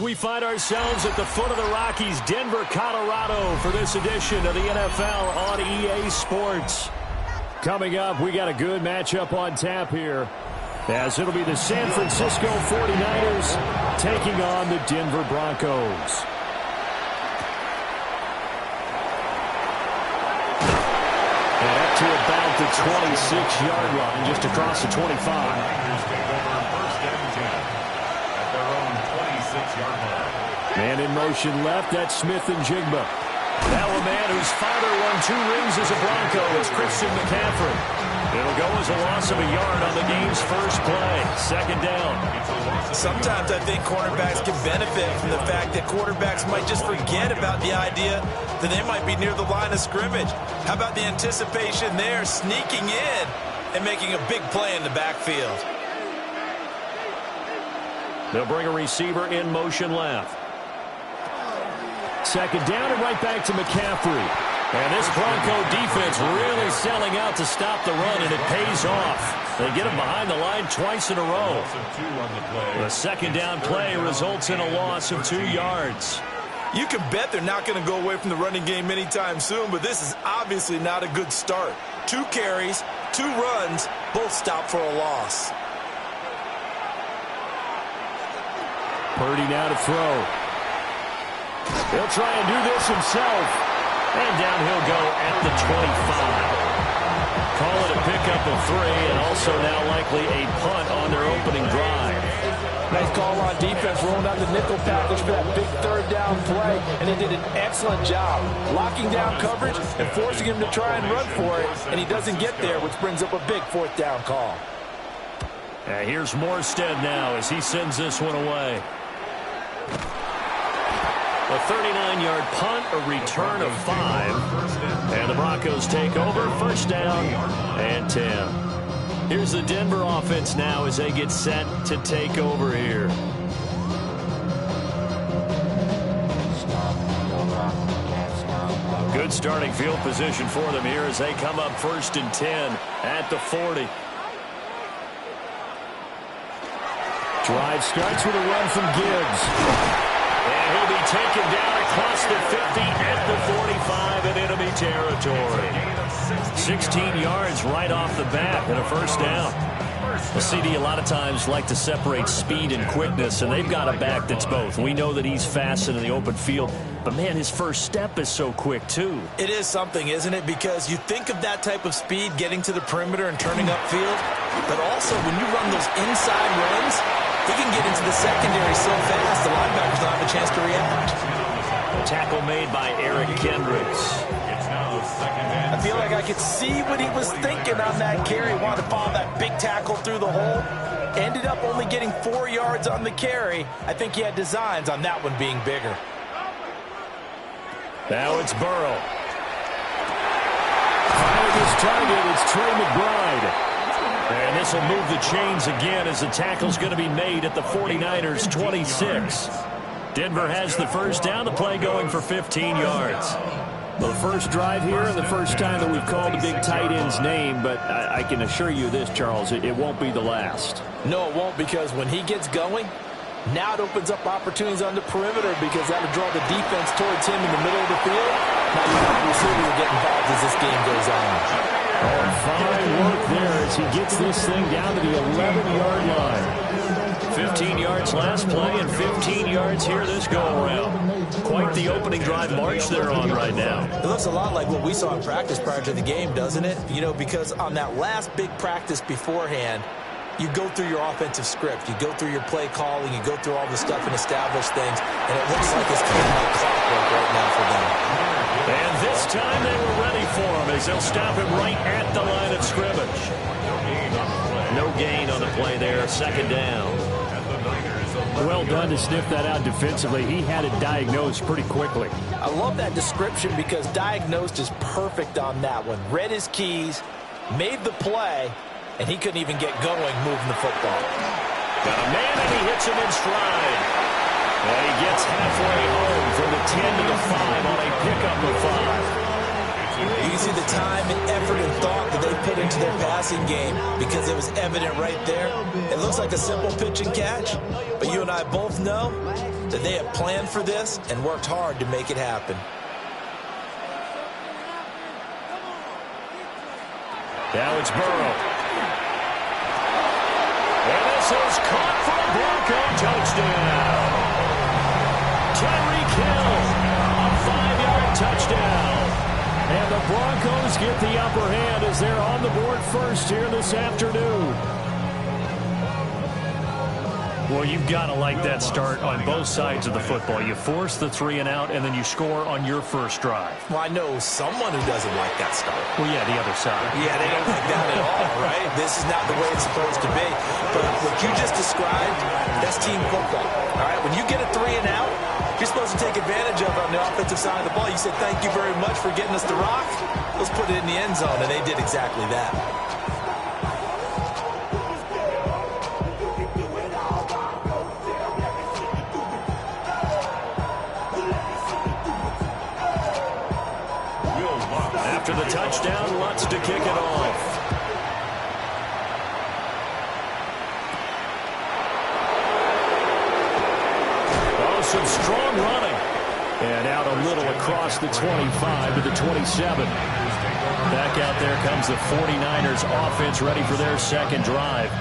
We find ourselves at the foot of the Rockies, Denver, Colorado, for this edition of the NFL on EA Sports. Coming up, we got a good matchup on tap here, as it'll be the San Francisco 49ers taking on the Denver Broncos. And up to about the 26-yard line, just across the 25. Man in motion left, that's Smith-Njigba. Now a man whose father won 2 rings as a Bronco is Christian McCaffrey. It'll go as a loss of a yard on the game's first play. Second down. Sometimes I think cornerbacks can benefit from the fact that quarterbacks might just forget about the idea that they might be near the line of scrimmage. How about the anticipation there, sneaking in and making a big play in the backfield? They'll bring a receiver in motion left. Second down and right back to McCaffrey. And this Bronco defense really selling out to stop the run, and it pays off. They get him behind the line twice in a row. The second down play results in a loss of 2 yards. You can bet they're not going to go away from the running game anytime soon, but this is obviously not a good start. 2 carries, 2 runs, both stopped for a loss. Purdy now to throw. He'll try and do this himself. And down he'll go at the 25. Call it a pickup of 3, and also now likely a punt on their opening drive. Nice call on defense, rolling out the nickel package for that big third down play, and they did an excellent job locking down coverage and forcing him to try and run for it, and he doesn't get there, which brings up a big 4th down call. Here's Morstead now as he sends this one away. A 39-yard punt, a return of 5. And the Broncos take over, 1st down and 10. Here's the Denver offense now as they get set to take over here. Good starting field position for them here as they come up 1st and 10 at the 40. Drive starts with a run from Gibbs. And he'll be taken down across the 50 at the 45 in enemy territory. 16 yards right off the bat and a 1st down. The CD a lot of times like to separate speed and quickness, and they've got a back that's both. We know that he's fast in the open field, but man, his first step is so quick too. It is something, isn't it? Because you think of that type of speed getting to the perimeter and turning upfield, but also when you run those inside runs, he can get into the secondary so fast, the linebackers don't have a chance to react. A tackle made by Eric Kendricks. I feel like I could see what he was thinking on that carry. He wanted to follow that big tackle through the hole. Ended up only getting 4 yards on the carry. I think he had designs on that one being bigger. Now it's Burrow. Finding his target, it's Trey McBride. And this will move the chains again as the tackle's going to be made at the 49ers 26. Denver has the 1st down, the play going for 15 yards. Well, the first drive here and the first time that we've called a big tight end's name, but I can assure you this, Charles, it won't be the last. No, it won't, because when he gets going, now it opens up opportunities on the perimeter because that'll draw the defense towards him in the middle of the field. Now you have the receiver to get involved as this game goes on. Fine work there as he gets this thing down to the 11-yard line. 15 yards last play and 15 yards here this go-around. Quite the opening drive march they're on right now. It looks a lot like what we saw in practice prior to the game, doesn't it? You know, because on that last big practice beforehand, you go through your offensive script. You go through your play calling. You go through all the stuff and establish things. And it looks like it's kind of like clockwork right now for them. And this time they were ready for him as they'll stop him right at the line of scrimmage. No gain on the play there, 2nd down. Well done to sniff that out defensively. He had it diagnosed pretty quickly. I love that description because diagnosed is perfect on that one. Read his keys, made the play, and he couldn't even get going moving the football. Got a man and he hits him in stride. And he gets halfway home from the 10 to the 5 on a pickup of 5. You can see the time and effort and thought that they put into their passing game because it was evident right there. It looks like a simple pitch and catch, but you and I both know that they have planned for this and worked hard to make it happen. Now it's Burrow. And this is caught for a Bronco touchdown. Tyreek Hill, a 5-yard touchdown. And the Broncos get the upper hand as they're on the board first here this afternoon. Well, you've got to like that start on both sides of the football. You force the 3 and out, and then you score on your first drive. Well, I know someone who doesn't like that start. Well, yeah, the other side. Yeah, they don't like that at all, right? This is not the way it's supposed to be. But what you just described, that's team football, all right? When you get a 3 and out, you're supposed to take advantage of it on the offensive side of the ball. You said, thank you very much for getting us the rock. Let's put it in the end zone, and they did exactly that. after the touchdown. Lutz to kick it off. Some strong running. And out a little across the 25 to the 27. Back out there comes the 49ers offense, ready for their second drive.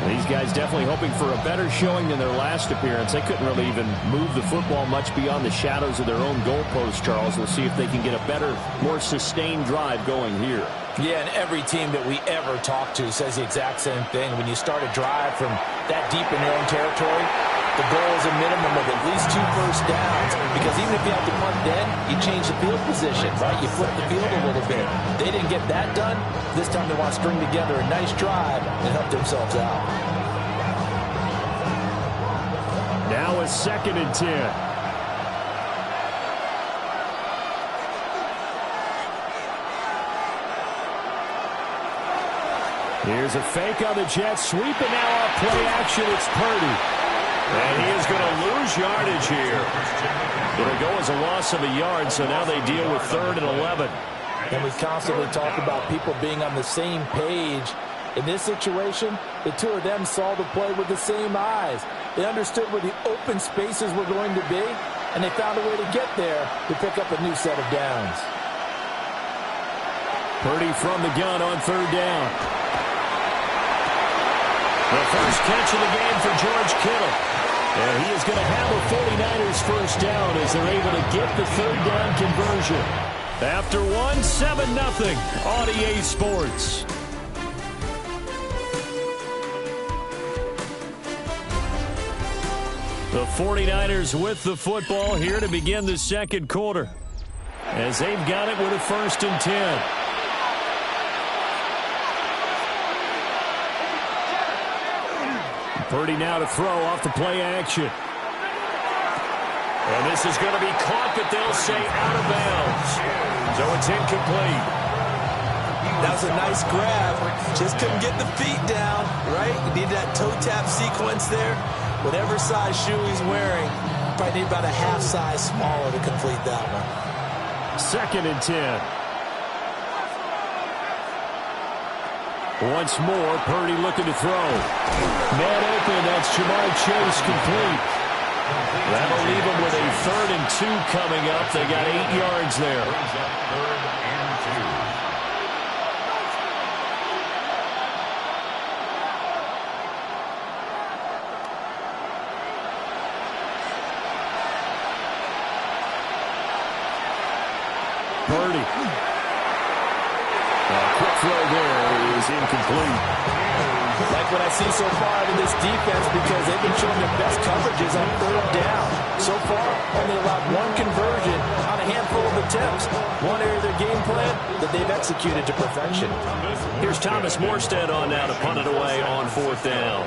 These guys definitely hoping for a better showing than their last appearance. They couldn't really even move the football much beyond the shadows of their own goalpost, Charles. We'll see if they can get a better, more sustained drive going here. Yeah, and every team that we ever talk to says the exact same thing. When you start a drive from that deep in your own territory, the goal is a minimum of at least 2 first downs, because even if you have to punt then, you change the field position, right? You flip the field a little bit. They didn't get that done. This time they want to string together a nice drive and help themselves out. Now a 2nd and 10. Here's a fake on the Jets. Sweeping now off play action. It's Purdy. And he is going to lose yardage here. It'll go as a loss of a yard, so now they deal with 3rd and 11. And we constantly talk about people being on the same page. In this situation, the two of them saw the play with the same eyes. They understood where the open spaces were going to be, and they found a way to get there to pick up a new set of downs. Purdy from the gun on 3rd down. The first catch of the game for George Kittle. And he is going to have a 49ers first down as they're able to get the 3rd down conversion. After 7-0 on EA Sports. The 49ers with the football here to begin the second quarter, as they've got it with a 1st and 10. Purdy now to throw off the play action. And this is going to be caught, but they'll say out of bounds. So it's incomplete. That was a nice grab. Just couldn't get the feet down, right? You need that toe tap sequence there. Whatever size shoe he's wearing, probably need about a half size smaller to complete that one. 2nd and 10. Once more, Purdy looking to throw. Man open, that's Jamar Chase complete. That'll leave him with a 3rd and 2 coming up. They got 8 yards there. Purdy. Quick throw there is incomplete. Like what I see so far in this defense, because they've been showing their best coverages on 3rd down. So far, only allowed 1 conversion on a handful of attempts. One area of their game plan that they've executed to perfection. Here's Thomas Morstead on now to punt it away on 4th down.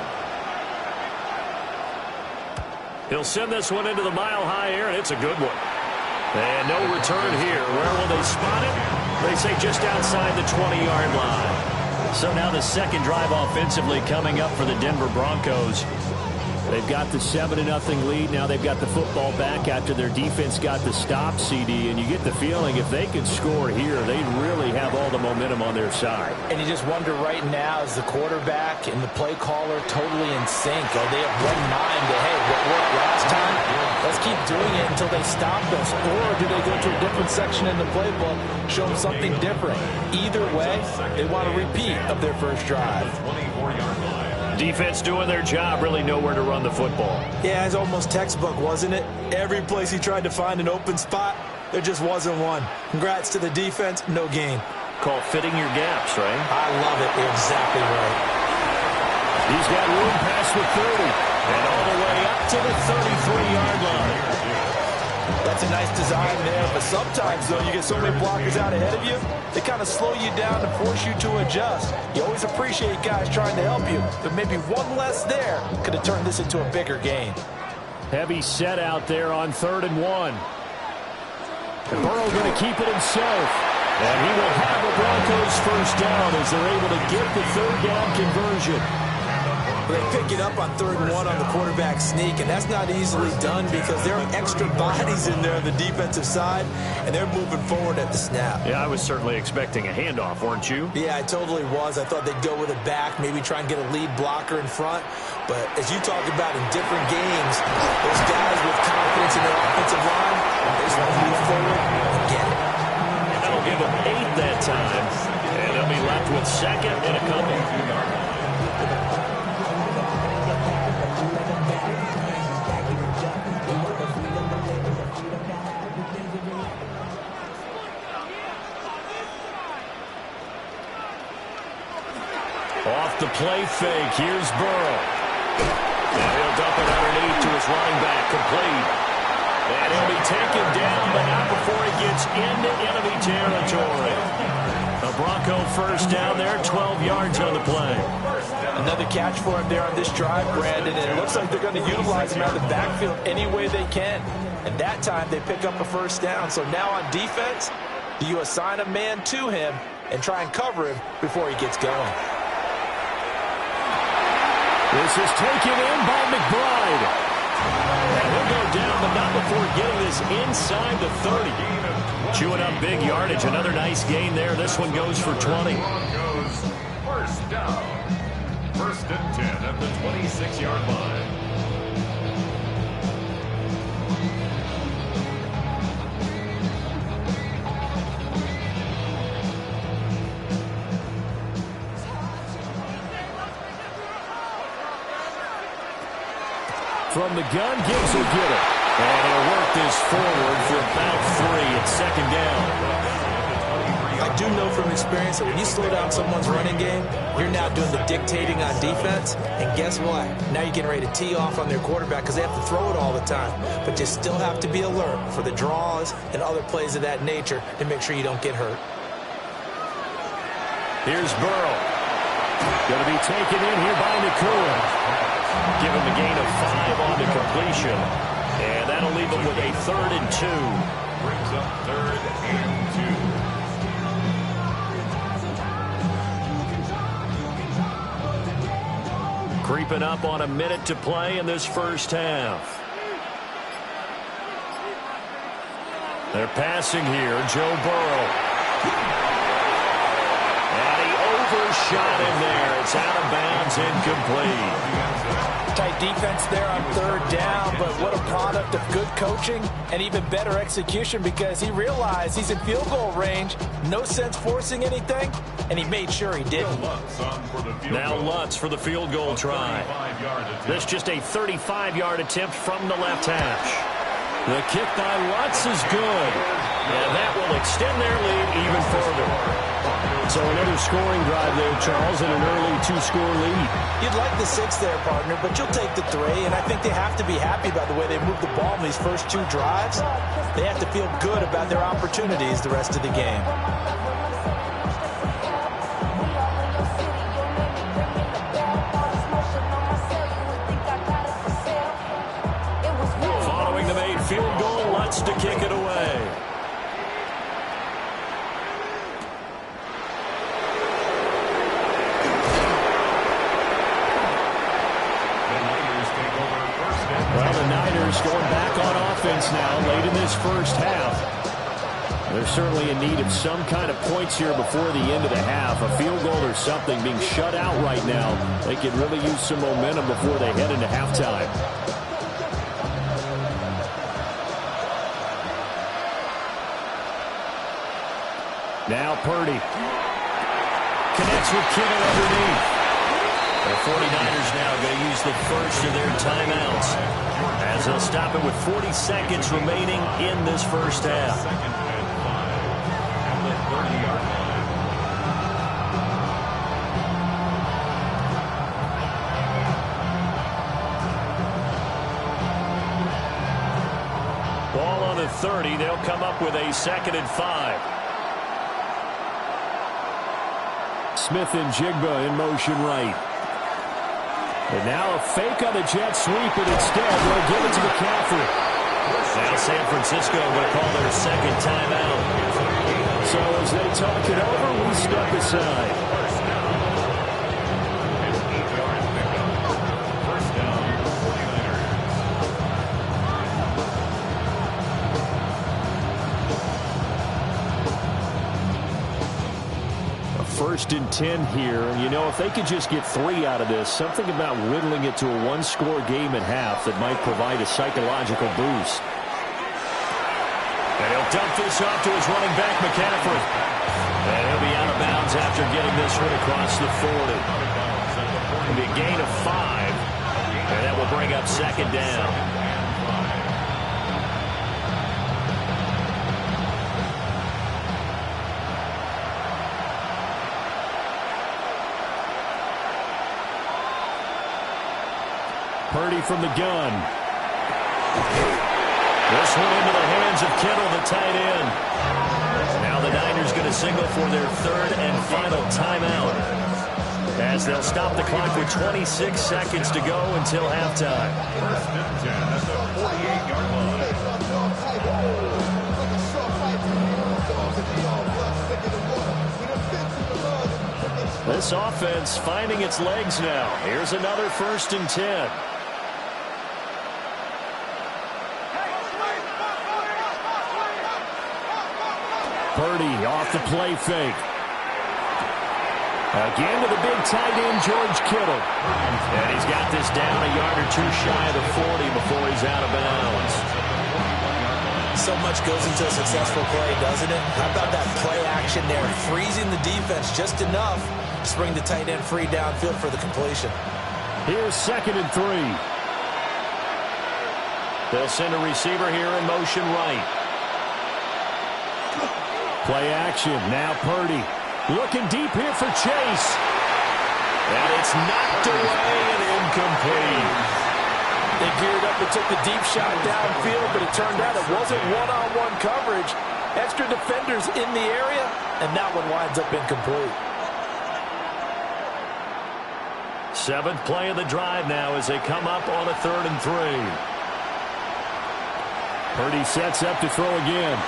He'll send this one into the mile-high air, and it's a good one. And no return here. Where will they spot it? They say just outside the 20-yard line. So now the second drive offensively coming up for the Denver Broncos. They've got the 7-0 lead. Now they've got the football back after their defense got the stop, CD. And you get the feeling if they could score here, they'd really have all the momentum on their side. And you just wonder right now, is the quarterback and the play caller totally in sync? Are they of one mind that, hey, what worked last time? Let's keep doing it until they stop us. Or do they go to a different section in the playbook, show them something different? Either way, they want a repeat of their first drive. Defense doing their job, really nowhere to run the football. Yeah, it's almost textbook, wasn't it? Every place he tried to find an open spot, there just wasn't one. Congrats to the defense, no gain. Called fitting your gaps, right? I love it. You're exactly right. He's got room past the 30 and all the way up to the 33-yard line. That's a nice design there, but sometimes, though, you get so many blockers out ahead of you, they kind of slow you down and force you to adjust. You always appreciate guys trying to help you, but maybe one less there could have turned this into a bigger game. Heavy set out there on 3rd and 1. And Burrow going to keep it himself. And he will have the Broncos first down as they're able to get the 3rd down conversion. Well, they pick it up on 3rd and 1 on the quarterback sneak, and that's not easily done because there are extra bodies in there on the defensive side, and they're moving forward at the snap. Yeah, I was certainly expecting a handoff, weren't you? Yeah, I totally was. I thought they'd go with it back, maybe try and get a lead blocker in front. But as you talked about in different games, those guys with confidence in their offensive line, they just want to move forward and get it. And that'll give them 8 that time, and they'll be left with 2nd and a couple. Off the play fake, here's Burrow. And he'll dump it underneath to his running back, complete. And he'll be taken down, but not before he gets into enemy territory. A Bronco first down there, 12 yards on the play. Another catch for him there on this drive, Brandon, and it looks like they're going to utilize him out of the backfield any way they can. And that time they pick up a first down. So now on defense, do you assign a man to him and try and cover him before he gets going? This is taken in by McBride. And he'll go down, but not before getting this inside the 30. Chewing up big yardage. Another nice gain there. This one goes for 20. First down. 1st and 10 at the 26-yard line. From the gun, Gibbs will get it. And he'll work this forward for about 3 at 2nd down. I do know from experience that when you slow down someone's running game, you're now doing the dictating on defense. And guess what? Now you're getting ready to tee off on their quarterback because they have to throw it all the time. But you still have to be alert for the draws and other plays of that nature to make sure you don't get hurt. Here's Burrow. Going to be taken in here by Nakua. Give him a gain of 5 on the completion. And that'll leave him with a 3rd and 2. Brings up 3rd and 2. Creeping up on a minute to play in this first half. They're passing here. Joe Burrow. And he overshot him there. It's out of bounds, incomplete. Tight defense there on 3rd down, but what a product of good coaching and even better execution because he realized he's in field goal range. No sense forcing anything, and he made sure he didn't. Now Lutz for the field goal try. This just a 35-yard attempt from the left hash. The kick by Lutz is good, and that will extend their lead even further. So another scoring drive there, Charles, and an early 2-score lead. You'd like the 6 there, partner, but you'll take the 3, and I think they have to be happy about the way they moved the ball in these first 2 drives. They have to feel good about their opportunities the rest of the game. Following the made field goal, Lutz to kick it away. Well, the Niners going back on offense now late in this first half. They're certainly in need of some kind of points here before the end of the half. A field goal or something being shut out right now. They could really use some momentum before they head into halftime. Now Purdy. Connects with Kittle underneath. The 49ers now going to use the first of their timeouts as they'll stop it with 40 seconds remaining in this first half. Ball on the 30. They'll come up with a 2nd and 5. Smith and Jigba in motion right. And now a fake on the jet sweep, and instead they'll give it to McCaffrey. Now San Francisco will call their 2nd timeout. So as they talk it over, we step aside. 1st and 10 here. And, you know, if they could just get 3 out of this, something about whittling it to a one-score game at half that might provide a psychological boost. And he'll dump this off to his running back, McCaffrey. And he'll be out of bounds after getting this one across the 40. It'll be a gain of 5. And that will bring up 2nd down. Purdy from the gun. This one into the hands of Kittle, the tight end. Now the Niners going to signal for their 3rd and final timeout, as they'll stop the clock with 26 seconds to go until halftime. 1st and 10 at the 48-yard line. This offense finding its legs now. Here's another 1st and 10. Purdy off the play fake. Again to the big tight end, George Kittle. And he's got this down a yard or 2 shy of the 40 before he's out of bounds. So much goes into a successful play, doesn't it? How about that play action there, freezing the defense just enough to bring the tight end free downfield for the completion. Here's 2nd and 3. They'll send a receiver here in motion right. Play action. Now Purdy looking deep here for Chase. And it's knocked away and incomplete. They geared up and took the deep shot downfield, but it turned out it wasn't one-on-one coverage. Extra defenders in the area, and that one winds up incomplete. 7th play of the drive now as they come up on a 3rd and 3. Purdy sets up to throw again.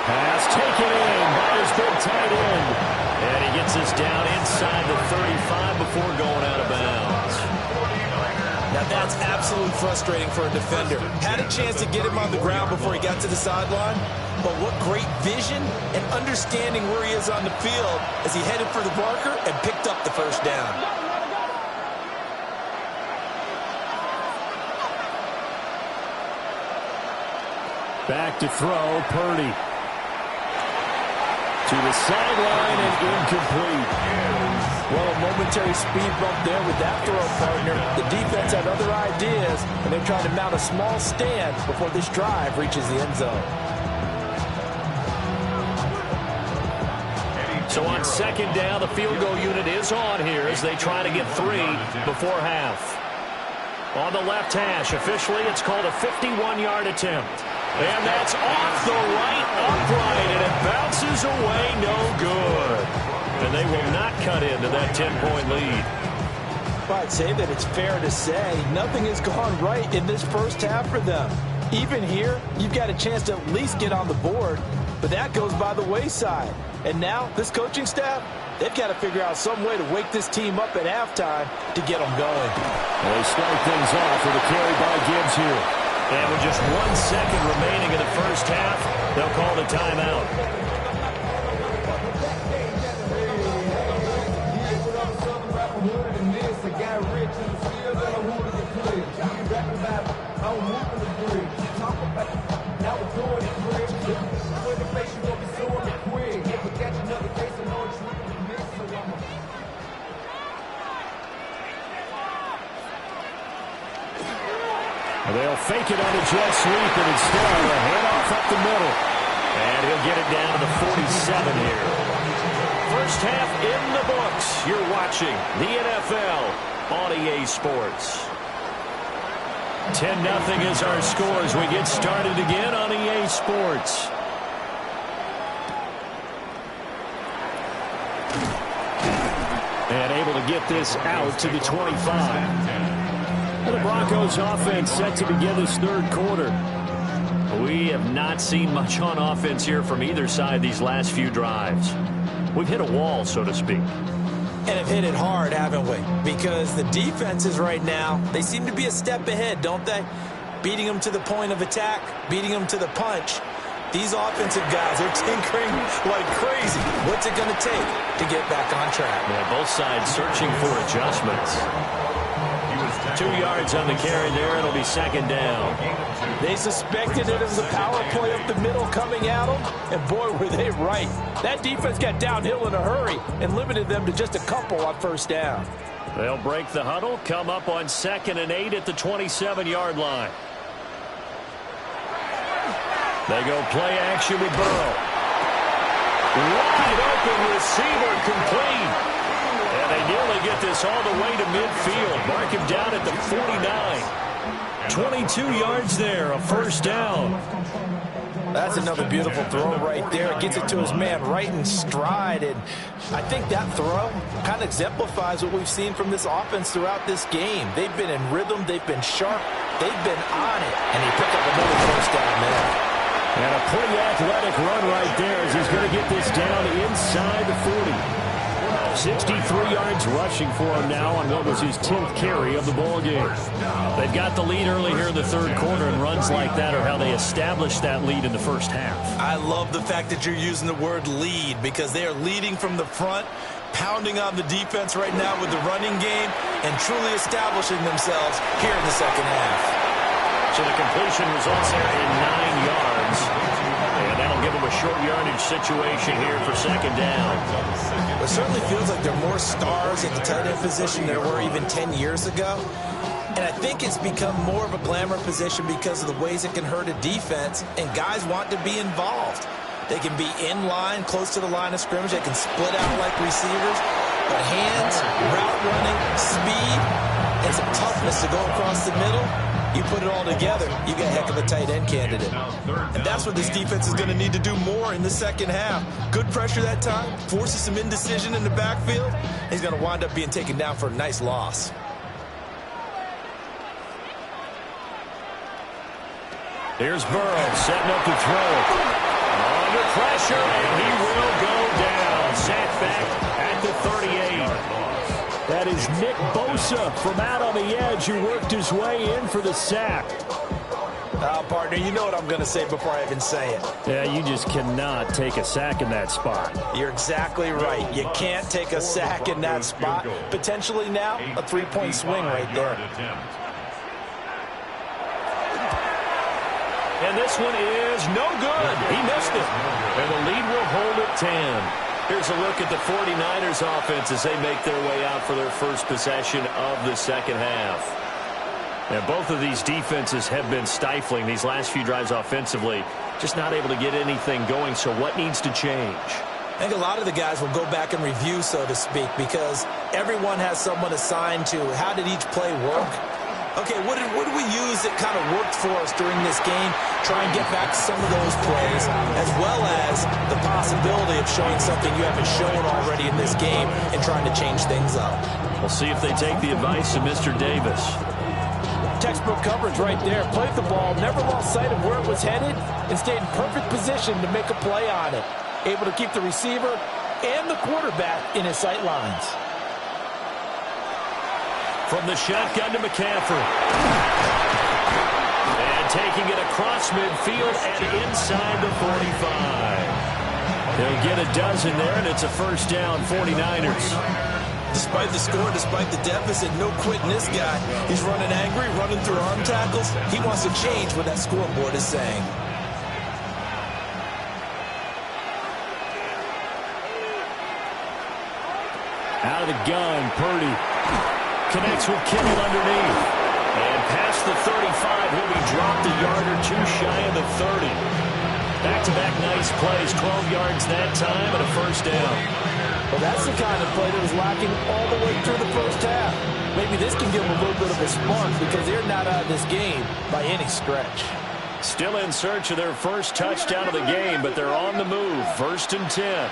Pass taken in by his big tight end. And he gets this down inside the 35 before going out of bounds. Now that's absolutely frustrating for a defender. Had a chance to get him on the ground before he got to the sideline, but what great vision and understanding where he is on the field as he headed for the marker and picked up the 1st down. Back to throw, Purdy. To the sideline and incomplete. Well, a momentary speed bump there with that throw, partner. The defense had other ideas, and they're trying to mount a small stand before this drive reaches the end zone. So on 2nd down, the field goal unit is on here as they try to get 3 before half. On the left hash, officially it's called a 51-yard attempt. And that's off the right upright, and it bounces away, no good. And they will not cut into that 10-point lead. Well, I'd say that it's fair to say nothing has gone right in this 1st half for them. Even here, you've got a chance to at least get on the board, but that goes by the wayside. And now, this coaching staff, they've got to figure out some way to wake this team up at halftime to get them going. They start things off with a carry by Gibbs here. And with just 1 second remaining in the 1st half, they'll call the timeout. They'll fake it on a jet sweep, and instead a handoff up the middle. And he'll get it down to the 47 here. 1st half in the books. You're watching the NFL on EA Sports. 10-0 is our score as we get started again on EA Sports. And able to get this out to the 25. The Broncos offense set to begin this 3rd quarter. We have not seen much on offense here from either side these last few drives. We've hit a wall, so to speak. And have hit it hard, haven't we? Because the defenses right now, they seem to be a step ahead, don't they? Beating them to the point of attack, beating them to the punch. These offensive guys are tinkering like crazy. What's it going to take to get back on track? Yeah, both sides searching for adjustments. 2 yards on the carry there. It'll be second down. They suspected it was a power play up the middle coming at them, and boy, were they right. That defense got downhill in a hurry and limited them to just a couple on first down. They'll break the huddle, come up on 2nd and 8 at the 27-yard line. They go play action with Burrow. Wide open receiver complete. And they nearly get this all the way to midfield. Mark him down at the 49. 22 yards there, a first down. That's another beautiful throw right there. It gets it to his man right in stride. And I think that throw kind of exemplifies what we've seen from this offense throughout this game. They've been in rhythm. They've been sharp. They've been on it. And he picked up another first down there. And a pretty athletic run right there as he's going to get this down inside the 40. 63 yards rushing for him now on what was his 10th carry of the ball game. They've got the lead early here in the third quarter, and runs like that are how they established that lead in the first half. I love the fact that you're using the word lead because they are leading from the front, pounding on the defense right now with the running game, and truly establishing themselves here in the second half. So the completion results there in 9 yards. And that'll give them a short yardage situation here for second down. It certainly feels like there are more stars at the tight end position than there were even 10 years ago. And I think it's become more of a glamour position because of the ways it can hurt a defense, and guys want to be involved. They can be in line, close to the line of scrimmage. They can split out like receivers. But hands, route running, speed, and some toughness to go across the middle. You put it all together, you got a heck of a tight end candidate. And that's what this defense is going to need to do more in the second half. Good pressure that time, forces some indecision in the backfield. He's going to wind up being taken down for a nice loss. Here's Burrow setting up to throw. Under pressure, and he will go down. Sacked back at the 38. That is Nick Bosa from out on the edge who worked his way in for the sack. Partner, you know what I'm going to say before I even say it. Yeah, you just cannot take a sack in that spot. You're exactly right. You can't take a sack in that spot. Potentially now, a 3-point swing right there. And this one is no good. He missed it. And the lead will hold at 10. Here's a look at the 49ers offense as they make their way out for their first possession of the second half. And both of these defenses have been stifling these last few drives offensively, just not able to get anything going. So what needs to change? I think a lot of the guys will go back and review, so to speak, because everyone has someone assigned to how did each play work. Okay, what did we use that kind of worked for us during this game? Try and get back some of those plays, as well as the possibility of showing something you haven't shown already in this game and trying to change things up. We'll see if they take the advice of Mr. Davis. Textbook coverage right there. Played the ball, never lost sight of where it was headed, and stayed in perfect position to make a play on it. Able to keep the receiver and the quarterback in his sight lines. From the shotgun to McCaffrey. And taking it across midfield and inside the 45. They'll get a dozen there, and it's a first down, 49ers. Despite the score, despite the deficit, no quitting this guy. He's running angry, running through arm tackles. He wants to change what that scoreboard is saying. Out of the gun, Purdy. Connects with Kittle underneath. And past the 35, he'll be dropped a yard or two shy of the 30. Back-to-back nice plays, 12 yards that time and a first down. Well, that's the kind of play that was lacking all the way through the first half. Maybe this can give them a little bit of a spark because they're not out of this game by any stretch. Still in search of their first touchdown of the game, but they're on the move. First and 10.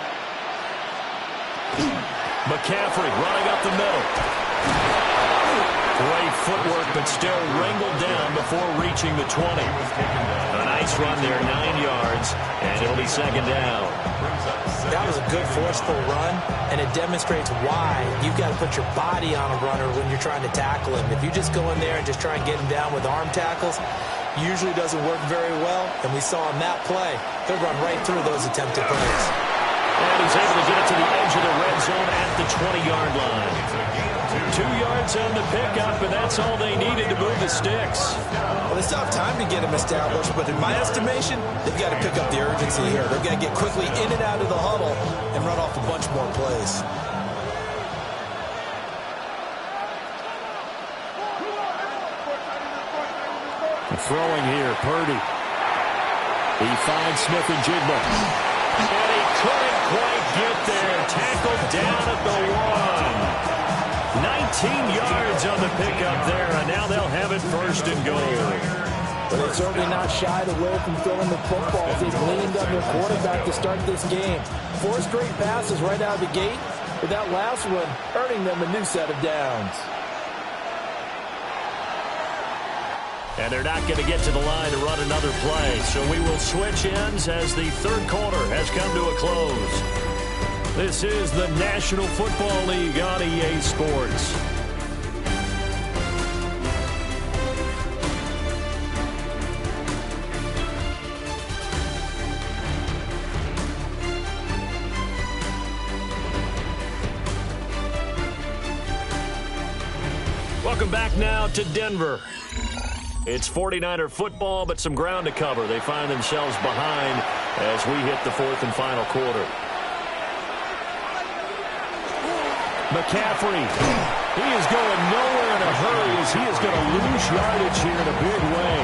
McCaffrey running up the middle. Great footwork, but still wrangled down before reaching the 20. A nice run there, 9 yards, and it'll be second down. That was a good forceful run, and it demonstrates why you've got to put your body on a runner when you're trying to tackle him. If you just go in there and just try and get him down with arm tackles, usually doesn't work very well, and we saw on that play, He'll run right through those attempted plays. And he's able to get it to the edge of the red zone at the 20-yard line. 2 yards on the pickup, and that's all they needed to move the sticks. Well, they still have time to get him established, but in my estimation, they've got to pick up the urgency here. They've got to get quickly in and out of the huddle and run off a bunch more plays. Throwing here, Purdy. He finds Smith and Jigba. And he couldn't quite get there. Tackled down at the 1. 19 yards on the pickup there, and now they'll have it first and goal. But they've certainly not shied away from throwing the football. They've leaned on their quarterback to start this game. 4 straight passes right out of the gate, with that last one earning them a new set of downs. And they're not going to get to the line to run another play. So we will switch ends as the third quarter has come to a close. This is the National Football League on EA Sports. Welcome back now to Denver. It's 49er football, but some ground to cover. They find themselves behind as we hit the fourth and final quarter. McCaffrey, he is going nowhere in a hurry as he is going to lose yardage here in a big way.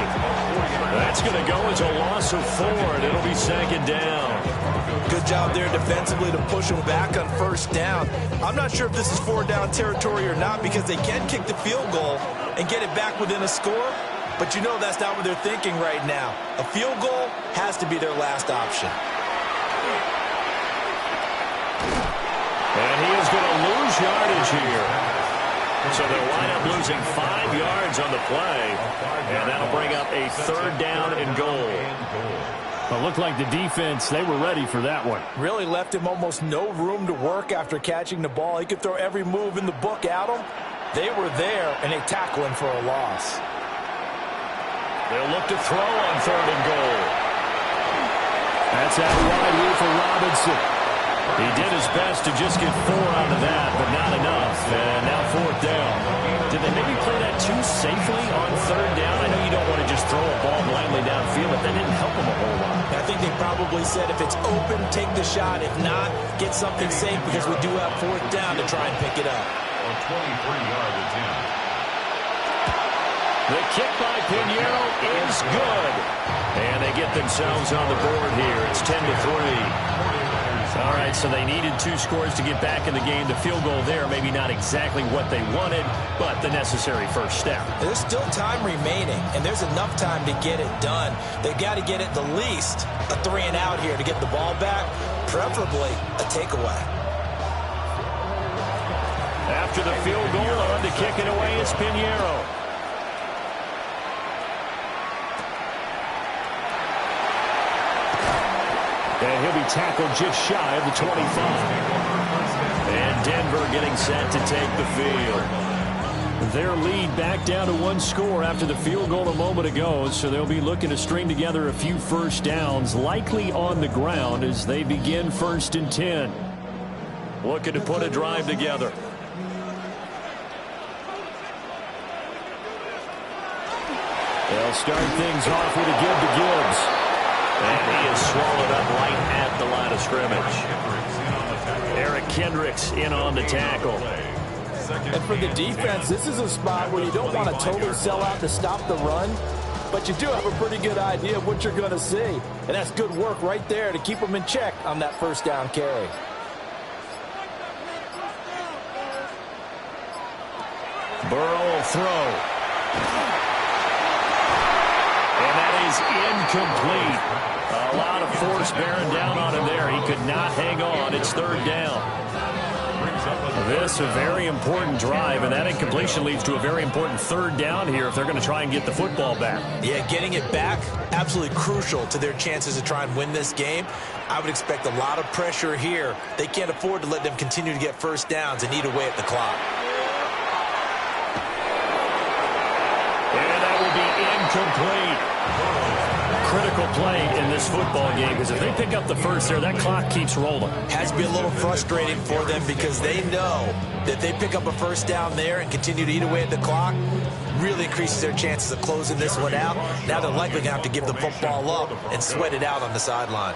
That's going to go as a loss of 4, and it'll be second down. Good job there defensively to push them back on first down. I'm not sure if this is 4-down territory or not because they can kick the field goal and get it back within a score. But you know that's not what they're thinking right now. A field goal has to be their last option. And he is going to lose yardage here. So they'll wind up losing 5 yards on the play. And that'll bring up a third down and goal. Well, it looked like the defense, they were ready for that one. Really left him almost no room to work after catching the ball. He could throw every move in the book at him. They were there, and they tackle him for a loss. They'll look to throw on third and goal. That's out wide here for Robinson. He did his best to just get 4 out of that, but not enough. And now fourth down. Did they maybe play that too safely on third down? I know you don't want to just throw a ball blindly downfield, but that didn't help them a whole lot. I think they probably said if it's open, take the shot. If not, get something safe because we do have fourth down to try and pick it up. A 23-yard attempt. The kick by Pinheiro is good. And they get themselves on the board here. It's 10-3. All right, so they needed 2 scores to get back in the game. The field goal there, maybe not exactly what they wanted, but the necessary first step. There's still time remaining, and there's enough time to get it done. They've got to get it the least a 3-and-out here to get the ball back, preferably a takeaway. After the field goal, on to kick it away, it's Pinheiro. And he'll be tackled just shy of the 25. And Denver getting set to take the field. Their lead back down to 1 score after the field goal a moment ago, so they'll be looking to string together a few first downs, likely on the ground as they begin 1st and 10. Looking to put a drive together. They'll start things off with a give to Gibbs. And he is swallowed up right at the line of scrimmage. Eric Kendricks in on the tackle. And for the defense, this is a spot where you don't want to totally sell out to stop the run, but you do have a pretty good idea of what you're going to see. And that's good work right there to keep them in check on that first down carry. Burrow will throw. And that is incomplete. A lot of force bearing down on him there. He could not hang on. It's third down. This a very important drive, and that incompletion leads to a very important third down here if they're going to try and get the football back. Yeah, getting it back, absolutely crucial to their chances to try and win this game. I would expect a lot of pressure here. They can't afford to let them continue to get first downs and eat away at the clock. And that will be incomplete. critical play in this football game because if they pick up the first there, that clock keeps rolling. Has to be a little frustrating for them because they know that they pick up a first down there and continue to eat away at the clock, really increases their chances of closing this one out. Now they're likely going to have to give the football up and sweat it out on the sideline.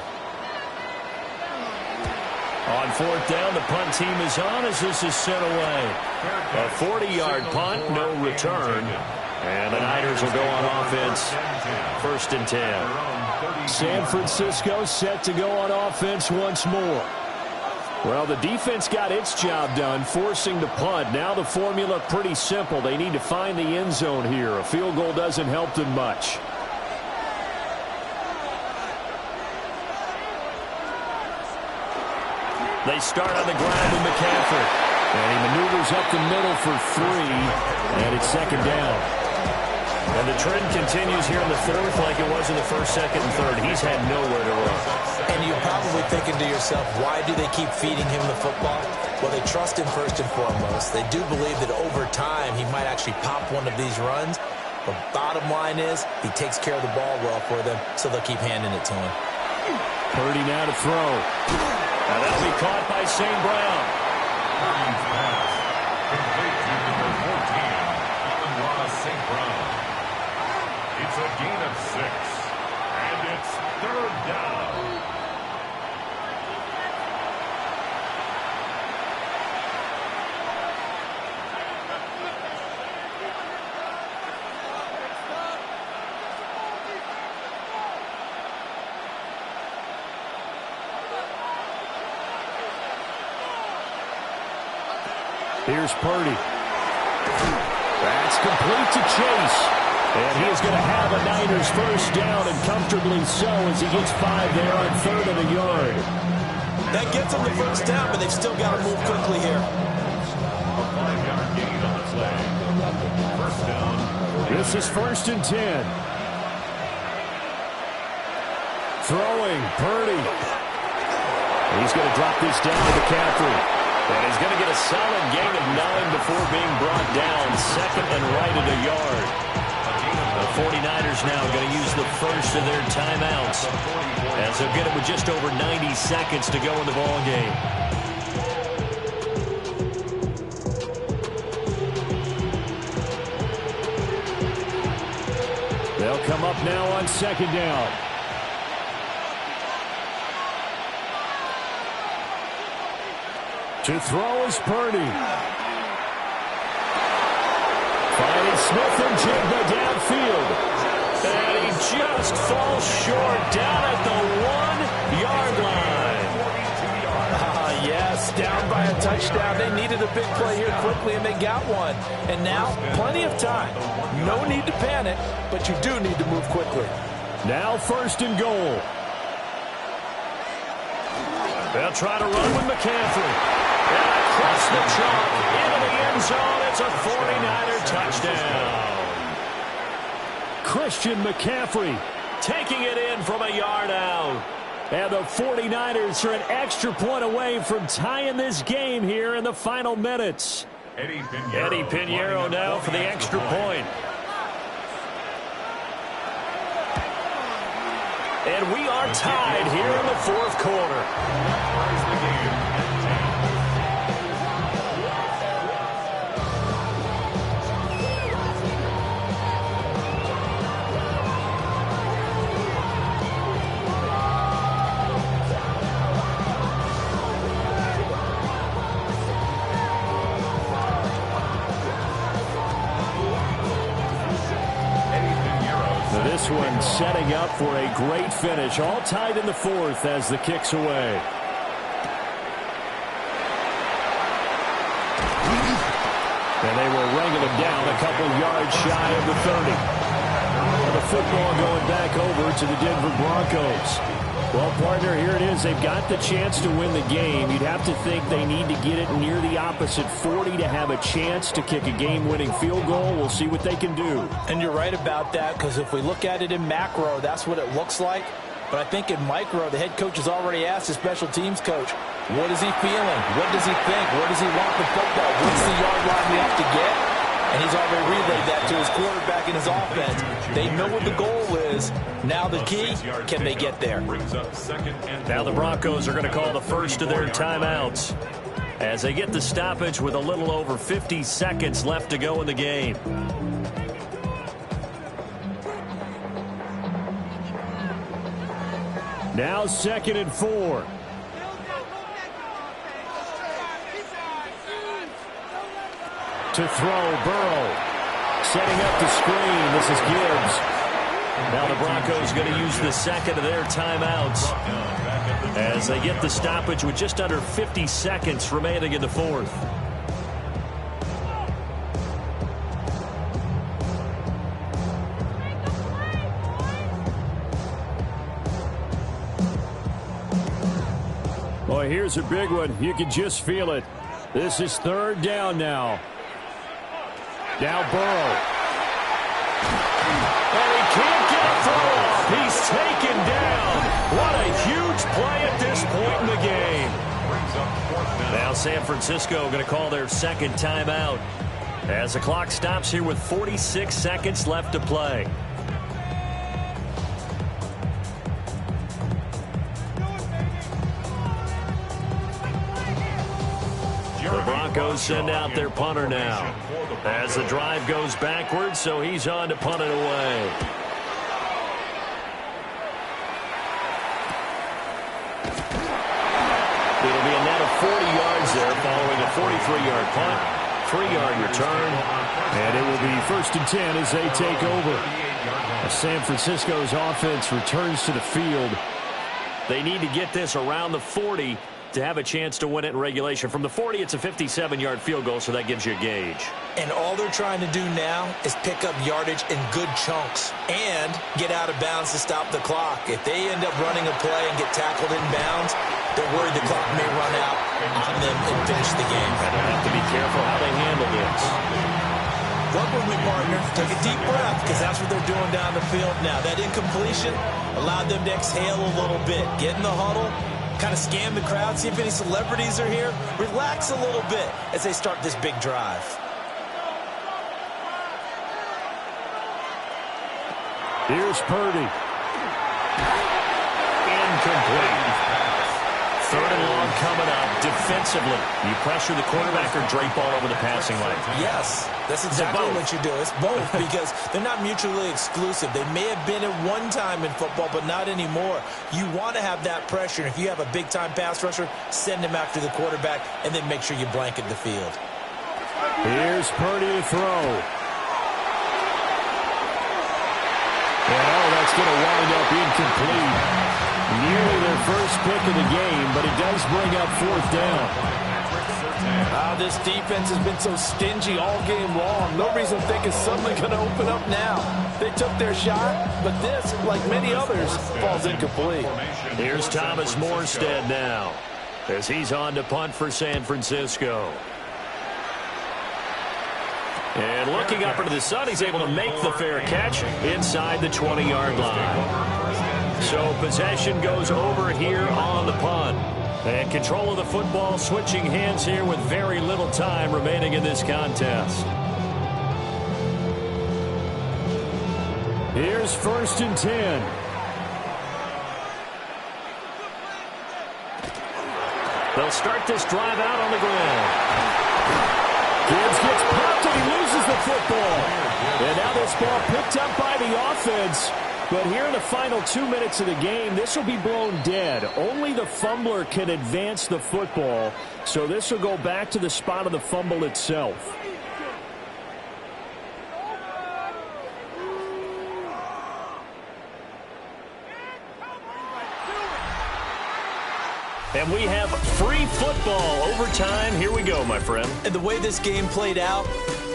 On fourth down, the punt team is on as this is sent away. A 40-yard punt, no return. And the Niners will go on offense. 1st and 10. San Francisco set to go on offense once more. Well, the defense got its job done, forcing the punt. Now the formula pretty simple. They need to find the end zone here. A field goal doesn't help them much. They start on the ground with McCaffrey. And he maneuvers up the middle for 3. And it's 2nd down. And the trend continues here in the 4th like it was in the 1st, 2nd, and 3rd. He's had nowhere to run. And you're probably thinking to yourself, why do they keep feeding him the football? Well, they trust him first and foremost. They do believe that over time he might actually pop one of these runs. But bottom line is he takes care of the ball well for them, so they'll keep handing it to him. Purdy now to throw. And that'll be caught by St. Brown. Purdy's pass complete to number 14, Amon-Ra St. Brown. It's a gain of 6, and it's 3rd down. Here's Purdy. That's complete to Chase. And he is going to have a Niners first down, and comfortably so as he gets 5 there on 3rd and a yard. That gets them the first down, but they've still got to move quickly here. A 5-yard gain on the play. First down. This is 1st and 10. Throwing, Purdy. He's going to drop this down to McCaffrey. And he's going to get a solid gain of 9 before being brought down. 2nd and right at a yard. The 49ers now going to use the first of their timeouts as they'll get it with just over 90 seconds to go in the ball game. They'll come up now on 2nd down. To throw is Purdy. Finding Smith and Jigba downfield. And he just falls short down at the 1-yard line. Yes, down by a touchdown. They needed a big play here quickly, and they got one. And now, plenty of time. No need to panic, but you do need to move quickly. Now 1st and goal. They'll try to run with McCaffrey. And across the chalk into the end zone. It's a 49er touchdown. Christian McCaffrey taking it in from a yard out. And the 49ers are an extra point away from tying this game here in the final minutes. Eddie Piñeiro now for the extra point. And we are tied here in the 4th quarter. This one setting up for a great finish. All tied in the 4th as the kick's away. And they will wrangle him down a couple yards shy of the 30. And the football going back over to the Denver Broncos. Well, partner, here it is. They've got the chance to win the game. You'd have to think they need to get it near the opposite 40 to have a chance to kick a game-winning field goal. We'll see what they can do. And you're right about that, because if we look at it in macro, that's what it looks like. But I think in micro, the head coach has already asked the special teams coach, what is he feeling? What does he think? Where does he want the football? What's the yard line we have to get? and he's already relayed that to his quarterback and his offense. They know what the goal is. Now the key, can they get there? Now the Broncos are going to call the first of their timeouts as they get the stoppage with a little over 50 seconds left to go in the game. Now 2nd and 4. To throw, Burrow. Setting up the screen. This is Gibbs. Now the Broncos going to use the second of their timeouts as they get the stoppage with just under 50 seconds remaining in the fourth. Boy, here's a big one. You can just feel it. This is 3rd down now. Now Burrow. And he can't get a throw off. He's taken down. What a huge play at this point in the game. Now San Francisco going to call their second timeout as the clock stops here with 46 seconds left to play. The Broncos send out their punter now as the drive goes backwards, so he's on to punt it away. It'll be a net of 40 yards there following a 43-yard punt, 3-yard return, and it will be 1st and 10 as they take over. As San Francisco's offense returns to the field, they need to get this around the 40 to have a chance to win it in regulation. From the 40, it's a 57-yard field goal, so that gives you a gauge. And all they're trying to do now is pick up yardage in good chunks and get out of bounds to stop the clock. If they end up running a play and get tackled in bounds, they're worried the clock may run out on them and finish the game. And they'll have to be careful how they handle this. Work with me, partner. Take a deep breath, because that's what they're doing down the field now. That incompletion allowed them to exhale a little bit. Get in the huddle, kind of scan the crowd, see if any celebrities are here. Relax a little bit as they start this big drive. Here's Purdy. Incomplete. 3rd and long coming up. Defensively, you pressure the quarterback or drape all over the passing line? Yes, that's exactly what you do. It's both because they're not mutually exclusive. They may have been at one time in football, but not anymore. You want to have that pressure. And if you have a big-time pass rusher, send him after the quarterback, and then make sure you blanket the field. Here's Purdy to throw. And that's going to wind up incomplete. Nearly their first pick of the game, but it does bring up 4th down. This defense has been so stingy all game long. No reason to think it's suddenly going to open up now. They took their shot, but this, like many others, falls incomplete. Here's Thomas Morstead now as he's on to punt for San Francisco. And looking up into the sun, he's able to make the fair catch inside the 20-yard line. So possession goes over here on the punt. And control of the football switching hands here with very little time remaining in this contest. Here's 1st and 10. They'll start this drive out on the ground. Gibbs gets popped and he loses the football. And now this ball picked up by the offense. But here in the final 2 minutes of the game, this will be blown dead. Only the fumbler can advance the football, so this will go back to the spot of the fumble itself. And we have free football overtime. Here we go, my friend. And the way this game played out,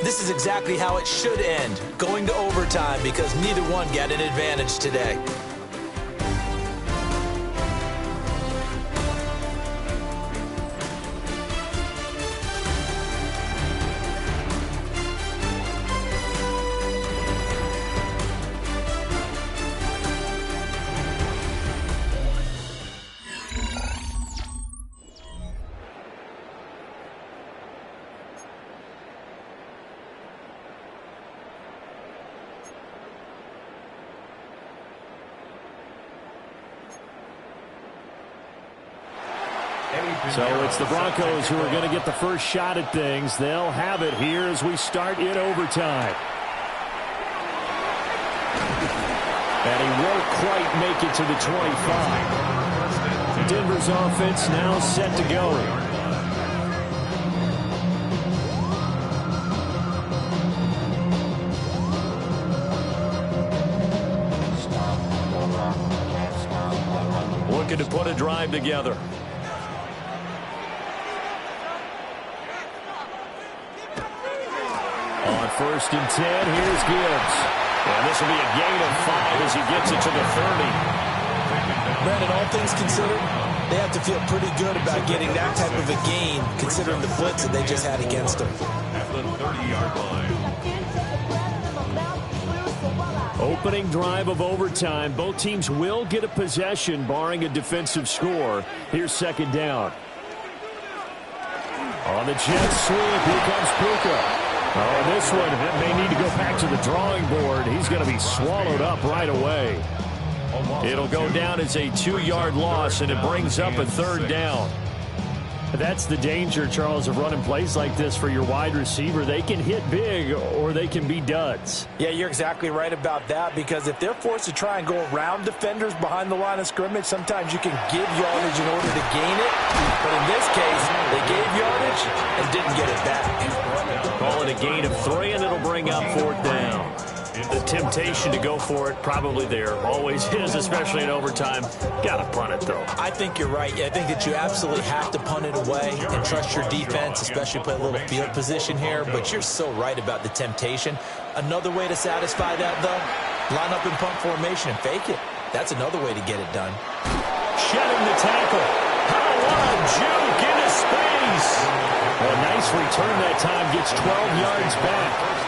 this is exactly how it should end, going to overtime, because neither one got an advantage today. So it's the Broncos who are going to get the first shot at things. They'll have it here as we start in overtime. And he won't quite make it to the 25. Denver's offense now set to go. Looking to put a drive together. On 1st and 10, here's Gibbs. And this will be a gain of 5 as he gets it to the 30. Brandon, all things considered, they have to feel pretty good about getting that type of a gain, considering the blitz that they just had against them. At the 30-yard line. Opening drive of overtime. Both teams will get a possession, barring a defensive score. Here's 2nd down. On the jet sweep, here comes Puka. Oh, this one may need to go back to the drawing board. He's going to be swallowed up right away. It'll go down as a 2-yard loss, and it brings up a 3rd down. That's the danger, Charles, of running plays like this for your wide receiver. They can hit big or they can be duds. Yeah, you're exactly right about that, because if they're forced to try and go around defenders behind the line of scrimmage, sometimes you can give yardage in order to gain it. But in this case, they gave yardage and didn't get it back. Call it a gain of 3, and it'll bring up 4th down. The temptation to go for it, probably there. Always is, especially in overtime. Got to punt it, though. I think you're right. I think that you absolutely have to punt it away and trust your defense, especially play a little field position here. But you're so right about the temptation. Another way to satisfy that, though, line up in punt formation and fake it. That's another way to get it done. Shedding the tackle. How a juke into space. A nice return that time. Gets 12 yards back.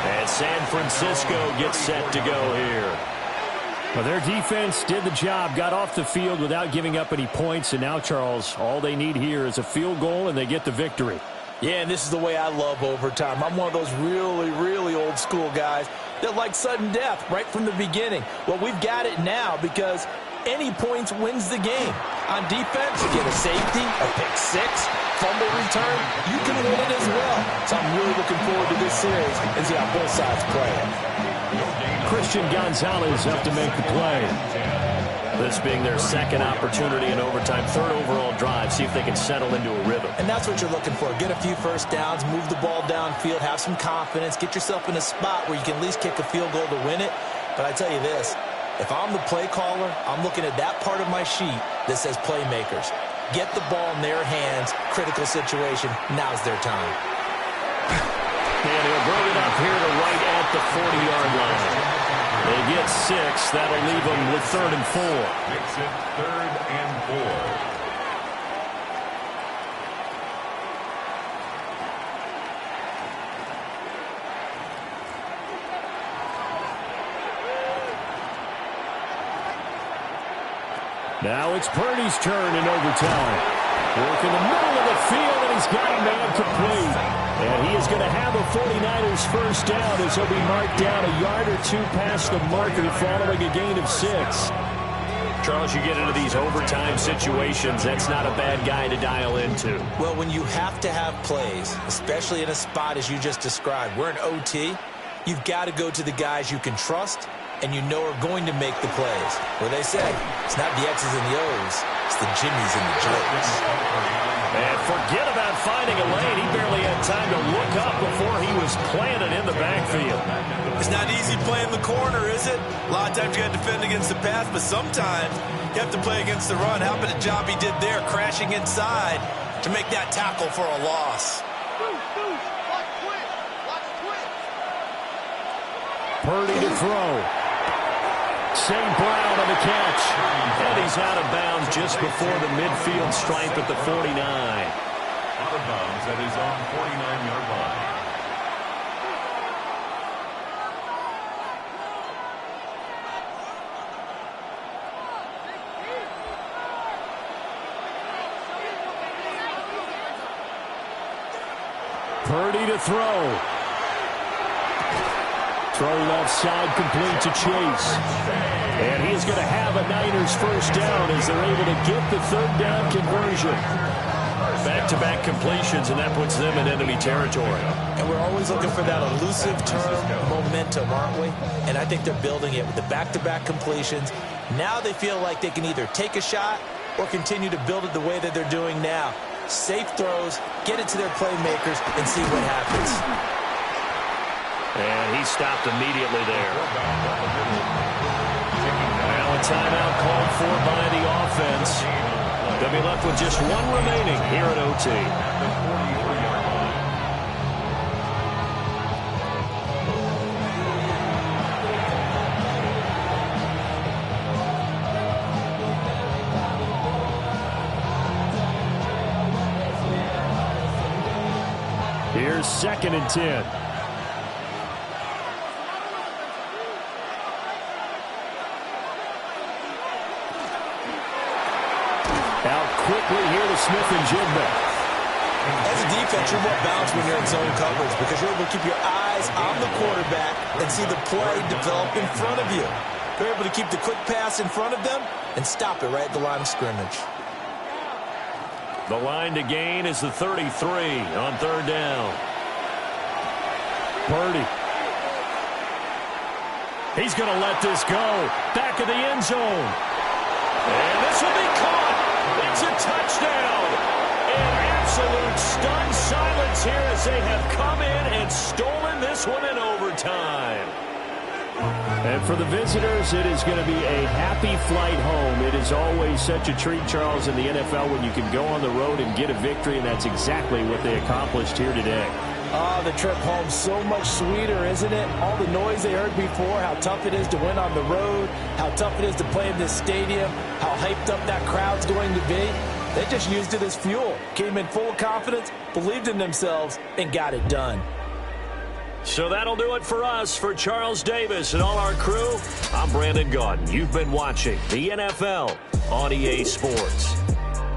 And San Francisco gets set to go here. Well, their defense did the job, got off the field without giving up any points, and now, Charles, all they need here is a field goal, and they get the victory. Yeah, and this is the way I love overtime. I'm one of those really, really old school guys that like sudden death right from the beginning. Well, we've got it now because any points wins the game. On defense, you get a safety, a pick 6, fumble return, you can win it as well. So I'm really looking forward to this series and see how both sides play it. Christian Gonzalez up to make the play. This being their 2nd opportunity in overtime, 3rd overall drive. See if they can settle into a rhythm. And that's what you're looking for. Get a few first downs, move the ball downfield, have some confidence, get yourself in a spot where you can at least kick a field goal to win it. But I tell you this, if I'm the play caller, I'm looking at that part of my sheet that says playmakers. Get the ball in their hands, critical situation, now's their time. And he'll bring it up here to right at the 40-yard line. They get 6. That'll leave them with 3rd and 4. Makes it 3rd and 4. Now it's Purdy's turn in overtime. Work in the middle of the field, and he's got a man complete. And he is going to have a 49ers first down as he'll be marked down a yard or 2 past the marker following a gain of 6. Charles, you get into these overtime situations, that's not a bad guy to dial into. Well, when you have to have plays, especially in a spot as you just described, we're in OT, you've got to go to the guys you can trust and you know are going to make the plays. Where they say, it's not the X's and the O's, it's the Jimmies and the Joes. And forget about finding a lane. He barely had time to look up before he was planted in the backfield. It's not easy playing the corner, is it? A lot of times you got to defend against the pass, but sometimes you have to play against the run. How about the job he did there, crashing inside to make that tackle for a loss? Purdy to throw. St. Brown on the catch. And he's out of bounds just before the midfield stripe at the 49. Out of bounds at his own 49-yard line. Purdy to throw. Throw left side, complete to Chase. And he's going to have a Niners first down as they're able to get the third down conversion. Back-to-back completions, and that puts them in enemy territory. And we're always looking for that elusive term, momentum, aren't we? And I think they're building it with the back-to-back completions. Now they feel like they can either take a shot or continue to build it the way that they're doing now. Safe throws, get it to their playmakers, and see what happens. And he stopped immediately there. Now a timeout called for by the offense. They'll be left with just one remaining here at OT. Here's 2nd and 10. Out quickly here to Smith-Njigba. As a defense, you're more balanced when you're in zone coverage because you're able to keep your eyes on the quarterback and see the play develop in front of you. You're able to keep the quick pass in front of them and stop it right at the line of scrimmage. The line to gain is the 33 on 3rd down. Purdy. He's going to let this go. Back of the end zone. And this will be caught. It's a touchdown. An absolute stunned silence here as they have come in and stolen this one in overtime. And for the visitors, it is going to be a happy flight home. It is always such a treat, Charles, in the NFL when you can go on the road and get a victory, and that's exactly what they accomplished here today. Oh, the trip home so much sweeter, isn't it? All the noise they heard before, how tough it is to win on the road, how tough it is to play in this stadium, how hyped up that crowd's going to be. They just used it as fuel, came in full confidence, believed in themselves, and got it done. So that'll do it for us. For Charles Davis and all our crew, I'm Brandon Gaudin. You've been watching the NFL on EA Sports.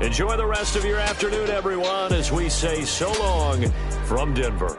Enjoy the rest of your afternoon, everyone, as we say so long from Denver.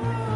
you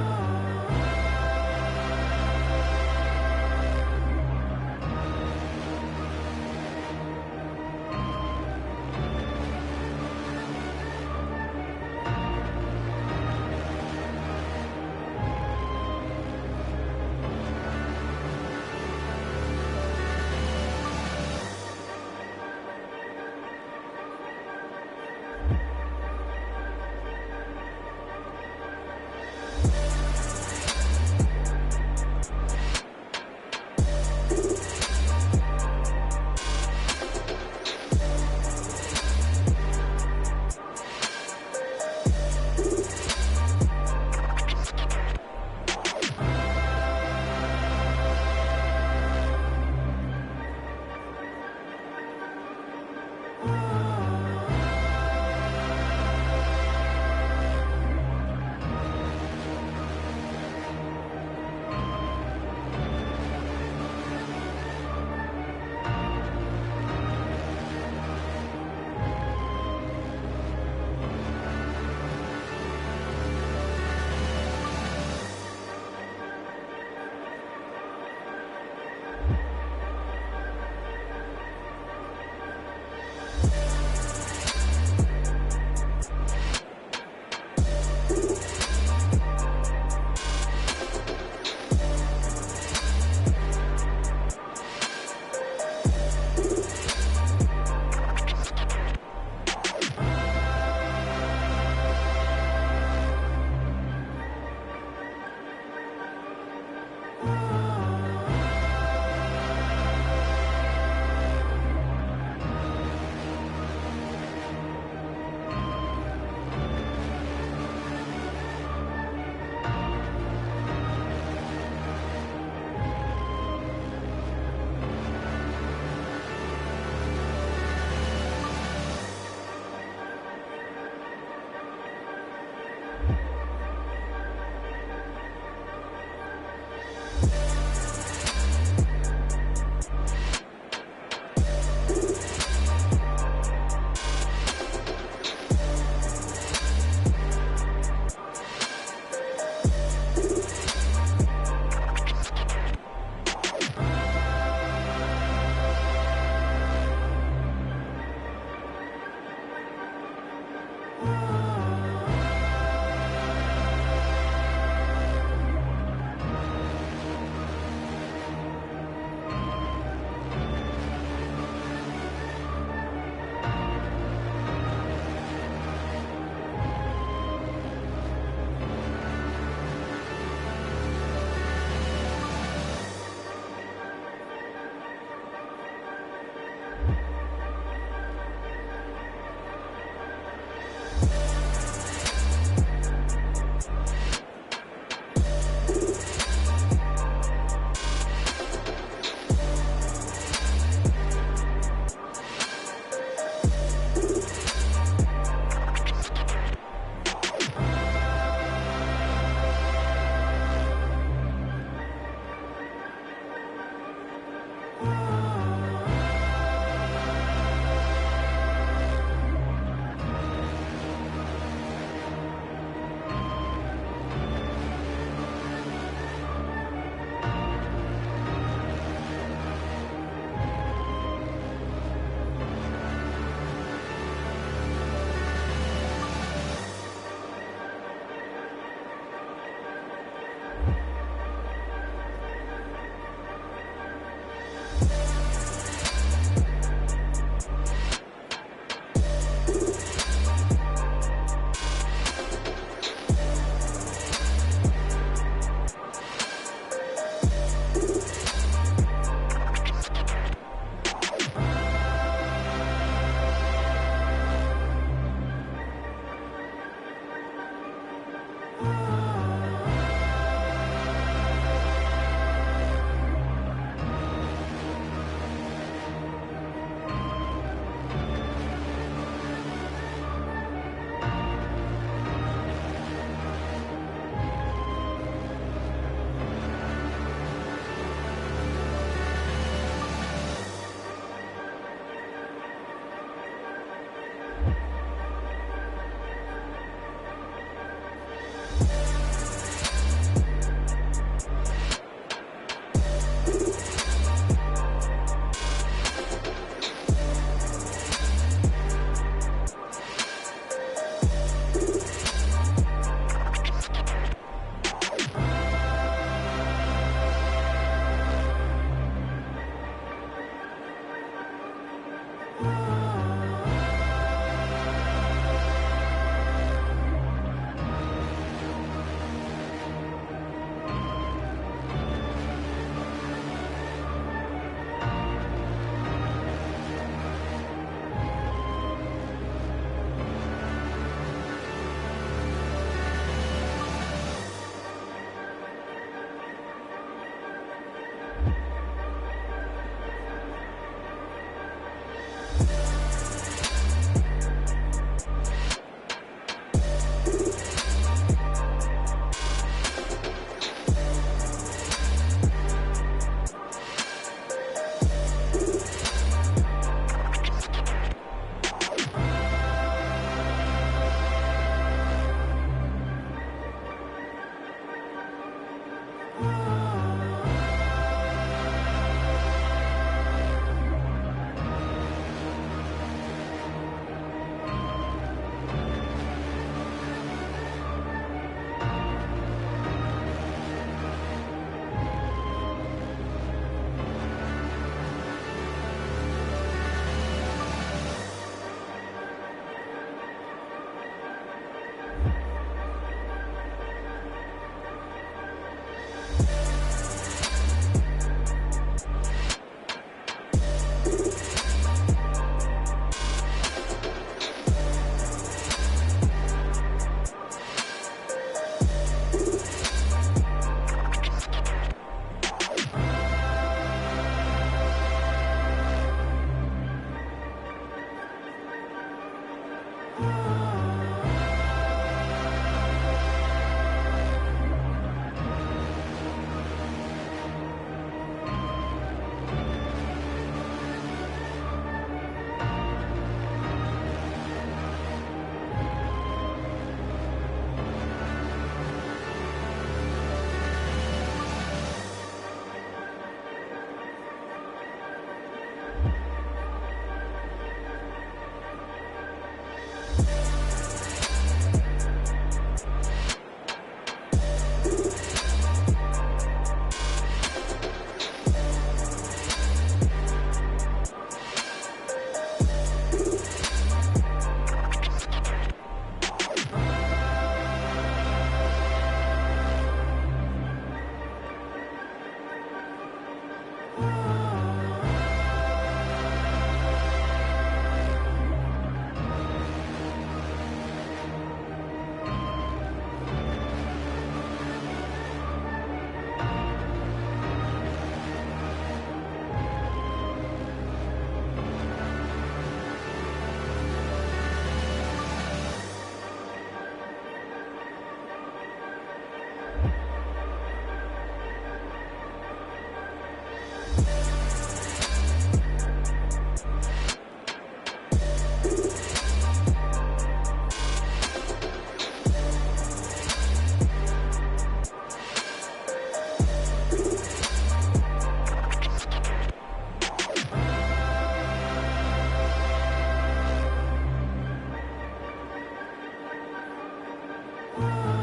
you.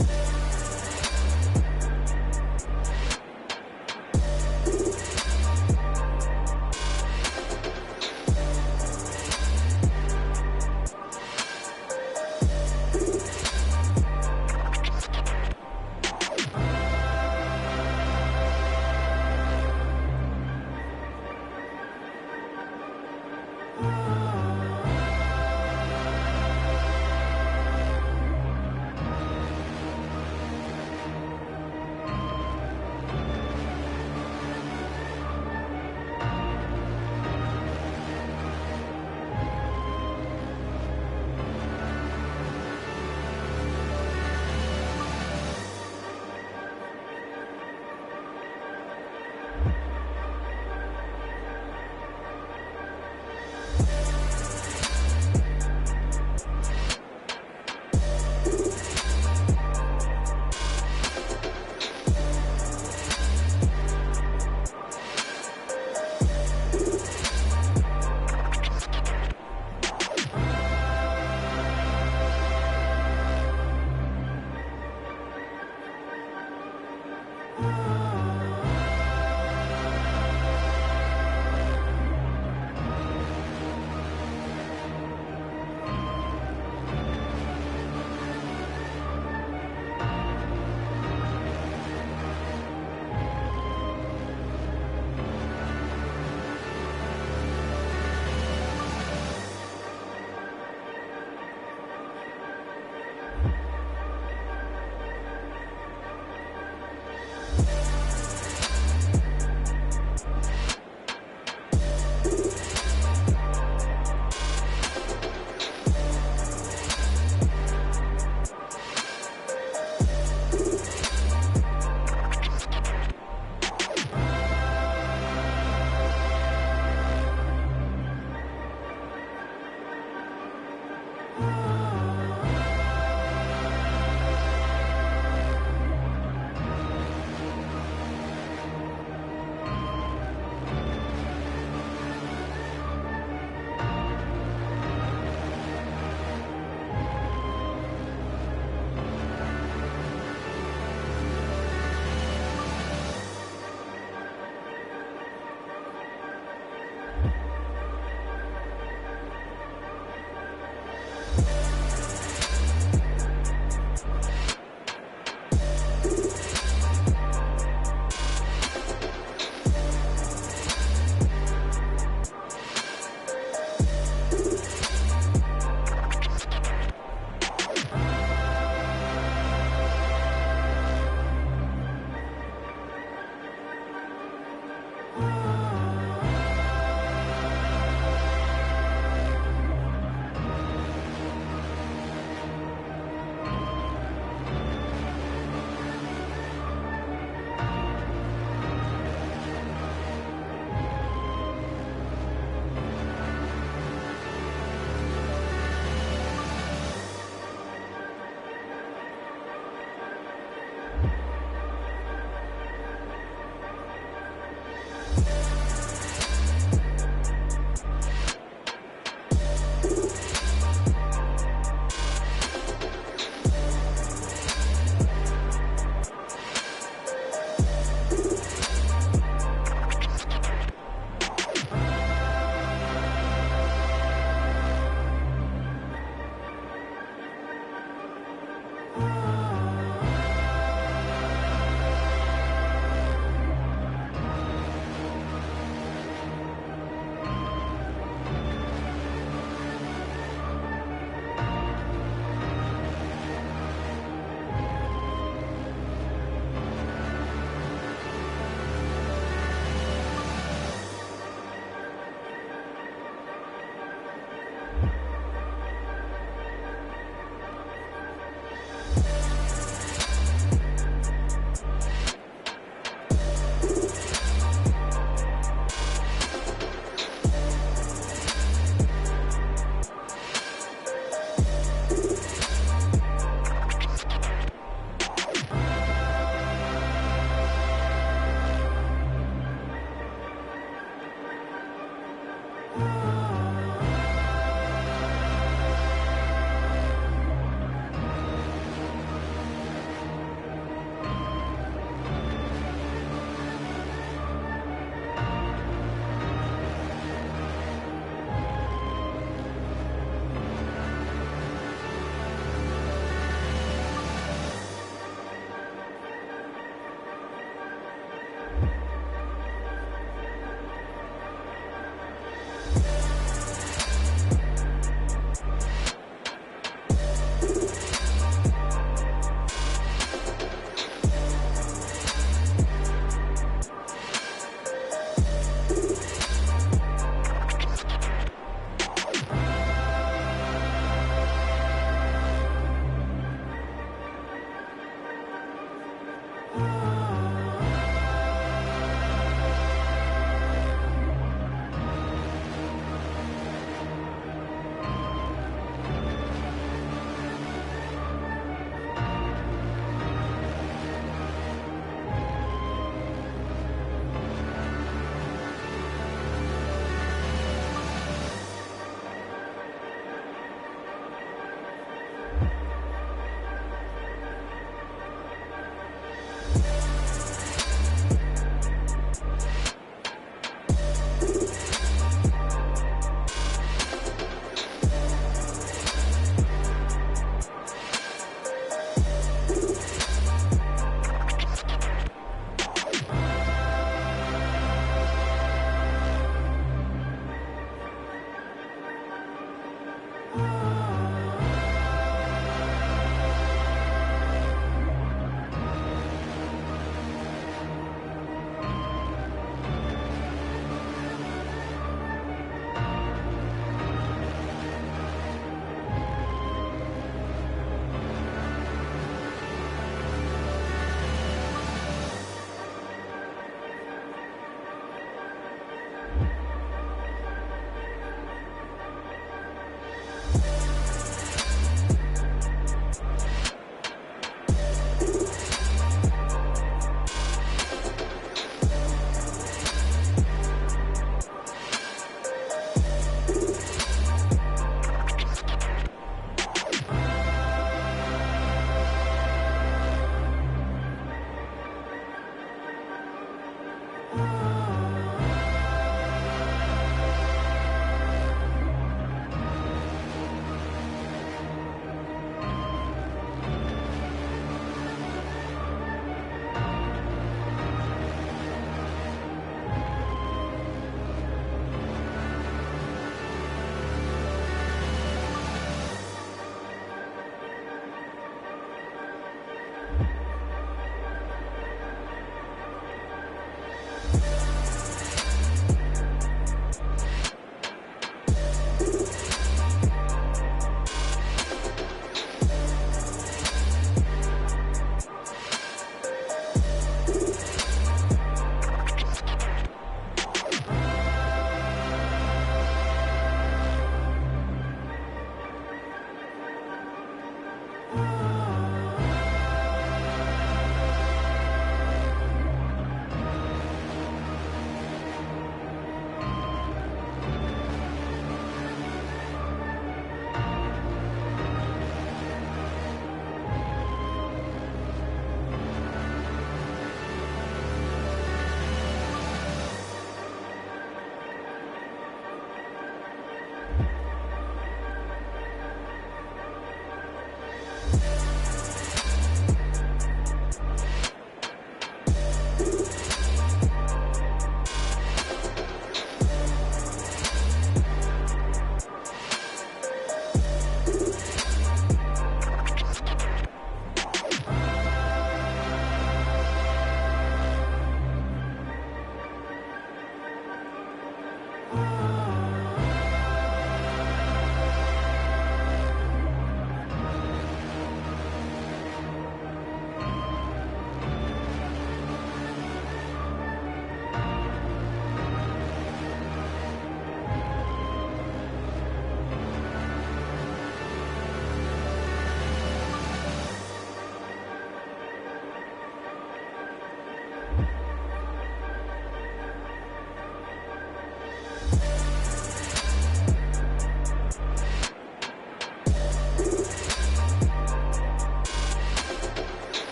you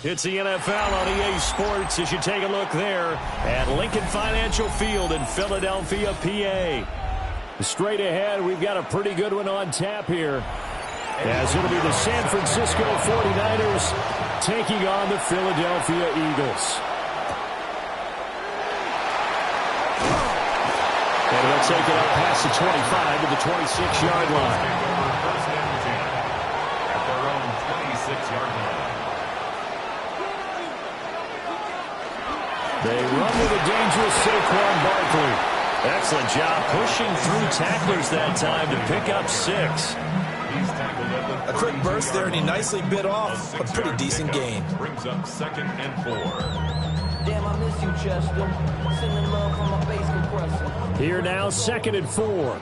It's the NFL on EA Sports as you take a look there at Lincoln Financial Field in Philadelphia, PA. Straight ahead, we've got a pretty good one on tap here, as it'll be the San Francisco 49ers taking on the Philadelphia Eagles. And they'll take it up past the 25 to the 26-yard line. First and 10 at their own 26-yard line. They run with a dangerous Saquon Barkley. Excellent job pushing through tacklers that time to pick up 6. A quick burst there, and he nicely bit off a pretty decent gain. Brings up 2nd and 4. Damn, I miss you, Chester. Sending love from my bass compressor. Here now, 2nd and 4.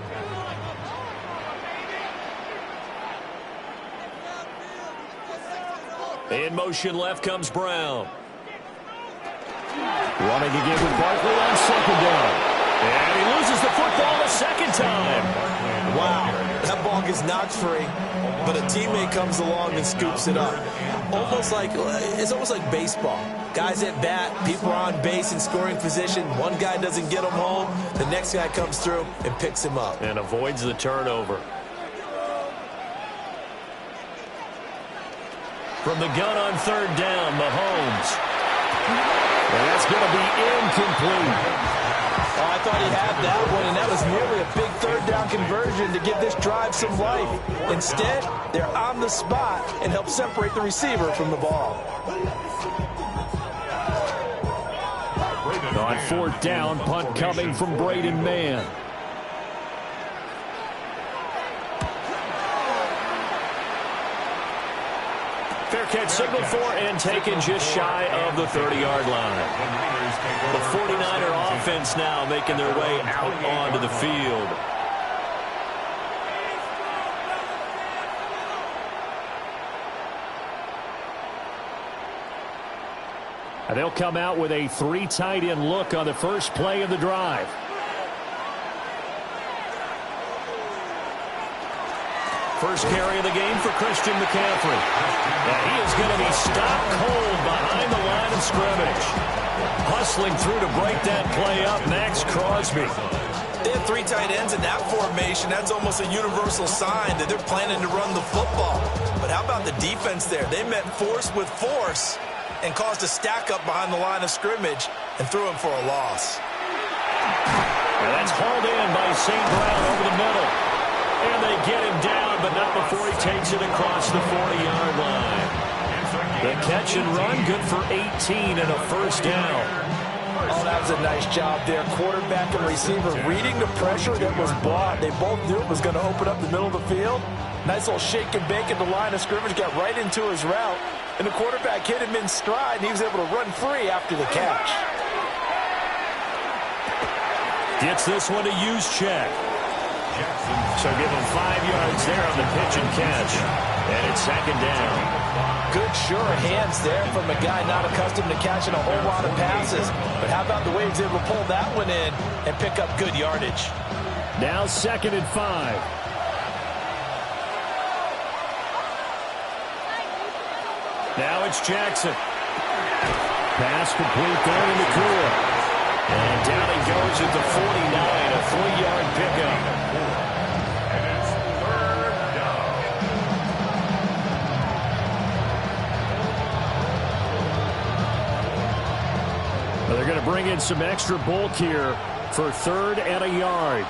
In motion left comes Brown. Running again with Barkley on 2nd down. And he loses the football a 2nd time. Wow, that ball gets knocked free, but a teammate comes along and scoops it up. It's almost like baseball. Guys at bat, people are on base in scoring position. One guy doesn't get him home. The next guy comes through and picks him up. And avoids the turnover. From the gun on 3rd down, Mahomes. And that's going to be incomplete. Oh, I thought he had that one, and that was nearly a big 3rd down conversion to give this drive some life. Instead, they're on the spot and help separate the receiver from the ball. On 4th down, punt coming from Braden Mann. Fair catch signal for and taken just shy of the 30-yard line. The 49er offense now making their way out onto the field. And they'll come out with a 3 tight end look on the first play of the drive. First carry of the game for Christian McCaffrey. And he is going to be stopped cold behind the line of scrimmage. Hustling through to break that play up, Max Crosby. They have 3 tight ends in that formation. That's almost a universal sign that they're planning to run the football. But how about the defense there? They met force with force and caused a stack up behind the line of scrimmage and threw him for a loss. And that's hauled in by St. Brown over the middle. And they get him down, but not before he takes it across the 40-yard line. The catch and run, good for 18 and a first down. Oh, that was a nice job there. Quarterback and receiver reading the pressure that was brought. They both knew it was going to open up the middle of the field. Nice little shake and bake at the line of scrimmage, got right into his route. And the quarterback hit him in stride, and he was able to run free after the catch. Gets this one to use check. So give him 5 yards there on the pitch and catch. And it's 2nd down. Good, sure hands there from a guy not accustomed to catching a whole lot of passes. But how about the way he's able to pull that one in and pick up good yardage? Now 2nd and 5. Now it's Jackson. Pass complete there in the cool. And down he goes at the 49, a 3-yard pickup. And it's 3rd down. Well, they're going to bring in some extra bulk here for 3rd and a yard.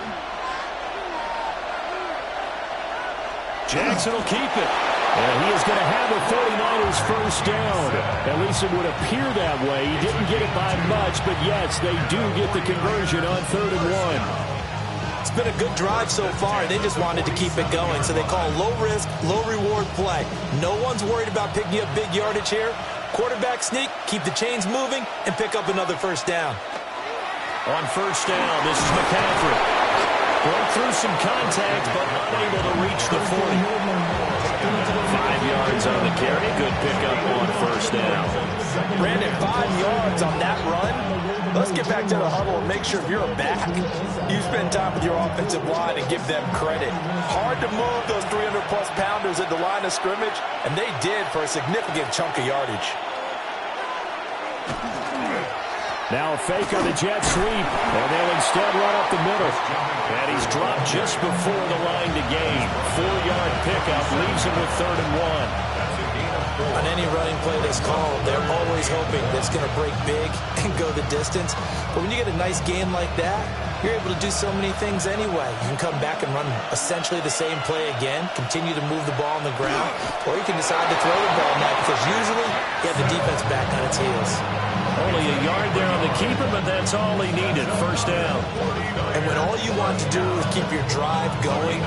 Jackson will keep it. And he is going to have the 49ers first down. At least it would appear that way. He didn't get it by much, but yes, they do get the conversion on 3rd and 1. It's been a good drive so far. They just wanted to keep it going, so they call low-risk, low-reward play. No one's worried about picking up big yardage here. Quarterback sneak, keep the chains moving, and pick up another first down. On first down, this is McCaffrey. Broke through some contact, but unable to reach the 40. 5 yards on the carry. Good pickup on first down. Brandon, 5 yards on that run. Let's get back to the huddle and make sure if you're a back, you spend time with your offensive line and give them credit. Hard to move those 300-plus pounders at the line of scrimmage, and they did for a significant chunk of yardage. Now a fake on the jet sweep, and they'll instead run up the middle. And he's dropped just before the line to gain. 4-yard pickup leaves him with 3rd and 1. On any running play that's called, they're always hoping that it's going to break big and go the distance. But when you get a nice game like that, you're able to do so many things anyway. You can come back and run essentially the same play again, continue to move the ball on the ground, or you can decide to throw the ball now because usually you have the defense back on its heels. Only a yard there on the keeper, but that's all he needed. 1st down. And when all you want to do is keep your drive going,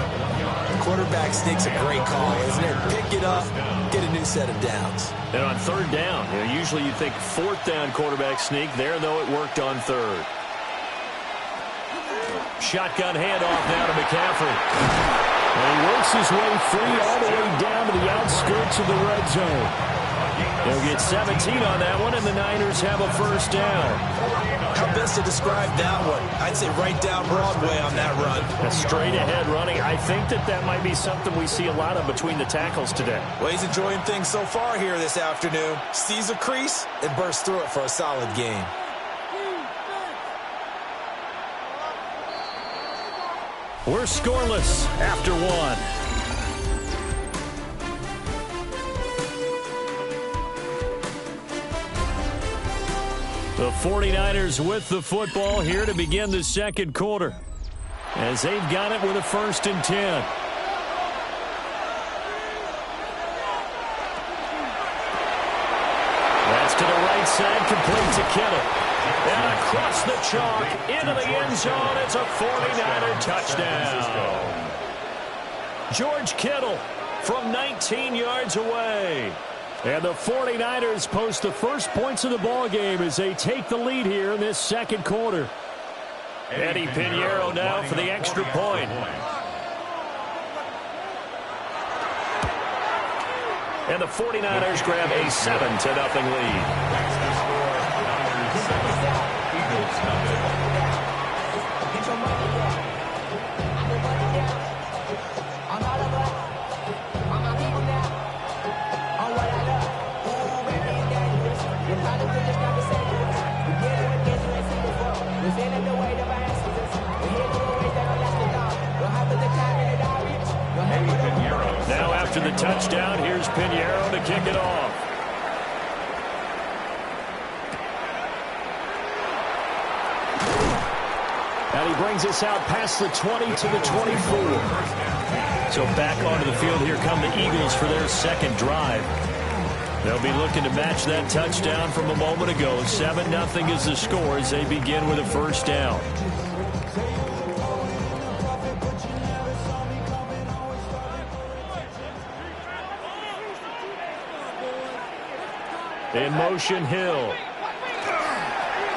quarterback sneak's a great call, isn't it? Pick it up, get a new set of downs. And on 3rd down, usually you think 4th down quarterback sneak. There, though, it worked on 3rd. Shotgun handoff now to McCaffrey. And he works his way free all the way down to the outskirts of the red zone. They'll get 17 on that one, and the Niners have a 1st down. How best to describe that one? I'd say right down Broadway on that run. A straight-ahead running. I think that might be something we see a lot of between the tackles today. Well, he's enjoying things so far here this afternoon. Sees a crease and bursts through it for a solid gain. We're scoreless after 1. The 49ers with the football here to begin the 2nd quarter, as they've got it with a 1st and 10. That's to the right side, complete to Kittle. And across the chalk, into the end zone, it's a 49er touchdown. George Kittle from 19 yards away. And the 49ers post the first points of the ball game as they take the lead here in this 2nd quarter. Eddie Pinheiro now for the extra point. And the 49ers grab a 7-0 lead. Now after the touchdown, here's Pinheiro to kick it off. And he brings us out past the 20 to the 24. So back onto the field, here come the Eagles for their 2nd drive. They'll be looking to match that touchdown from a moment ago. 7-0 is the score as they begin with a 1st down. In motion, Hill.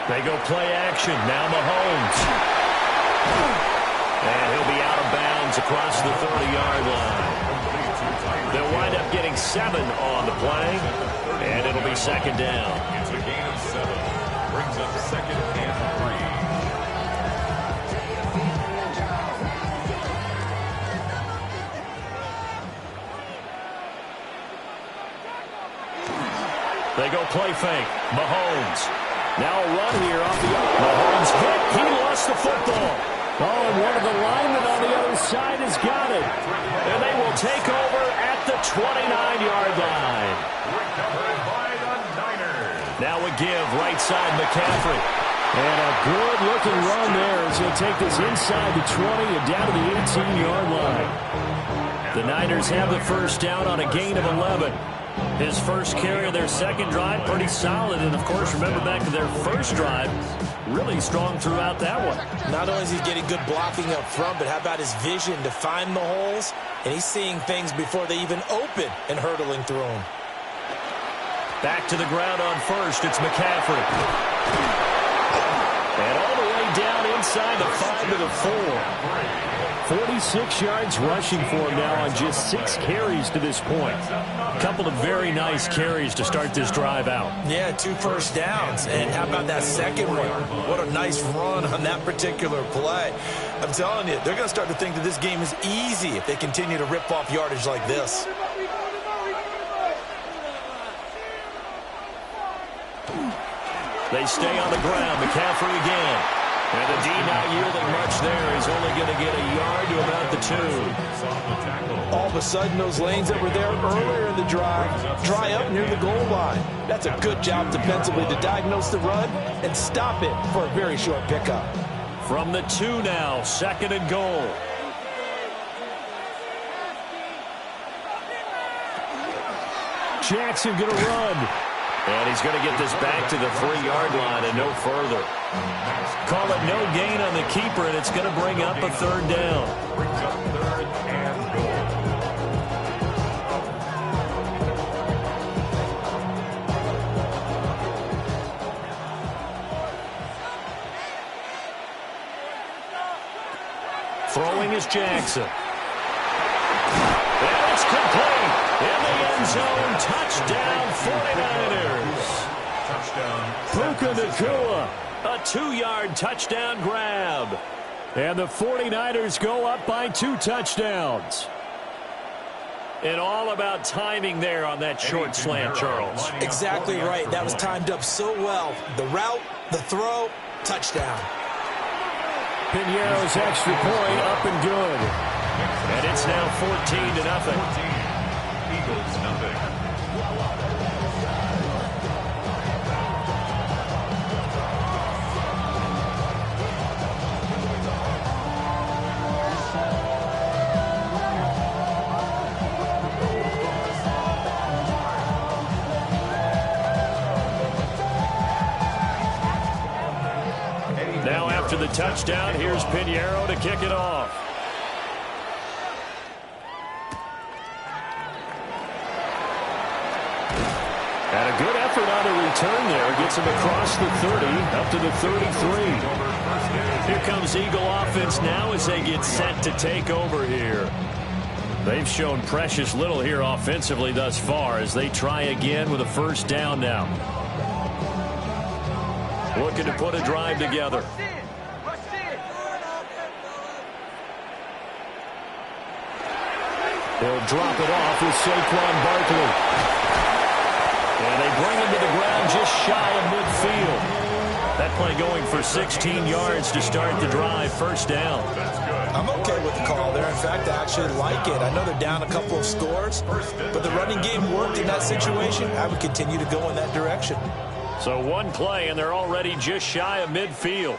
They go play action. Now Mahomes. And he'll be out of bounds across the 30-yard line. They'll wind up getting 7 on the play, and it'll be 2nd down. It's a gain of 7. Brings up 2nd and 3. They go play fake. Mahomes. Now a run here off the up. Mahomes hit. He lost the football. Oh, and one of the linemen on the other side has got it. And they will take over at the 29-yard line. Recovered by the Niners. Now a give. Right side, McCaffrey. And a good-looking run there as he'll take this inside the 20 and down to the 18-yard line. The Niners have the 1st down on a gain of 11. His first carry of their 2nd drive, pretty solid. And, of course, remember back to their 1st drive, really strong throughout that one. Not only is he getting good blocking up front, but how about his vision to find the holes? And he's seeing things before they even open and hurdling through them. Back to the ground on 1st. It's McCaffrey. And all the way down inside the 5 to the 4. 46 yards rushing for him now on just 6 carries to this point. A couple of very nice carries to start this drive out. Yeah, 2 first downs. And how about that second one? What a nice run on that particular play. I'm telling you, they're going to start to think that this game is easy if they continue to rip off yardage like this. They stay on the ground. McCaffrey again. And the D not yielding much there. He's only going to get a yard to about the 2. All of a sudden, those lanes that were there earlier in the drive dry up near the goal line. That's a good job defensively to diagnose the run and stop it for a very short pickup. From the 2 now, 2nd and goal. Jackson going to run. And he's going to get this back to the 3-yard line and no further. Call it no gain on the keeper, and it's going to bring up a 3rd down. Brings up 3rd and goal. Throwing is Jackson. And it's complete. In the end zone, touchdown 49ers. Touchdown. Puka Nacua, a 2-yard touchdown grab. And the 49ers go up by 2 touchdowns. And all about timing there on that short slant, Charles. Exactly right. That was timed up so well. The route, the throw, touchdown. Piñeiro's extra point up and good. And it's now 14-0. Eagles nothing. Now after the touchdown, here's Piñeiro to kick it off. And a good effort on the return there. Gets him across the 30, up to the 33. Here comes Eagle offense now as they get set to take over here. They've shown precious little here offensively thus far as they try again with a 1st down now. Looking to put a drive together. They'll drop it off with Saquon Barkley. And they bring him to the ground just shy of midfield. That play going for 16 yards to start the drive. 1st down. I'm okay with the call there. In fact, I actually like it. I know they're down a couple of scores, but the running game worked in that situation. I would continue to go in that direction. So 1 play, and they're already just shy of midfield.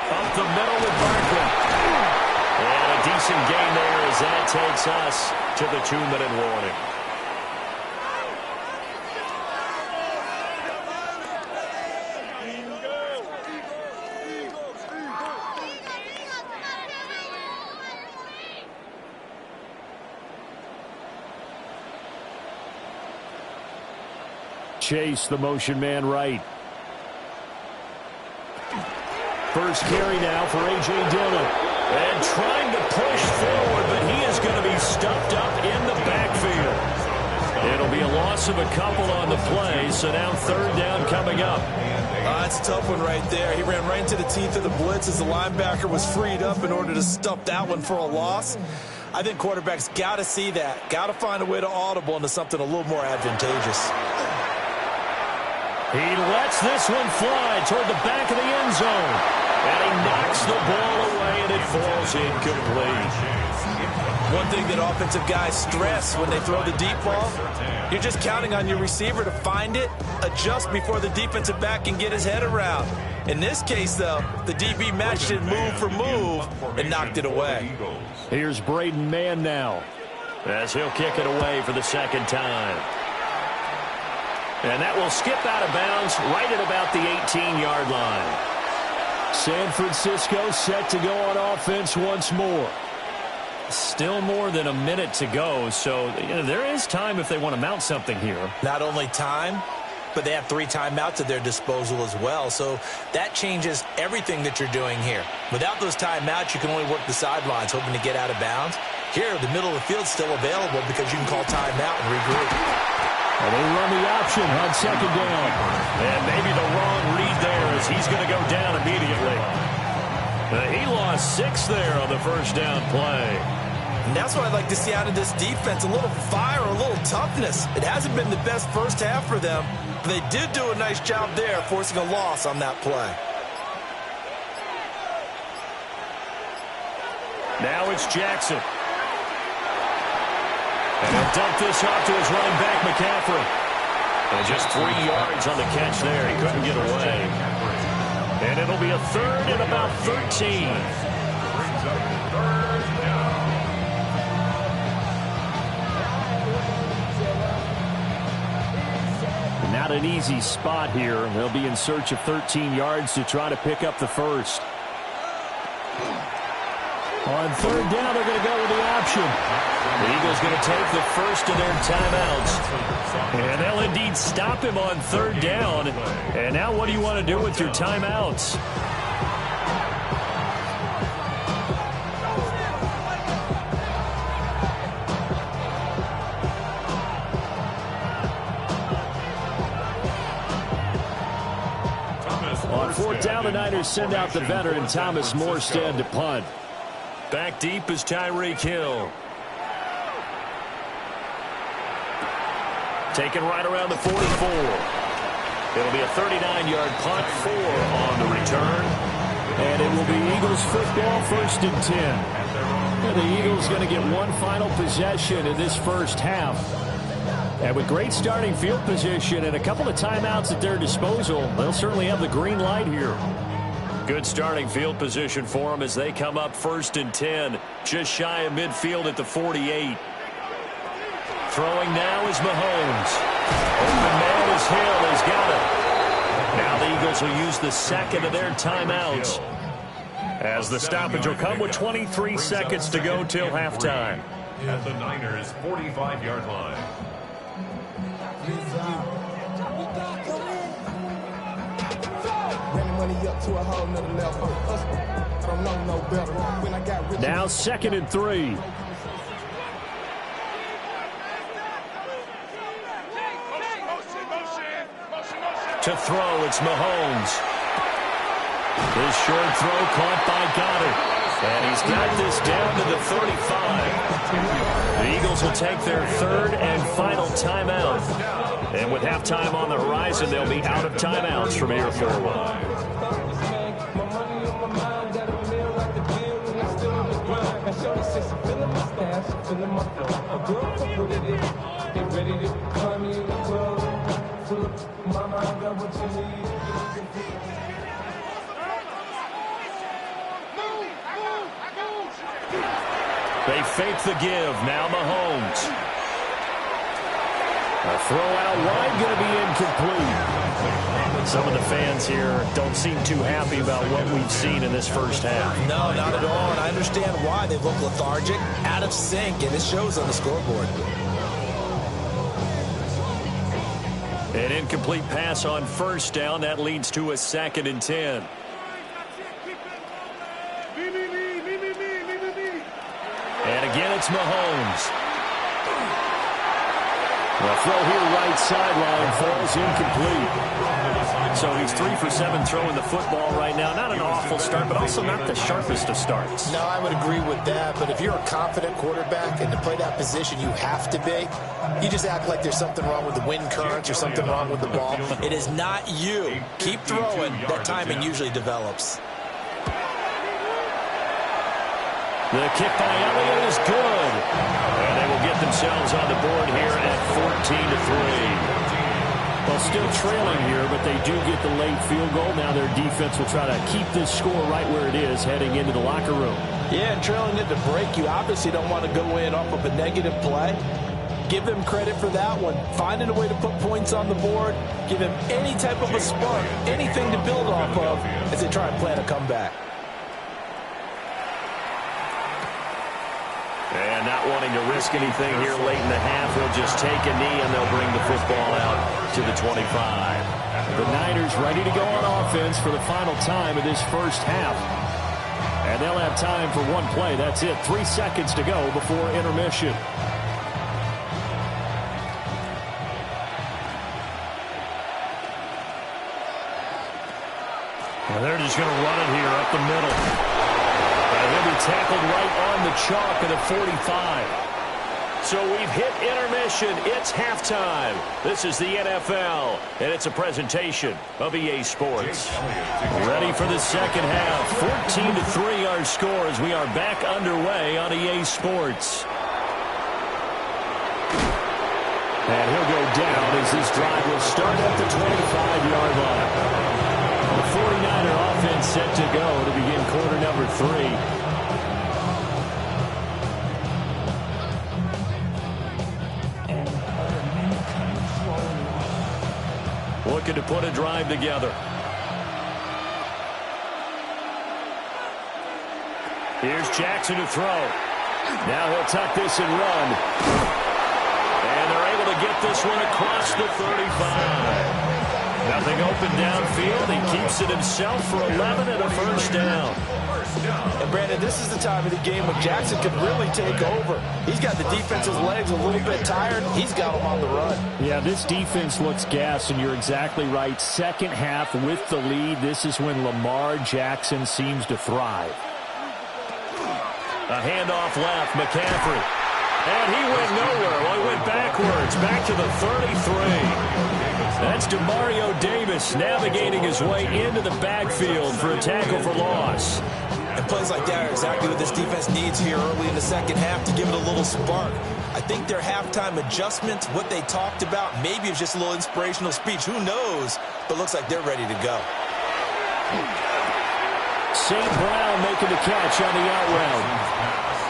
Up the middle with Barkley. And a decent gain there as that takes us to the 2-minute warning. Chase, the motion man right. First carry now for A.J. Dillon. And trying to push forward, but he is going to be stuffed up in the backfield. It'll be a loss of a couple on the play, so now 3rd down coming up. That's a tough one right there. He ran right into the teeth of the blitz as the linebacker was freed up in order to stuff that one for a loss. I think quarterbacks got to see that. Got to find a way to audible into something a little more advantageous. He lets this one fly toward the back of the end zone. And he knocks the ball away, and it falls incomplete. One thing that offensive guys stress when they throw the deep ball, you're just counting on your receiver to find it, adjust before the defensive back can get his head around. In this case, though, the DB matched it move for move and knocked it away. Here's Braden Mann now as he'll kick it away for the 2nd time. And that will skip out of bounds right at about the 18-yard line. San Francisco set to go on offense once more. Still more than a minute to go, so there is time if they want to mount something here. Not only time, but they have 3 timeouts at their disposal as well, so that changes everything that you're doing here. Without those timeouts, you can only work the sidelines, hoping to get out of bounds. Here, the middle of the field is still available because you can call timeout and regroup. And they run the option on 2nd down. And maybe the wrong read there as he's going to go down immediately. He lost 6 there on the 1st down play. And that's what I'd like to see out of this defense, a little fire, a little toughness. It hasn't been the best first half for them, but they did do a nice job there, forcing a loss on that play. Now it's Jackson. And he'll dump this off to his running back, McCaffrey. And just 3 yards on the catch there. He couldn't get away. And it'll be a third and about 13. Not an easy spot here. They'll be in search of 13 yards to try to pick up the first. On third down, they're going to go with the option. The Eagles going to take the first of their timeouts. And they'll indeed stop him on third down. And now what do you want to do with your timeouts? On fourth down, the Niners send out the veteran Thomas Morstead to punt. Back deep is Tyreek Hill. Taken right around the 44. It'll be a 39-yard punt, 4 on the return. And it will be Eagles football, 1st and 10. And the Eagles going to get one final possession in this first half. And with great starting field position and a couple of timeouts at their disposal, they'll certainly have the green light here. Good starting field position for them as they come up 1st and 10. Just shy of midfield at the 48. Throwing now is Mahomes. Open man is Hill. He's got it. Now the Eagles will use the second of their timeouts, as the stoppage will come with 23 seconds to go till halftime. At the Niners' 45-yard line. Now 2nd and 3. To throw, it's Mahomes. His short throw caught by Goddard. And he's got this down to the 35. The Eagles will take their third and final timeout. And with halftime on the horizon, they'll be out of timeouts from here forward. They fake the give. Now Mahomes. A throw out wide, going to be incomplete. Some of the fans here don't seem too happy about what we've seen in this first half. No, not at all, and I understand why. They look lethargic, out of sync, and it shows on the scoreboard. An incomplete pass on first down. That leads to a 2nd and 10. And again, it's Mahomes. The throw here right sideline falls incomplete. So he's 3 for 7 throwing the football right now. Not an awful start, but also not the sharpest of starts. No, I would agree with that. But if you're a confident quarterback and to play that position you have to be, you just act like there's something wrong with the wind currents or something wrong with the ball. It is not you. Keep throwing. That timing usually develops. The kick by Elliott is good. And they will get themselves on the board here at 14-3. Well, still trailing here, but they do get the late field goal. Now their defense will try to keep this score right where it is heading into the locker room. Yeah, and trailing at the break, you obviously don't want to go in off of a negative play. Give them credit for that one. Finding a way to put points on the board. Give them any type of a spark, anything to build off of as they try and plan a comeback. And not wanting to risk anything here late in the half, he'll just take a knee and they'll bring the football out to the 25. The Niners ready to go on offense for the final time of this first half. And they'll have time for one play. That's it. 3 seconds to go before intermission. And they're just going to run it here up the middle. And he'll be tackled right on the chalk at the 45. So we've hit intermission. It's halftime. This is the NFL, and it's a presentation of EA Sports. Ready for the second half. 14-3 our score as we are back underway on EA Sports. And he'll go down as this drive will start at the 25-yard line. The 49er offense set to go to begin quarter number 3. Looking to put a drive together. Here's Jackson to throw. Now he'll tuck this and run. And they're able to get this one across the 35. Nothing open downfield. He keeps it himself for 11 and a first down. And Brandon, this is the time of the game when Jackson could really take over. He's got the defense's legs a little bit tired. He's got them on the run. Yeah, this defense looks gassed, and you're exactly right. Second half with the lead, this is when Lamar Jackson seems to thrive. A handoff left, McCaffrey. And he went nowhere. Well, he went backwards, back to the 33. That's Demario Davis navigating his way into the backfield for a tackle for loss. And plays like that are exactly what this defense needs here early in the second half to give it a little spark. I think their halftime adjustment, what they talked about, maybe it's just a little inspirational speech. Who knows? But looks like they're ready to go. St. Brown making the catch on the out route.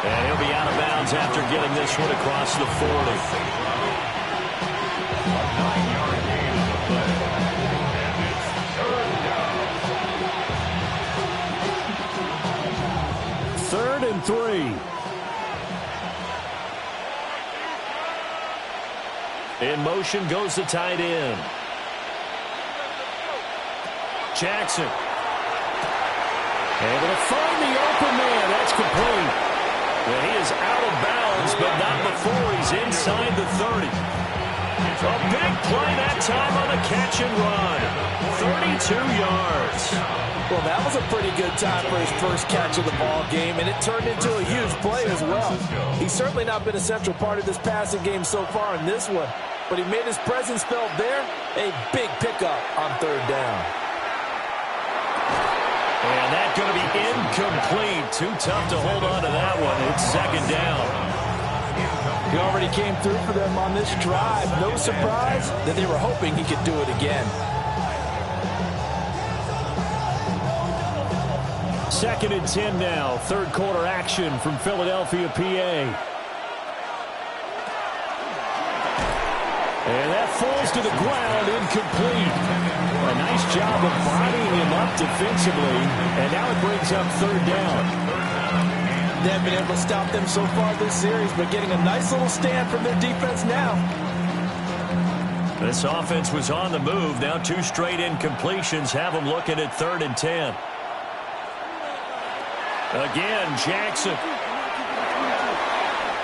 And he'll be out of bounds after getting this one across the 40. Third and 3. In motion goes the tight end. Jackson. Able to find the open man. That's complete. And he is out of bounds, but not before he's inside the 30. A big play that time on the catch and run. 32 yards. Well, that was a pretty good time for his first catch of the ball game, and it turned into a huge play as well. He's certainly not been a central part of this passing game so far in this one, but he made his presence felt there. A big pickup on third down. And that's going to be incomplete. Too tough to hold on to that one. It's second down. He already came through for them on this drive. No surprise that they were hoping he could do it again. Second and 10 now. Third quarter action from Philadelphia, PA. And that falls to the ground, incomplete. A nice job of bodying him up defensively, and now it brings up third down. They haven't been able to stop them so far this series, but getting a nice little stand from their defense now. This offense was on the move. Now 2 straight incompletions have them looking at third and 10. Again, Jackson.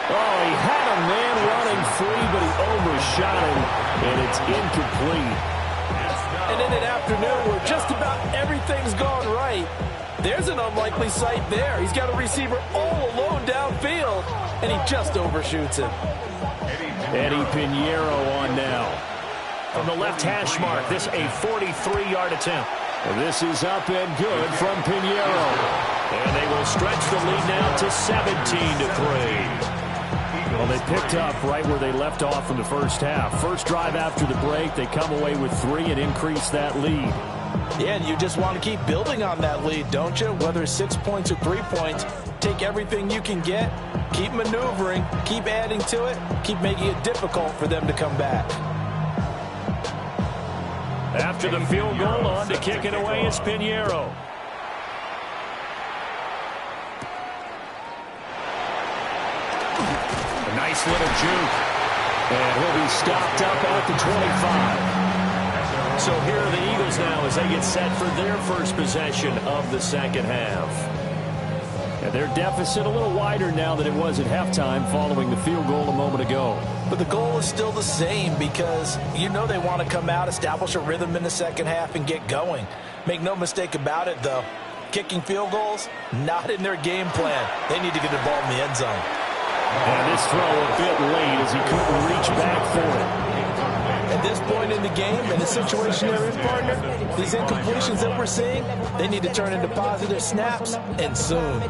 Oh, he had a man running free, but he overshot him, and it's incomplete. And in an afternoon where just about everything's gone right, there's an unlikely sight there. He's got a receiver all alone downfield, and he just overshoots him. Eddie Pinheiro on now. From the left hash mark, this a 43-yard attempt. And this is up and good from Pinheiro. And they will stretch the lead now to 17-3. Well, they picked up right where they left off in the first half. First drive after the break, they come away with 3 and increase that lead. Yeah, and you just want to keep building on that lead, don't you? Whether it's 6 points or 3 points, take everything you can get, keep maneuvering, keep adding to it, keep making it difficult for them to come back. After the field goal, on to kick it away is Pinheiro. A nice little juke. And he'll be stopped up at the 25. So here are the Eagles now as they get set for their first possession of the second half. And their deficit a little wider now than it was at halftime following the field goal a moment ago. But the goal is still the same because you know they want to come out, establish a rhythm in the second half, and get going. Make no mistake about it, though. kicking field goals, not in their game plan. They need to get the ball in the end zone. And this throw a bit late as he couldn't reach back for it. At this point in the game, in the situation they're in, partner, these incompletions that we're seeing, they need to turn into positive snaps, and soon.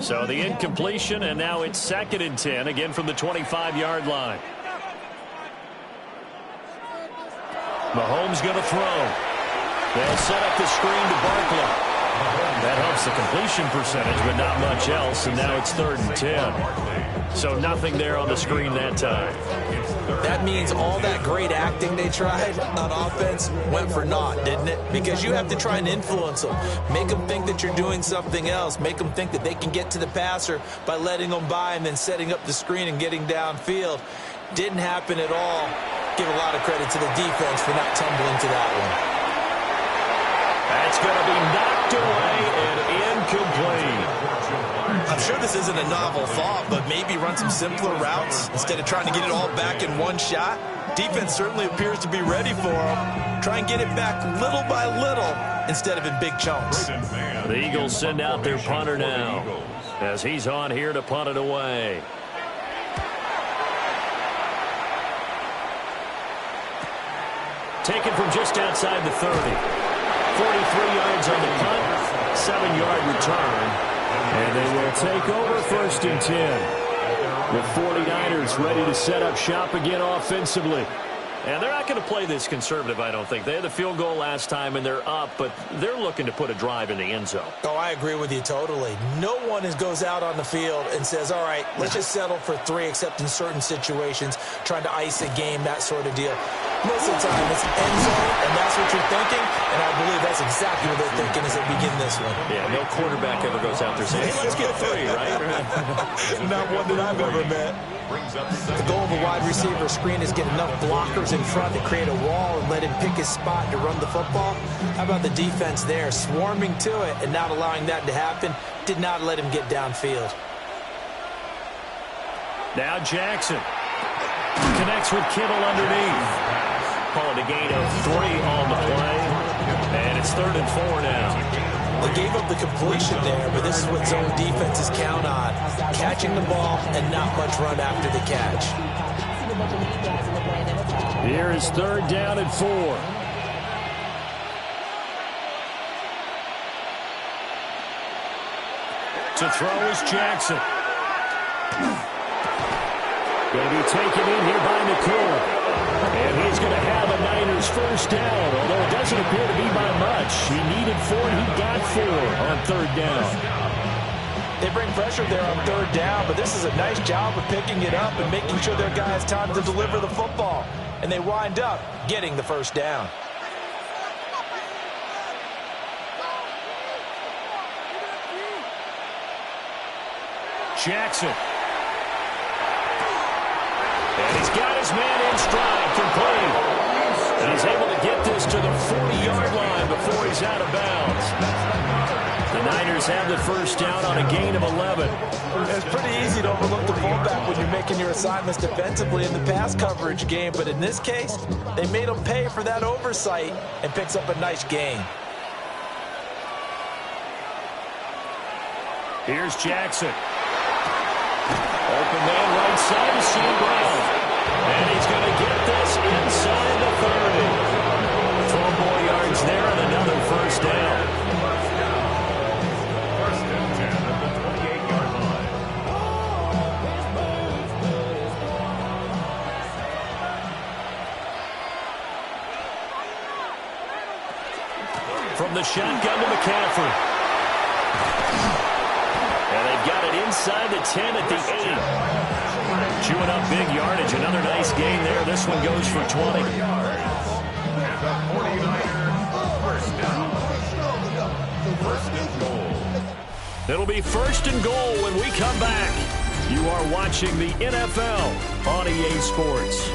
So the incompletion, and now it's 2nd and 10, again from the 25-yard line. Mahomes going to throw. They'll set up the screen to Barkley. That helps the completion percentage, but not much else, and now it's 3rd and 10. So nothing there on the screen that time. That means all that great acting they tried on offense went for naught, didn't it? Because you have to try and influence them. Make them think that you're doing something else. Make them think that they can get to the passer by letting them by and then setting up the screen and getting downfield. Didn't happen at all. Give a lot of credit to the defense for not tumbling to that one. That's going to be knocked away and incomplete. I'm sure this isn't a novel thought, but maybe run some simpler routes instead of trying to get it all back in one shot. Defense certainly appears to be ready for them. Try and get it back little by little instead of in big chunks. The Eagles send out their punter now as he's on here to punt it away. Taken from just outside the 30. 43 yards on the punt, 7-yard return. And they will take over 1st and 10. The 49ers ready to set up shop again offensively. And they're not going to play this conservative, I don't think. They had the field goal last time, and they're up, but they're looking to put a drive in the end zone. Oh, I agree with you totally. No one goes out on the field and says, all right, let's just settle for 3, except in certain situations, trying to ice a game, that sort of deal. Most of the time, it's end zone, and that's what you're thinking, and I believe that's exactly what they're thinking as they begin this one. Yeah, no quarterback ever goes out there saying, hey, let's get 3, right? Not one that I've ever met. The goal of a wide receiver screen is get enough blockers in front to create a wall and let him pick his spot to run the football. How about the defense there, swarming to it and not allowing that to happen? Did not let him get downfield. Now Jackson connects with Kittle underneath. Calling a gain of 3 on the play. And it's 3rd and 4 now. They gave up the completion there, but this is what zone defenses count on. Catching the ball and not much run after the catch. Here is 3rd down and 4. To throw is Jackson. Going to be taken in here by McCool. And he's going to have a Niners 1st down, although it doesn't appear to be by much. He needed 4, and he got 4 on 3rd down. They bring pressure there on 3rd down, but this is a nice job of picking it up and making sure their guys time to deliver the football. And they wind up getting the 1st down. Jackson. And he's got his man in stride, complete. And he's able to get this to the 40-yard line before he's out of bounds. The Niners have the 1st down on a gain of 11. It's pretty easy to overlook the fullback when you're making your assignments defensively in the pass coverage game, but in this case, they made him pay for that oversight and picks up a nice gain. Here's Jackson. Open man right side to St. Brown. And he's going to get this inside the 30. 4 more yards there and another 1st down. 1st and 10 at the 28-yard line. From the shotgun to McCaffrey. And they've got it inside the 10 at the 8. Chewing up big yardage. Another nice gain there. This one goes for 20. And the 49ers 1st down. 1st and goal. It'll be 1st and goal when we come back. You are watching the NFL on EA Sports.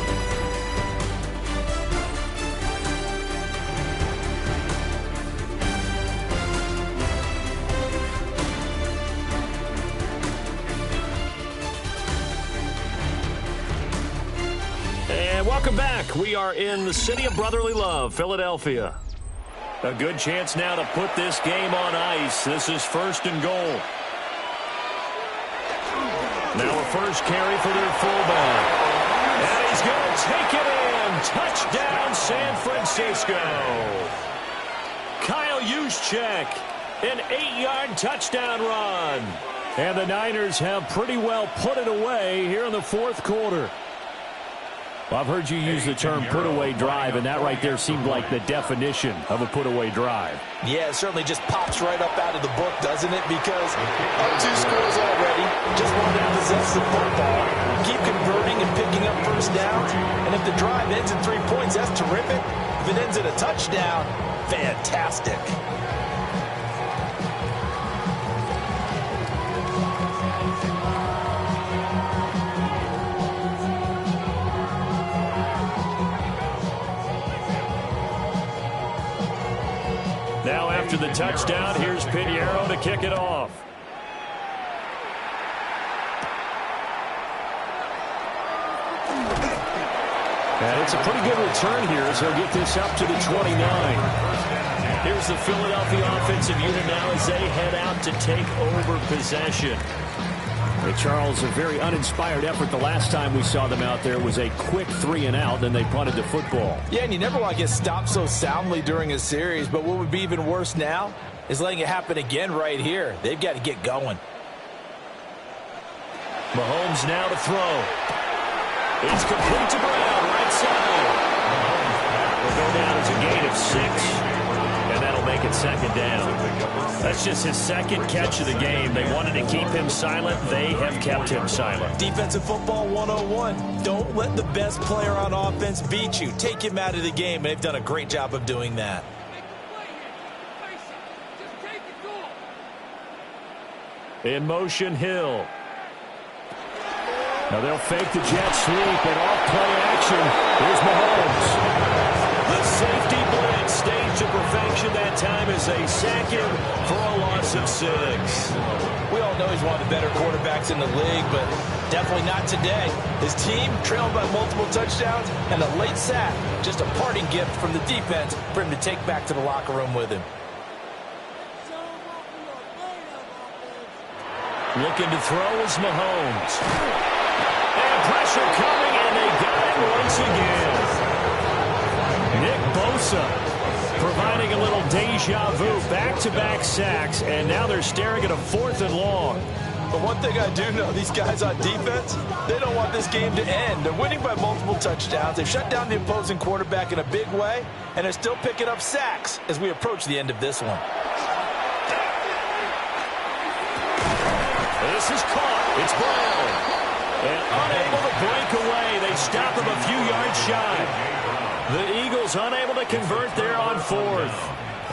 Welcome back. We are in the city of brotherly love, Philadelphia. A good chance now to put this game on ice. This is 1st and goal. Now a first carry for their fullback. And he's going to take it in. Touchdown, San Francisco. Kyle Juszczyk, an 8-yard touchdown run. And the Niners have pretty well put it away here in the 4th quarter. Well, I've heard you use the term put-away drive, and that right there seemed like the definition of a put-away drive. Yeah, it certainly just pops right up out of the book, doesn't it? Because up 2 scores already, just wanted to possess the football, keep converting and picking up first downs. And if the drive ends in 3 points, that's terrific. If it ends in a touchdown, fantastic. Now after the touchdown, here's Pinheiro to kick it off. And it's a pretty good return here as he'll get this up to the 29. Here's the Philadelphia offensive unit now as they head out to take over possession. Hey, Charles, a very uninspired effort the last time we saw them out there was a quick 3-and-out, then they punted the football. Yeah, and you never want to get stopped so soundly during a series, but what would be even worse now is letting it happen again right here. They've got to get going. Mahomes now to throw. It's complete to Brown, right side. Will go down as a gain of 6, and that'll make it 2nd down. That's just his 2nd catch of the game. They wanted to keep him silent. They have kept him silent. Defensive football 101. Don't let the best player on offense beat you. Take him out of the game, and they've done a great job of doing that. In motion, Hill. Now they'll fake the jet sweep and off-play action. Here's Mahomes. The safety blitz staged to perfection that time as they sack him for a loss of 6. We all know he's one of the better quarterbacks in the league, but definitely not today. His team trailed by multiple touchdowns and a late sack. Just a parting gift from the defense for him to take back to the locker room with him. Looking to throw is Mahomes. And pressure coming, and they got it once again. Nick Bosa providing a little deja vu, back-to-back sacks, and now they're staring at a 4th and long. But one thing I do know, these guys on defense, they don't want this game to end. They're winning by multiple touchdowns. They've shut down the opposing quarterback in a big way, and they're still picking up sacks as we approach the end of this one. This is caught. It's Brown. And unable to break away. They stop him a few yards shy. The Eagles unable to convert there on 4th.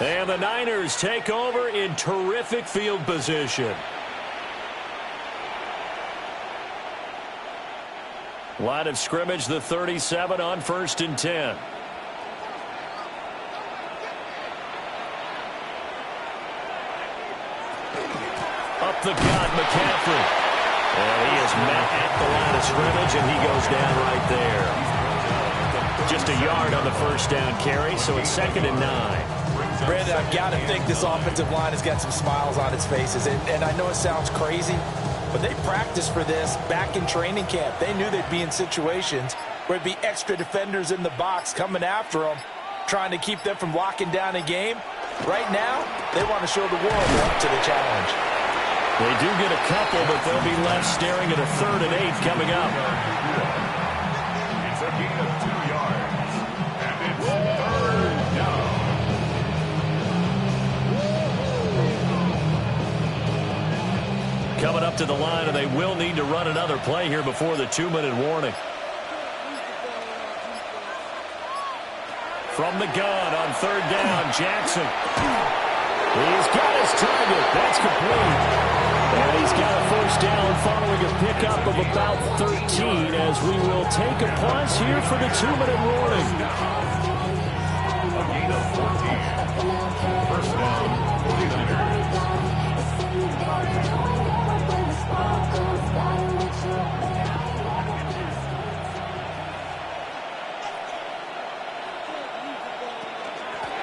And the Niners take over in terrific field position. Line of scrimmage, the 37 on 1st and 10. Up the gut, McCaffrey. And he is met at the line of scrimmage, and he goes down right there. Just a yard on the first down carry, so it's 2nd and 9. Brandon, I've got to think this offensive line has got some smiles on its faces. And I know it sounds crazy, but they practiced for this back in training camp. They knew they'd be in situations where there'd be extra defenders in the box coming after them, trying to keep them from locking down a game. Right now, they want to show the world they're up to the challenge. They do get a couple, but they'll be left staring at a 3rd and 8 coming up. It's a gain of 2 yards, and it's 3rd down. Coming up to the line, and they will need to run another play here before the 2-minute warning. From the gun on 3rd down, Jackson. He's got his target. That's complete. And he's got a first down following a pickup of about 13 as we will take a pause here for the 2-minute warning. A gain of 14. First down, 49ers.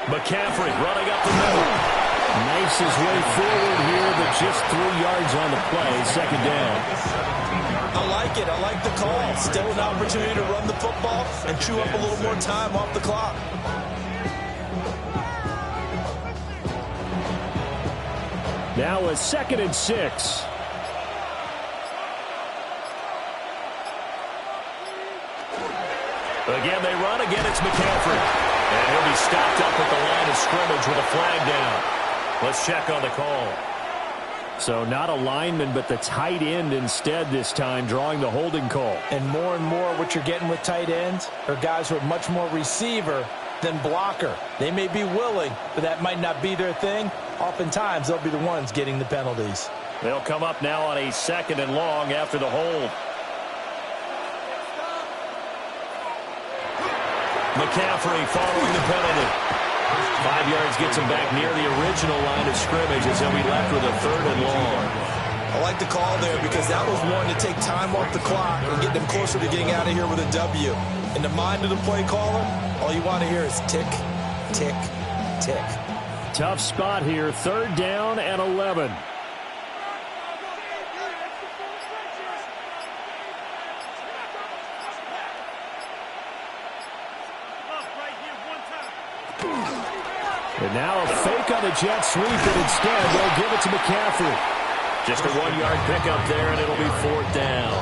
McCaffrey running up the middle. Makes his way forward here, but just 3 yards on the play. Second down. I like it. I like the call. Still an opportunity to run the football and chew up a little more time off the clock. Now a 2nd and 6. Again, they run. Again, it's McCaffrey. And he'll be stopped up at the line of scrimmage with a flag down. Let's check on the call. So not a lineman, but the tight end instead this time, drawing the holding call. And more what you're getting with tight ends are guys who are much more receiver than blocker. They may be willing, but that might not be their thing. Oftentimes, they'll be the ones getting the penalties. They'll come up now on a 2nd and long after the hold. McCaffrey following the penalty. 5 yards gets him back near the original line of scrimmage as he'll be left with a 3rd and long. I like the call there because that was one to take time off the clock and get them closer to getting out of here with a W. In the mind of the play caller, all you want to hear is tick, tick, tick. Tough spot here. 3rd down and 11. And now a fake on the jet sweep, and instead they'll give it to McCaffrey. Just a 1-yard pickup there, and it'll be 4th down.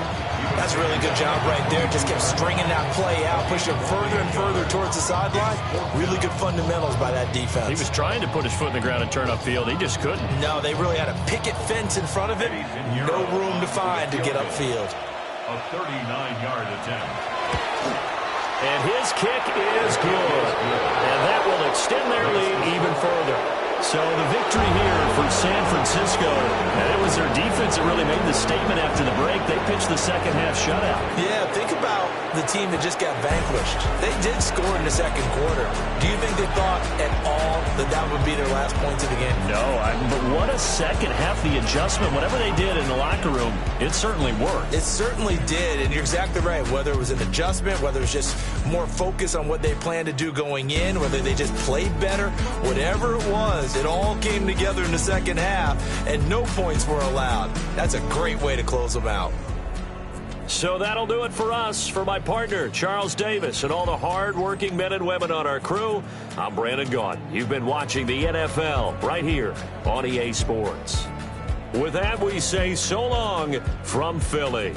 That's a really good job right there. Just kept stringing that play out, pushing further and further towards the sideline. Really good fundamentals by that defense. He was trying to put his foot in the ground and turn upfield. He just couldn't. No, they really had a picket fence in front of it. No room to find to get upfield. A 39-yard attempt. And his kick is good. And that will extend their lead even further. So the victory here for San Francisco. And it was their defense that really made the statement after the break. They pitched the second half shutout. Yeah, think about the team that just got vanquished. They did score in the 2nd quarter. Do you think they thought at all that that would be their last points of the game? No, but what a second half. The adjustment, whatever they did in the locker room, it certainly worked. It certainly did, and you're exactly right. Whether it was an adjustment, whether it was just more focus on what they planned to do going in, whether they just played better, whatever it was, it all came together in the second half, and no points were allowed. That's a great way to close them out. So that'll do it for us. For my partner, Charles Davis, and all the hard-working men and women on our crew, I'm Brandon Gaudin. You've been watching the NFL right here on EA Sports. With that, we say so long from Philly.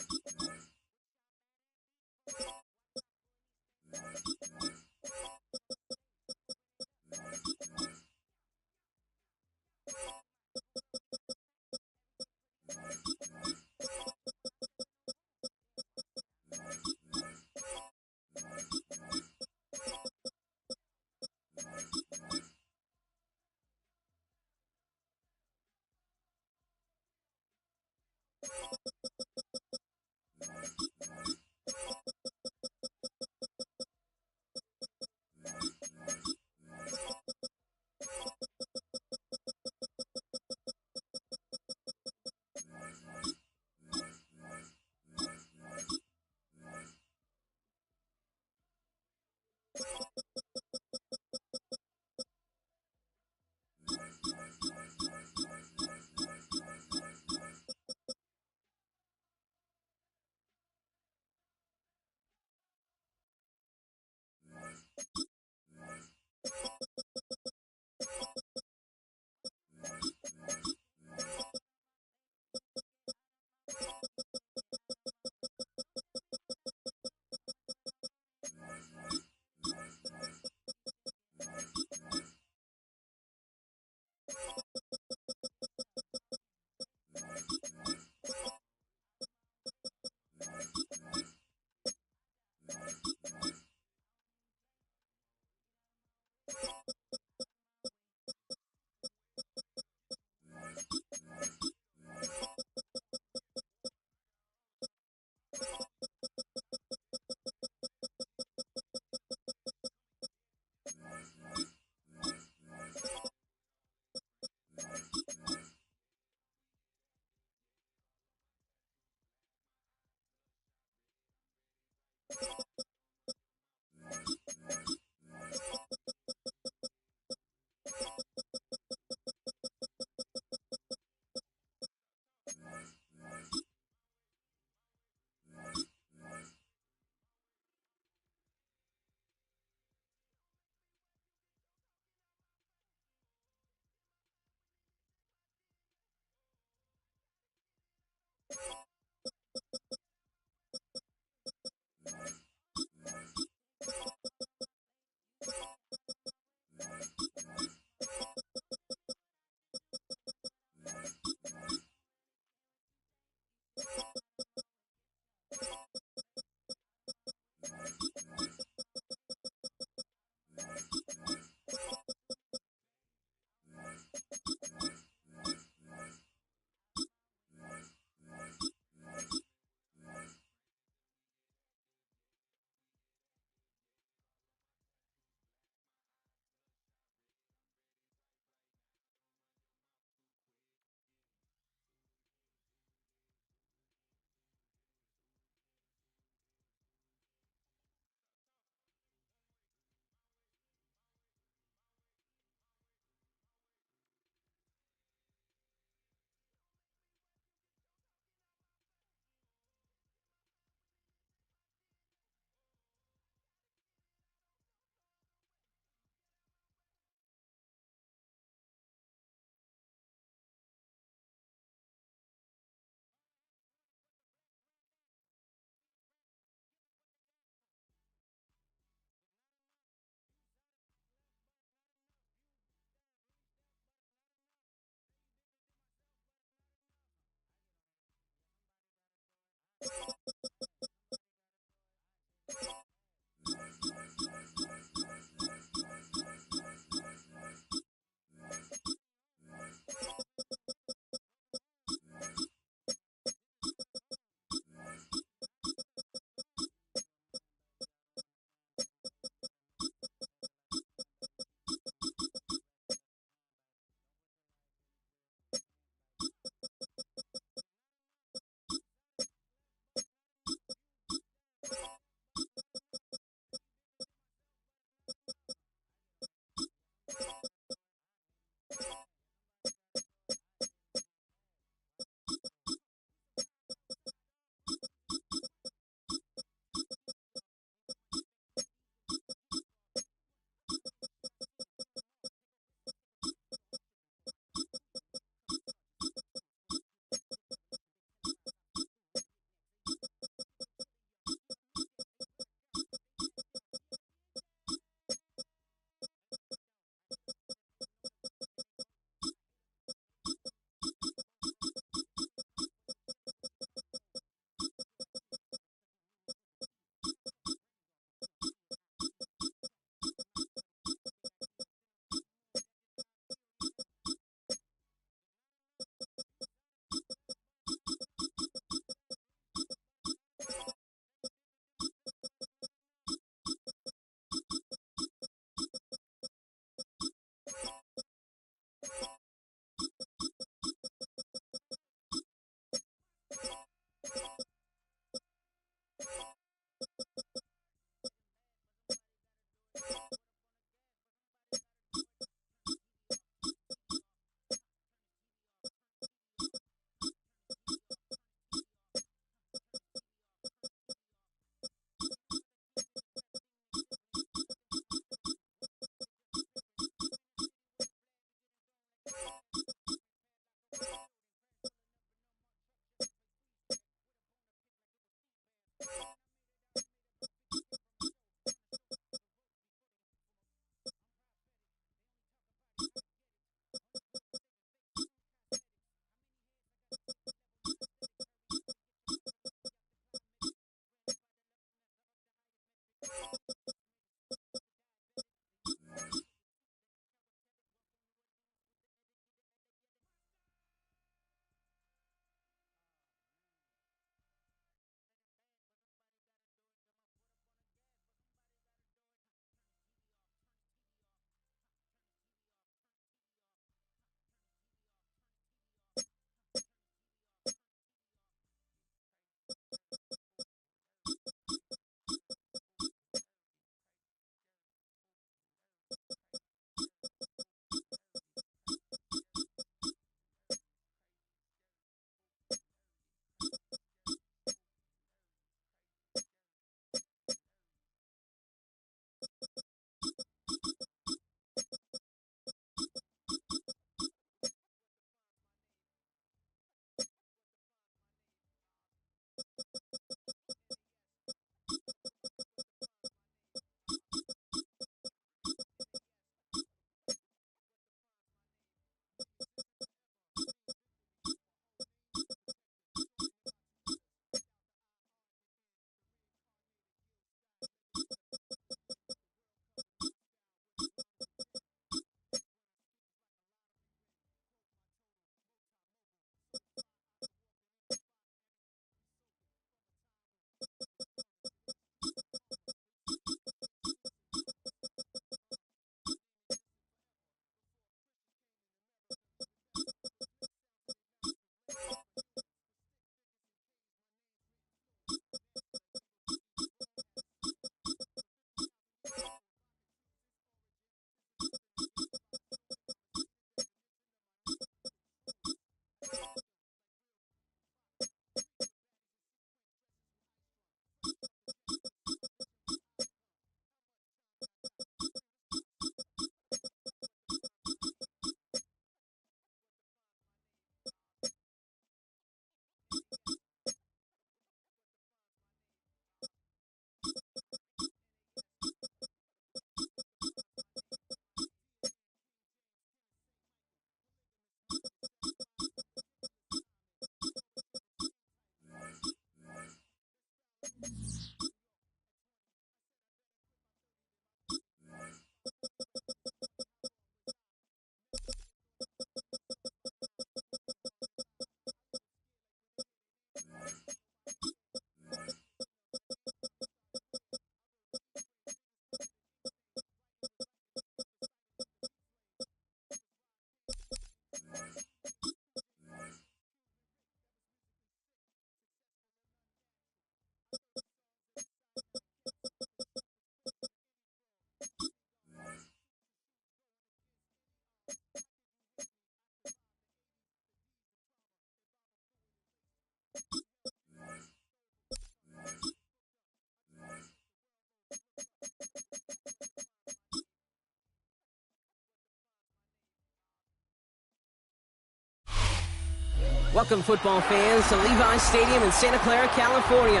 Welcome, football fans, to Levi's Stadium in Santa Clara, California.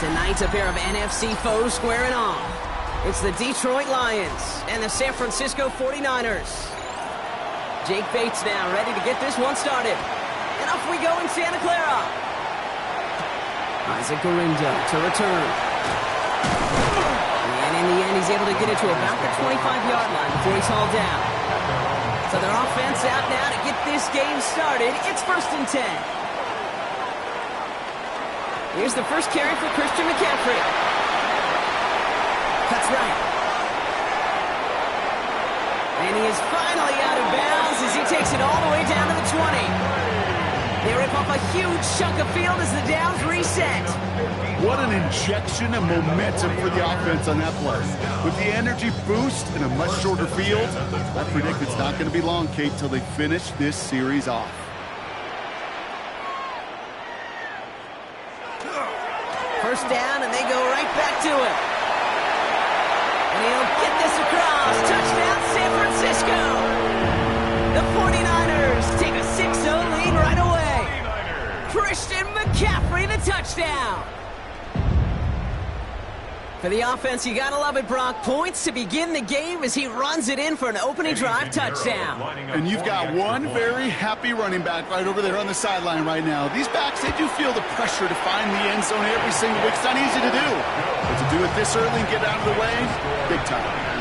Tonight, a pair of NFC foes squaring off. It's the Detroit Lions and the San Francisco 49ers. Jake Bates now ready to get this one started. And off we go in Santa Clara. Isaac Gurindo to return. And in the end, he's able to get it to about the 25-yard line before he's hauled down. So their offense out now to get this game started. It's 1st and 10. Here's the first carry for Christian McCaffrey. Cuts right. And he is finally out of bounds as he takes it all the way down to the 20. They rip off a huge chunk of field as the downs reset. What an injection of momentum for the offense on that play. With the energy boost in a much shorter field, I predict it's not going to be long, Kate, till they finish this series off. First down, and they go right back to it. And he'll get this across. Touchdown, San Francisco. The 49ers take a 6-0 lead right away. Christian McCaffrey, the touchdown. For the offense, you gotta love it, Brock. Points to begin the game as he runs it in for an opening drive touchdown. And you've got one very happy running back right over there on the sideline right now. These backs, they do feel the pressure to find the end zone every single week. It's not easy to do. But to do it this early and get out of the way, big time.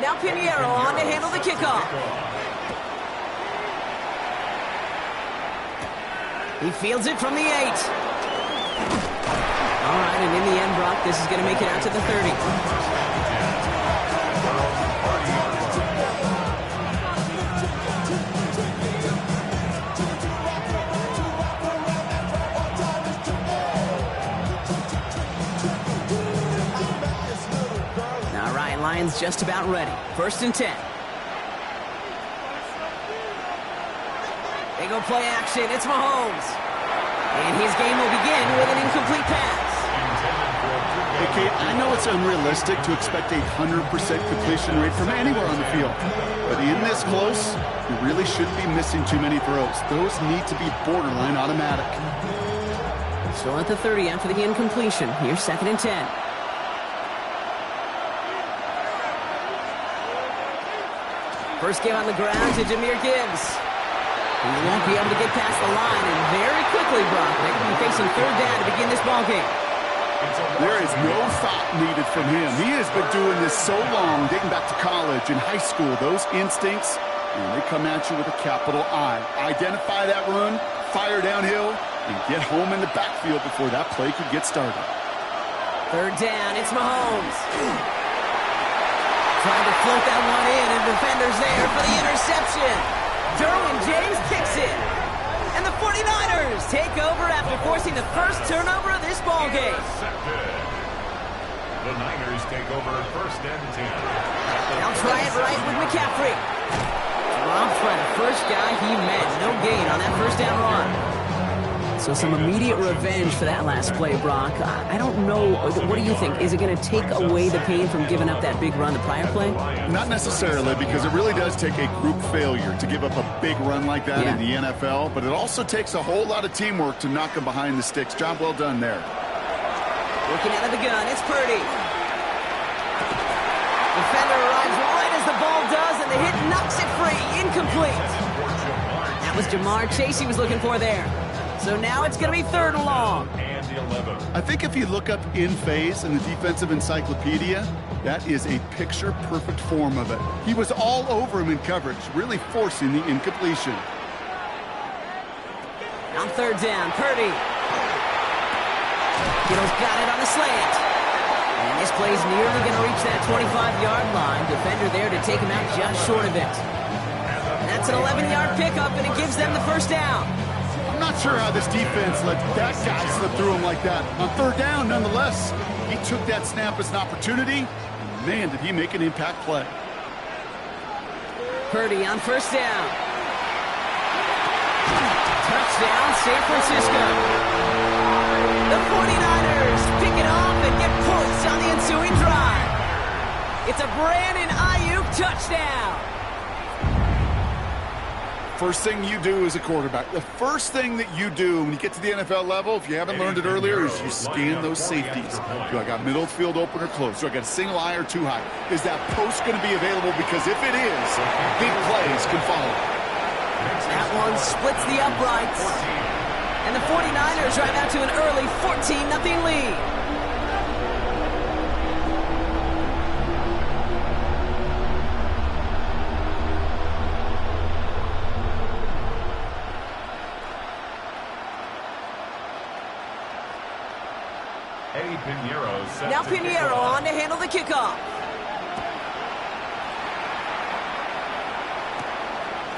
Now Pinheiro on to handle the kickoff. He fields it from the 8. All right, and in the end, Brock, this is going to make it out to the 30. Lions just about ready. 1st and 10. They go play action. It's Mahomes. And his game will begin with an incomplete pass. Hey, Kate, I know it's unrealistic to expect a 100% completion rate from anywhere on the field. But in this close, you really shouldn't be missing too many throws. Those need to be borderline automatic. Still at the 30 after the incompletion. Here's 2nd and 10. First game on the ground to Jahmyr Gibbs. He won't be able to get past the line, and very quickly, Brock, they're going to be facing 3rd down to begin this ballgame. There is no thought needed from him. He has been doing this so long, dating back to college and high school. Those instincts, they come at you with a capital I. Identify that run, fire downhill, and get home in the backfield before that play could get started. 3rd down, it's Mahomes. Trying to float that one in, and defenders there for the interception. Derwin James kicks it. And the 49ers take over after forcing the first turnover of this ballgame. The Niners take over 1st and 10. Now try it right with McCaffrey. Dropped by the first guy he met. No gain on that 1st down run. So some immediate revenge for that last play, Brock. I don't know. What do you think? Is it going to take away the pain from giving up that big run the prior play? Not necessarily, because it really does take a group failure to give up a big run like that in the NFL. But it also takes a whole lot of teamwork to knock them behind the sticks. Job well done there. Looking out of the gun, it's Purdy. Defender arrives right as the ball does, and the hit knocks it free. Incomplete. That was Jamar Chase he was looking for there. So now it's going to be 3rd and long. I think if you look up in phase in the defensive encyclopedia, that is a picture-perfect form of it. He was all over him in coverage, really forcing the incompletion. On 3rd down, Purdy. Kittle's got it on the slant. And this play's nearly going to reach that 25-yard line. Defender there to take him out just short of it. And that's an 11-yard pickup, and it gives them the 1st down. I'm not sure how this defense let that guy slip through him like that. On 3rd down, nonetheless, he took that snap as an opportunity and man, did he make an impact play. Purdy on first down. Touchdown, San Francisco. The 49ers pick it off and get points on the ensuing drive. It's a Brandon Ayuk touchdown. First thing you do as a quarterback, the first thing that you do when you get to the NFL level, if you haven't learned it earlier, is you scan those safeties. Do I got middle field open or close? Do I got a single high or two high? Is that post going to be available? Because if it is, big plays can follow. That one splits the uprights. And the 49ers drive out to an early 14-0 lead. Now Pinheiro on to handle the kickoff.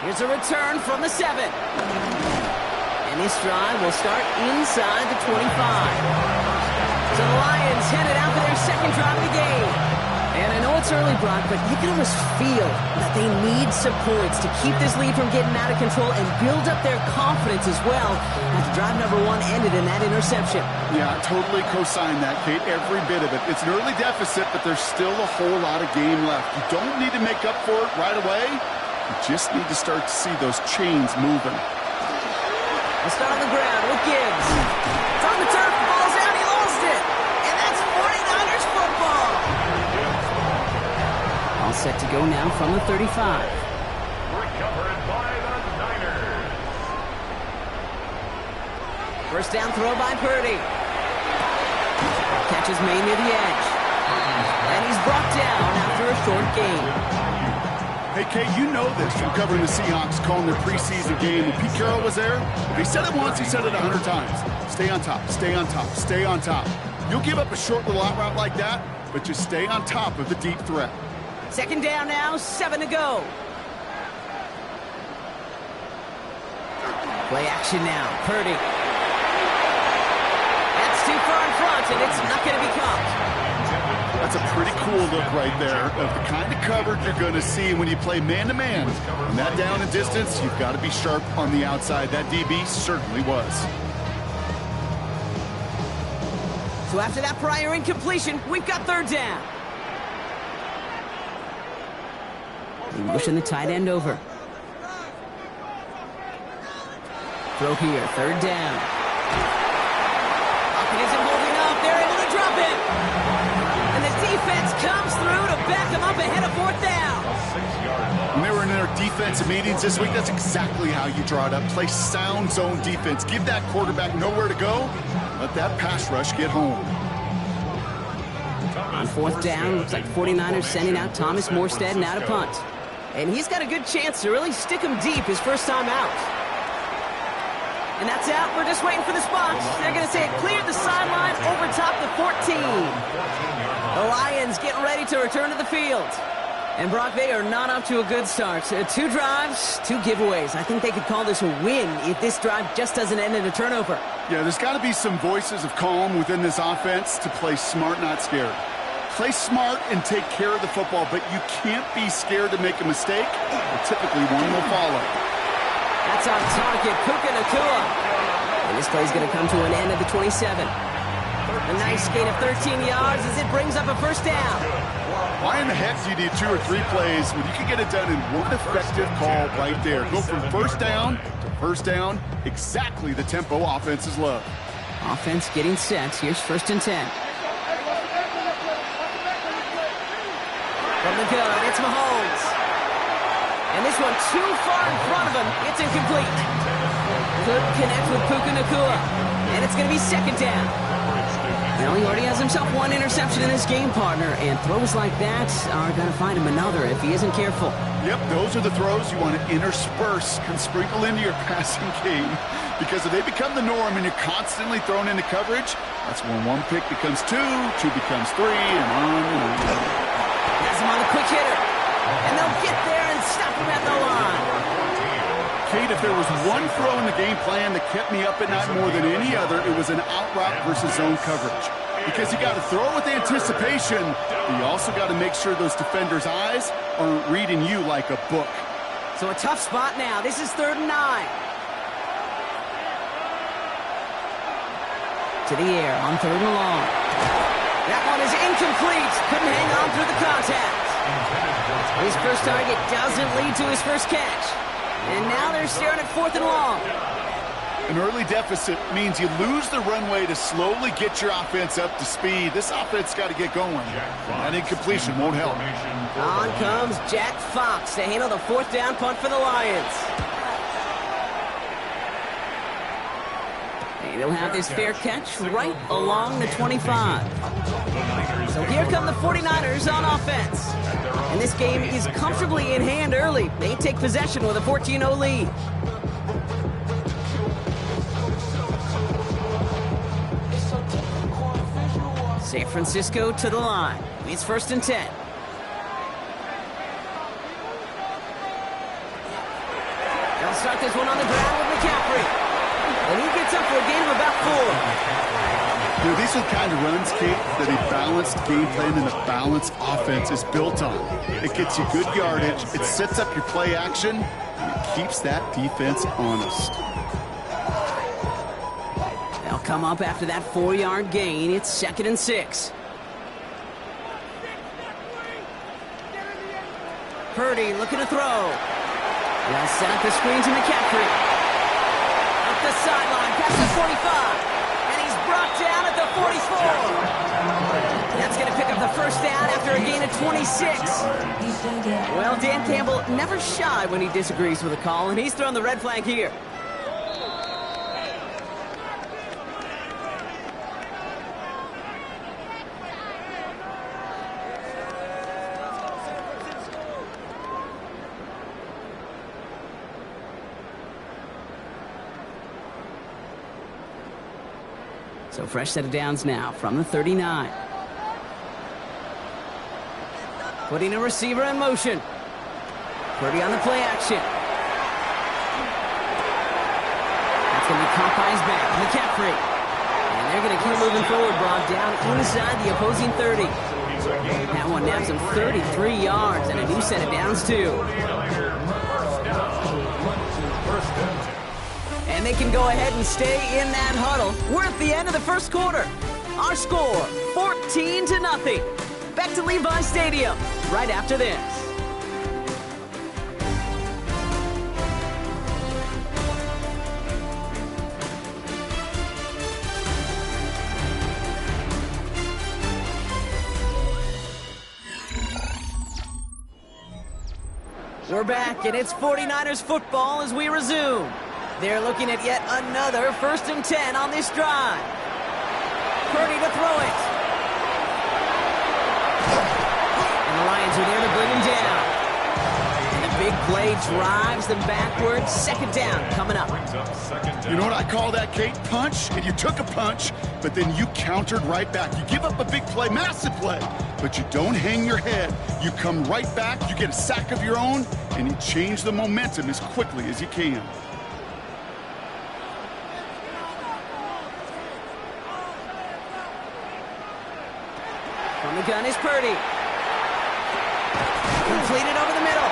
Here's a return from the 7. And this drive will start inside the 25. So the Lions headed out for their second drive of the game. And I know it's early, Brock, but you can almost feel that they need some points to keep this lead from getting out of control and build up their confidence as well after drive number 1 ended in that interception. Yeah, I totally co-sign that, Kate, every bit of it. It's an early deficit, but there's still a whole lot of game left. You don't need to make up for it right away. You just need to start to see those chains moving. We'll start on the ground with Gibbs. It's on the turf, ball's out, he lost it. And that's 49ers football. All set to go now from the 35. Recovered by the Niners. First down throw by Purdy. Catch is made near the edge. And he's brought down after a short gain. Hey, Kate, you know this from covering the Seahawks, calling their preseason game. When Pete Carroll was there, if he said it once, he said it 100 times. Stay on top, stay on top, stay on top. You'll give up a short little out route like that, but just stay on top of the deep threat. Second down now, 7 to go. Play action now, Purdy. That's too far in front, and it's not going to be caught. That's a pretty cool look right there of the kind of coverage you're going to see when you play man-to-man. On that down and distance, you've got to be sharp on the outside. That DB certainly was. So after that prior incompletion, we've got third down. Pushing the tight end over. Throw here, third down. Hopkins isn't holding up. They're able to drop it. And the defense comes through to back them up ahead of fourth down. When they were in their defensive meetings this week, that's exactly how you draw it up. Play sound zone defense. Give that quarterback nowhere to go. Let that pass rush get home. On fourth down, looks like 49ers sending out Thomas Morstead and out a punt. And he's got a good chance to really stick him deep his first time out. And that's out. We're just waiting for the spots. They're going to say it cleared the sideline over top the 14. The Lions getting ready to return to the field. And, Brock, they are not up to a good start. 2 drives, 2 giveaways. I think they could call this a win if this drive just doesn't end in a turnover. Yeah, there's got to be some voices of calm within this offense to play smart, not scared. Play smart and take care of the football, but you can't be scared to make a mistake, or typically one will follow. That's on target, Puka Nacua. And this play's going to come to an end at the 27. A nice gain of 13 yards as it brings up a first down. Why in the heck do you need 2 or 3 plays when you can get it done in one effective call right there? Go from first down to first down, exactly the tempo offenses love. Offense getting set. Here's first and 10. From the gun, it's Mahomes. And this one too far in front of him. It's incomplete. Couldn't connect with Puka Nacua. And it's going to be second down. Well, he already has himself 1 interception in this game, partner. And throws like that are going to find him another if he isn't careful. Yep, those are the throws you want to intersperse and sprinkle into your passing game. Because if they become the norm and you're constantly thrown into coverage, that's when 1 pick becomes 2, 2 becomes 3, and on and on. Has him on a quick hitter. And they'll get there and stop him at the line. Kate, if there was one throw in the game plan that kept me up at night more than any other, it was an out route versus zone coverage. because you got to throw with anticipation, but you also got to make sure those defenders' eyes aren't reading you like a book. So a tough spot now. This is 3rd and 9. To the air on 3rd and long. That one is incomplete. Couldn't hang on through the contact. His first target doesn't lead to his first catch. And now they're staring at 4th and long. An early deficit means you lose the runway to slowly get your offense up to speed. This offense got to get going. That incompletion won't help. On comes Jack Fox to handle the 4th down punt for the Lions. And he'll have his fair catch right along the 25. So here come the 49ers on offense. And this game is comfortably in hand early. They take possession with a 14-0 lead. San Francisco to the line. It's 1st and 10. They'll start this one on the ground with McCaffrey. And he gets up for a gain of about 4. These are the kind of runs, Kate, that a balanced game plan and a balanced offense is built on. It gets you good yardage, it sets up your play action, and it keeps that defense honest. They'll come up after that 4-yard gain. It's 2nd and 6. Purdy looking to throw. They'll set up the screen to McCaffrey. Up the sideline, past the 45. And he's brought down at the 44. That's going to pick up the first down after a gain of 26. Well, Dan Campbell never shy when he disagrees with a call, and he's thrown the red flag here. So fresh set of downs now from the 39. Putting a receiver in motion. Purdy on the play action. That's going to be caught by his back. McCaffrey. And they're going to keep moving forward. Brought down inside the opposing 30. That one naps him 33 yards and a new set of downs too. And they can go ahead and stay in that huddle. We're at the end of the first quarter. Our score, 14-0. Back to Levi Stadium right after this. We're back, and it's 49ers football as we resume. They're looking at yet another 1st and 10 on this drive. Purdy to throw it. And the Lions are there to bring him down. And the big play drives them backwards. 2nd down coming up. You know what I call that, Kate? Punch, and you took a punch, but then you countered right back. You give up a big play, massive play, but you don't hang your head. You come right back, you get a sack of your own, and you change the momentum as quickly as you can. From the gun is Purdy. Completed over the middle.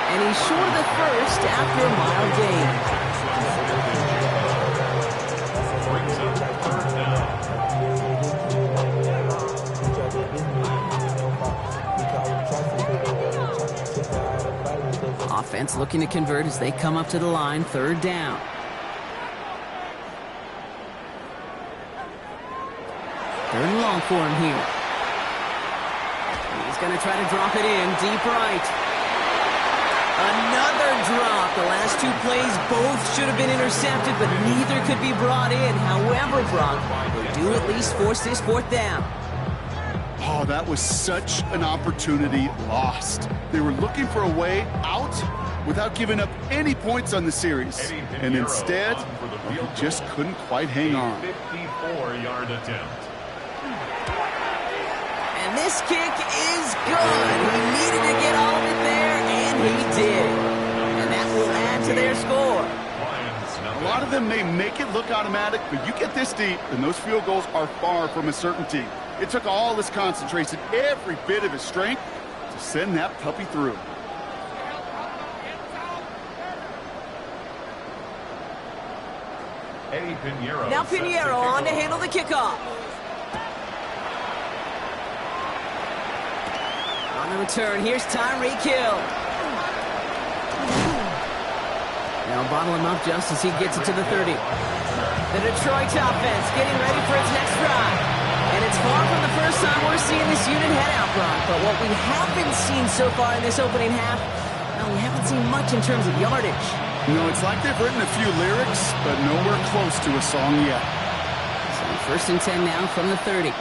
And he's short of the first after a mild gain. Offense looking to convert as they come up to the line, 3rd down. Third and long for him here. He's going to try to drop it in, deep right. Another drop. The last 2 plays both should have been intercepted, but neither could be brought in. However, Brock, they do at least force this 4th down. Oh, that was such an opportunity lost. They were looking for a way out without giving up any points on the series. And instead, he just couldn't quite hang on. 54-yard attempt. And this kick is good. He needed to get all of it there, and he did. And that will add to their score. lot of them may make it look automatic, but you get this deep, and those field goals are far from a certainty. It took all his concentration, every bit of his strength, to send that puppy through. Eddie Pinheiro. Now Pinheiro on to handle the kickoff. On the return, here's Tyreek Hill. Now bottle him up just as he gets it to the 30. The Detroit offense getting ready for its next drive. And it's far from the first time we're seeing this unit head out, Brock. But what we haven't seen so far in this opening half, well, we haven't seen much in terms of yardage. You know, it's like they've written a few lyrics, but nowhere close to a song yet. So first and 10 now from the 30.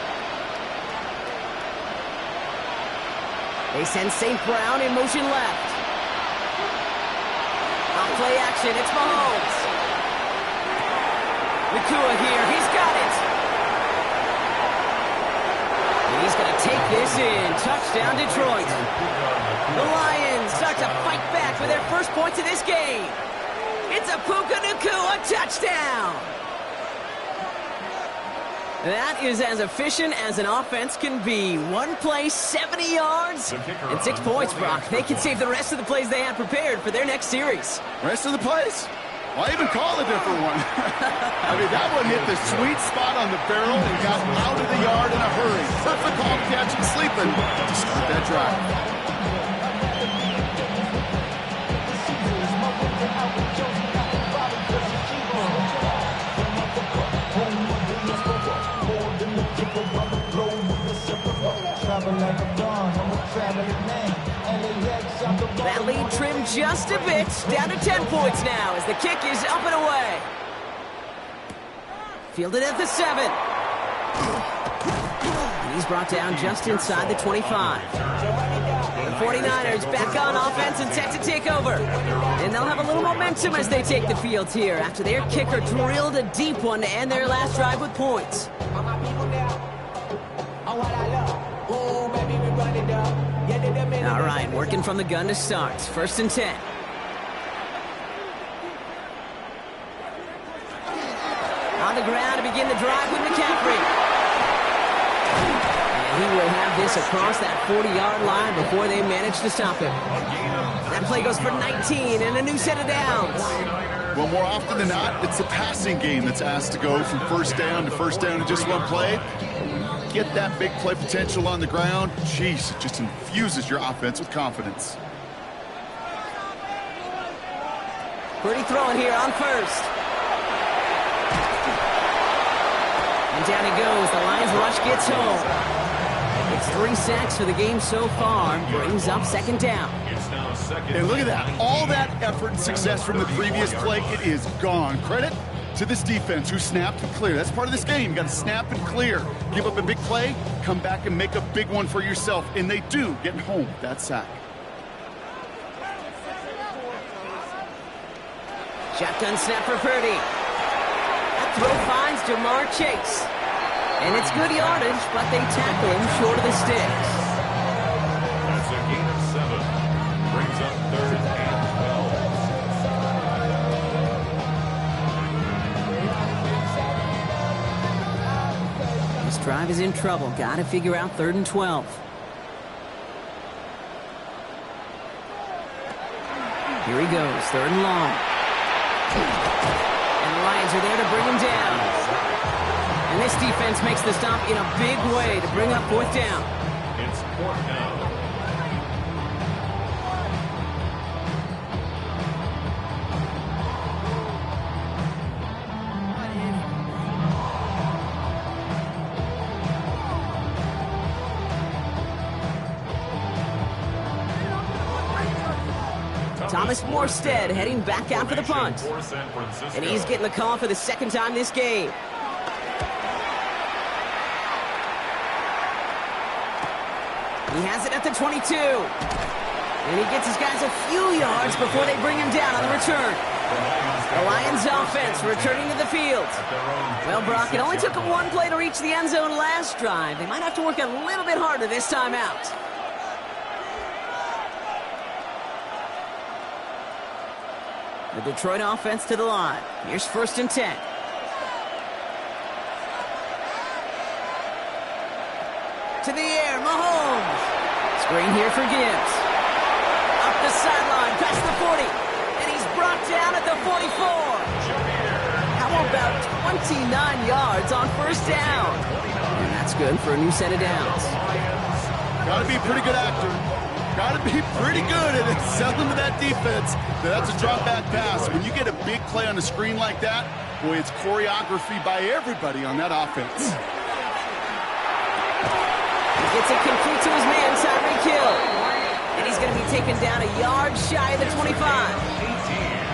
They send St. Brown in motion left. On play action, it's Mahomes. Nakua here, he's got it. And he's going to take this in. Touchdown, Detroit. The Lions start to fight back for their first points of this game. It's a Puka Nakua touchdown. That is as efficient as an offense can be. One play, 70 yards, and 6 points, Brock. They can save the rest of the plays they had prepared for their next series. Rest of the plays? Why even call a different one? I mean, that one hit the sweet spot on the barrel and got out of the yard in a hurry. Perfect call to catch him sleeping to start that drive. That lead trimmed just a bit, down to 10 points now as the kick is up and away. Fielded at the 7. And he's brought down just inside the 25. The 49ers back on offense and set to take over. And they'll have a little momentum as they take the field here after their kicker drilled a deep one to end their last drive with points. All right, working from the gun to start. First and 10. On the ground to begin the drive with McCaffrey. And he will have this across that 40-yard line before they manage to stop him. That play goes for 19 and a new set of downs. Well, more often than not, it's the passing game that's asked to go from first down in just one play. Get that big play potential on the ground. Jeez, it just infuses your offense with confidence. Pretty throwing here on first. And down he goes. The Lions rush gets home. It's 3 sacks for the game so far. Brings up second down. And look at that. All that effort and success from the previous play, it is gone. Credit to this defense who snapped and cleared. That's part of this game. You got to snap and clear. Give up a big play, come back and make a big one for yourself. And they do, getting home with that sack. Shotgun snap for Purdy. That throw finds Jamar Chase. And it's good yardage, but they tackle him short of the sticks. That's a gain of 7. Brings up 3rd and 12. This drive is in trouble. Got to figure out 3rd and 12. Here he goes, 3rd and long. And the Lions are there to bring him down. And this defense makes the stop in a big way to bring up 4th down. It's 4th down. Thomas Morstead heading back out for the punt. And he's getting the call for the 2nd time this game. He has it at the 22. And he gets his guys a few yards before they bring him down on the return. The Lions offense returning to the field. Well, Brock, it only took 1 play to reach the end zone last drive. They might have to work a little bit harder this time out. The Detroit offense to the line. Here's 1st and 10. To the air, Mahomes. Screen here for Gibbs. Up the sideline, past the 40. And he's brought down at the 44. How about 29 yards on 1st down? And that's good for a new set of downs. Got to be a pretty good actor. Got to be pretty good at selling to that defense. That's a drop back pass. When you get a big play on the screen like that, boy, it's choreography by everybody on that offense. He gets it complete to his man, Tyreek Hill. And he's going to be taken down a yard shy of the 25.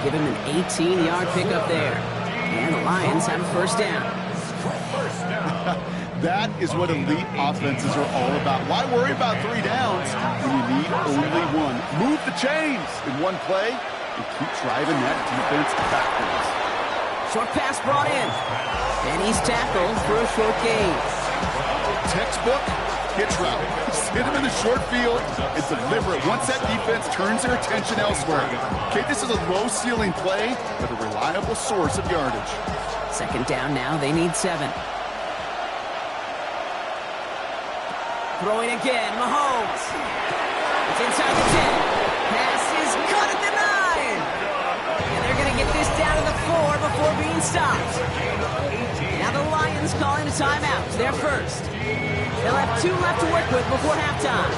Give him an 18-yard pickup there. And the Lions have a 1st down. That is what elite offenses are all about. Why worry about 3 downs when you need only 1? Move the chains in one play and keep driving that defense backwards. Short pass brought in. And he's tackled for a short gain. Textbook hitch route. Just hit him in the short field and deliver it once that defense turns their attention elsewhere. Okay, this is a low-ceiling play, but a reliable source of yardage. 2nd down now. They need 7. Throwing again, Mahomes. It's inside the 10. Pass is caught at the 9. And they're going to get this down to the 4 before being stopped. Now the Lions calling a timeout. They're first. They'll have 2 left to work with before halftime.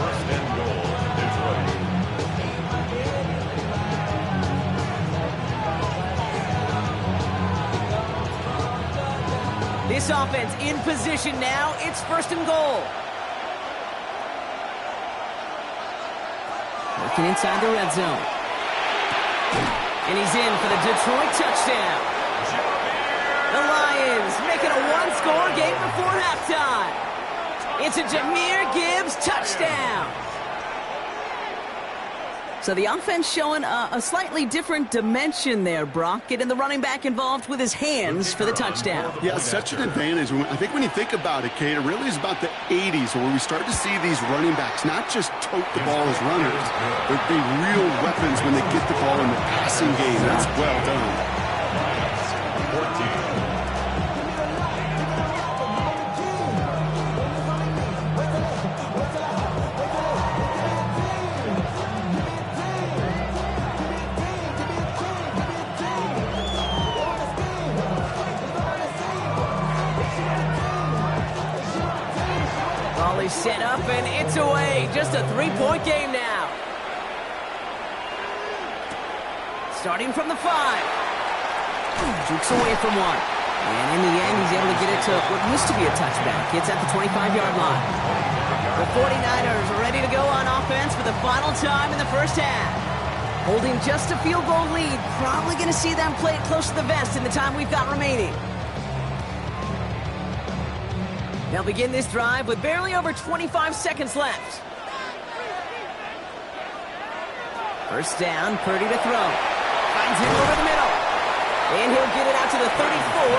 1st and goal, Detroit. This offense in position now. It's 1st and goal. Working inside the red zone. And he's in for the Detroit touchdown. The Lions making a 1-score game before halftime. It's a Jahmyr Gibbs touchdown. So the offense showing a slightly different dimension there, Brock. Getting the running back involved with his hands for the touchdoal. Yeah, such an advantage. I think when you think about it, Kate, it really is about the 80s where we start to see these running backs not just tote the ball as runners, but be real weapons when they get the ball in the passing game. That's well done. 14. Set up and it's away. Just a 3-point game now. Starting from the 5. Jukes away from 1. And in the end, he's able to get it to what used to be a touchback. It's at the 25-yard line. The 49ers are ready to go on offense for the final time in the 1st half. Holding just a field goal lead. Probably going to see them play it close to the vest in the time we've got remaining. They'll begin this drive with barely over 25 seconds left. 1st down, Purdy to throw. Finds him over the middle. And he'll get it out to the 34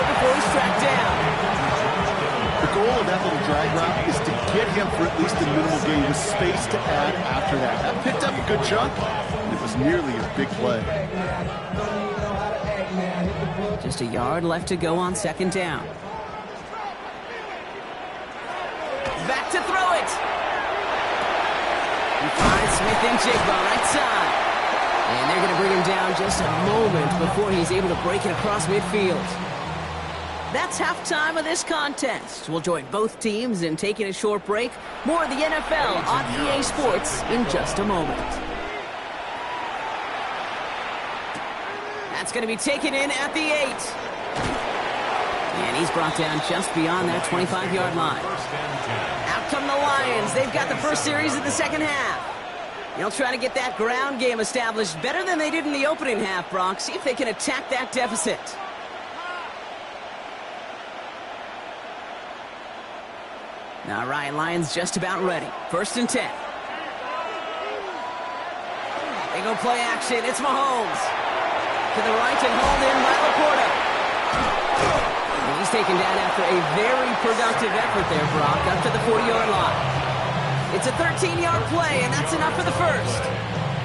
before he's tracked down. The goal of that little drag route is to get him for at least a minimal gain with space to add after that. That picked up a good chunk, and it was nearly a big play. Just a yard left to go on 2nd down. Back to throw it. He finds Smith-Njigba right side. And they're going to bring him down just a moment before he's able to break it across midfield. That's halftime of this contest. We'll join both teams in taking a short break. More of the NFL on EA Sports in just a moment. That's going to be taken in at the 8. And he's brought down just beyond that 25-yard line. Out come the Lions. They've got the first series of the 2nd half. They'll try to get that ground game established better than they did in the opening half, Brock. See if they can attack that deficit. All right, Lions just about ready. 1st and 10. They go play action. It's Mahomes. To the right and hauled in by Laporta. He's taken down after a very productive effort there, Brock, up to the 40-yard line. It's a 13-yard play, and that's enough for the 1st.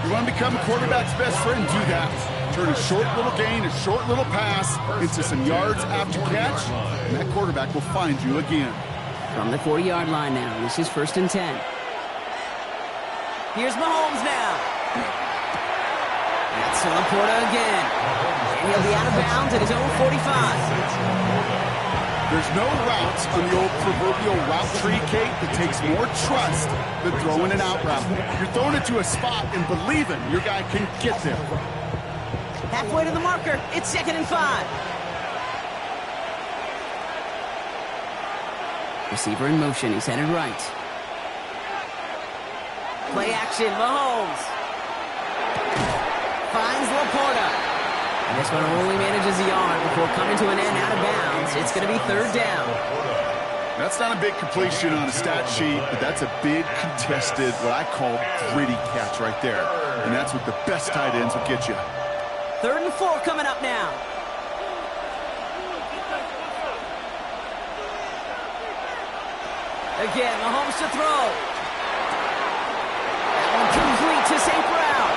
You want to become a quarterback's best friend? Do that. Turn a short little gain, a short little pass into some yards after catch, and that quarterback will find you again. From the 40-yard line now, this is 1st and 10. Here's Mahomes now. That's Laporta again. And he'll be out of bounds at his own 45. There's no routes on the old proverbial route tree, Kate, that takes more trust than throwing an out route. You're throwing it to a spot and believing your guy can get there. Halfway to the marker. It's 2nd and 5. Receiver in motion. He's headed right. Play action. Mahomes. Finds Laporta. And this one only manages a yard before coming to an end out of bounds. It's going to be 3rd down. That's not a big completion on a stat sheet, but that's a big contested, what I call gritty catch right there. And that's what the best tight ends will get you. 3rd and 4 coming up now. Again, Mahomes to throw. That one complete to St. Brown.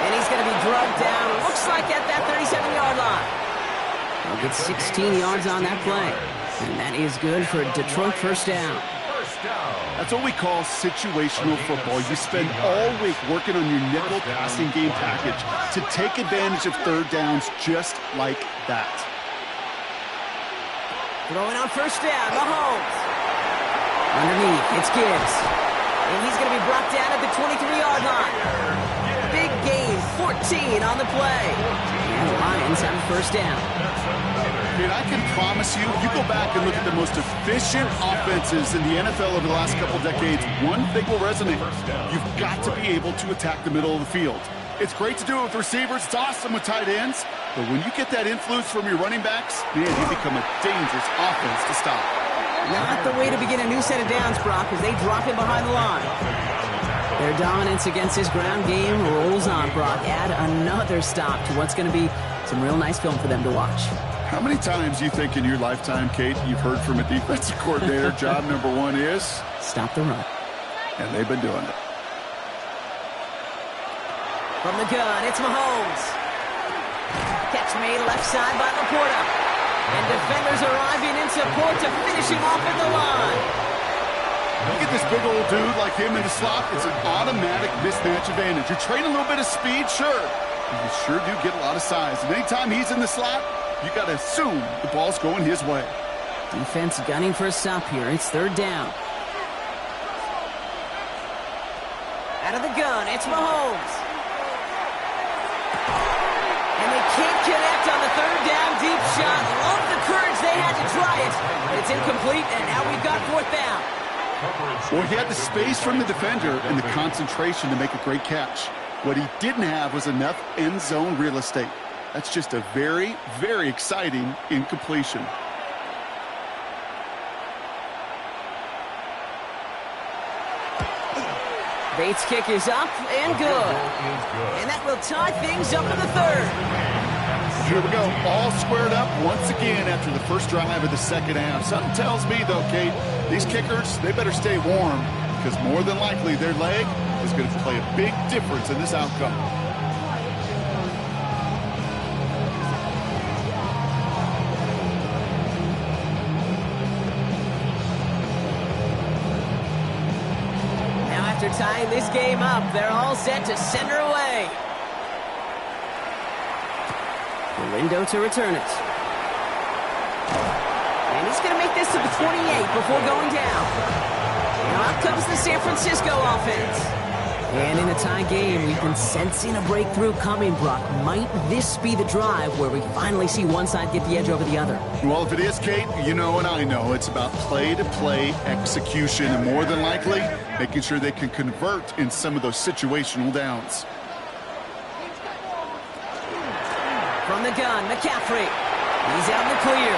And he's going to be drugged down. Looks like at that 37-yard line. He'll get 16 yards on that play. And that is good for Detroit 1st down. That's what we call situational football. You spend all week working on your nickel passing game package to take advantage of 3rd downs just like that. Throwing on 1st down, Mahomes. Underneath, it's Gibbs. And he's going to be brought down at the 23-yard line. Big gain, 14 on the play. And the Lions have a 1st down. Dude, I can promise you, you go back and look at the most efficient offenses in the NFL over the last couple decades, one thing will resonate. You've got to be able to attack the middle of the field. It's great to do it with receivers. It's awesome with tight ends. But when you get that influence from your running backs, man, you become a dangerous offense to stop. Not the way to begin a new set of downs, Brock, as they drop him behind the line. Their dominance against his ground game rolls on, Brock. Add another stop to what's going to be some real nice film for them to watch. How many times do you think in your lifetime, Kate, you've heard from a defensive coordinator, job number 1 is? Stop the run. And they've been doing it. From the gun, it's Mahomes. Catch made left side by Laporta. And defenders arriving in support to finish him off at the line. You get this big old dude like him in the slot, it's an automatic mismatch advantage. You're trading a little bit of speed, sure. But you sure do get a lot of size. And anytime he's in the slot, you got to assume the ball's going his way. Defense gunning for a stop here. It's 3rd down. Out of the gun, it's Mahomes. And they can't connect on the 3rd down deep shot. Love the courage they had to try it. But it's incomplete, and now we've got 4th down. Well, he had the space from the defender and the concentration to make a great catch. What he didn't have was enough end zone real estate. That's just a very, very exciting incompletion. Bates' kick is up and good. And that will tie things up in the 3rd. Here we go, all squared up once again after the first drive of the 2nd half. Something tells me, though, Kate, these kickers, they better stay warm because more than likely their leg is going to play a big difference in this outcome. After tying this game up, they're all set to send her away. Lindo to return it. And he's going to make this to the 28 before going down. Now out comes the San Francisco offense. And in a tie game, we've been sensing a breakthrough coming, Brock. Might this be the drive where we finally see one side get the edge over the other? Well, if it is, Kate, you know and I know it's about play-to-play execution and more than likely making sure they can convert in some of those situational downs. From the gun, McCaffrey. He's out in the clear.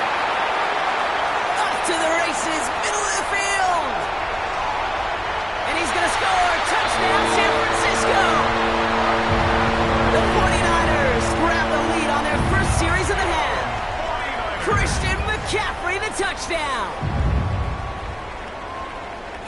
Off to the races, middle of the field. And he's going to score. Touchdown, San Francisco. The 49ers grab the lead on their first series of the half. Christian McCaffrey, the touchdown.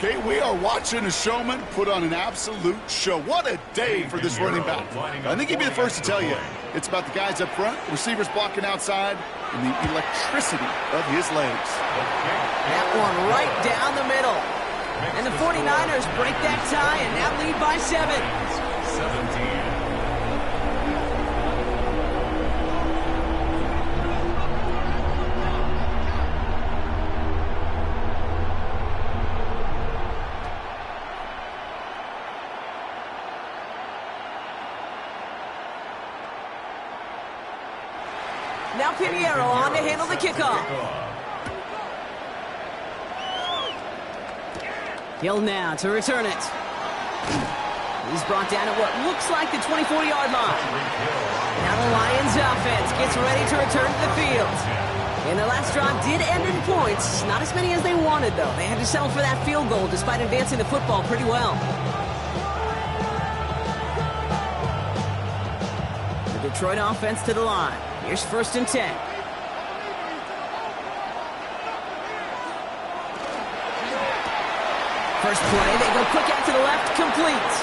Okay, we are watching a showman put on an absolute show. What a day for this running back. I think he'd be the first to tell you. It's about the guys up front, receivers blocking outside, and the electricity of his legs. That one right down the middle. And the 49ers break that tie and now lead by 7. 17. Now Pinheiro on to handle the kickoff. Hill now to return it. He's brought down at what looks like the 24-yard line. Now the Lions offense gets ready to return to the field. And the last drive did end in points. Not as many as they wanted, though. They had to settle for that field goal despite advancing the football pretty well. The Detroit offense to the line. Here's 1st and 10. First play, they go quick out to the left, complete.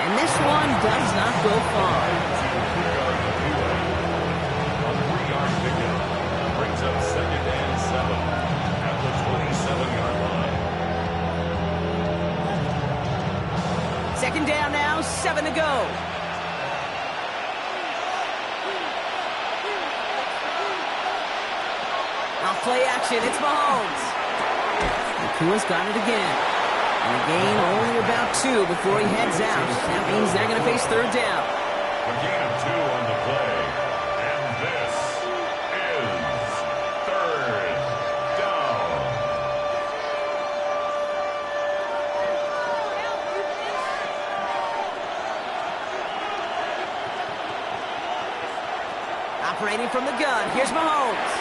And this one does not go far. A 3-yard pickup brings up 2nd and 7 at the 27-yard line. 2nd down now, 7 to go. Off play action, it's Mahomes. Nakua's got it again. And a gain only about 2 before he heads out. That means they're going to face 3rd down. A gain of 2 on the play. And this is 3rd down. Operating from the gun, here's Mahomes.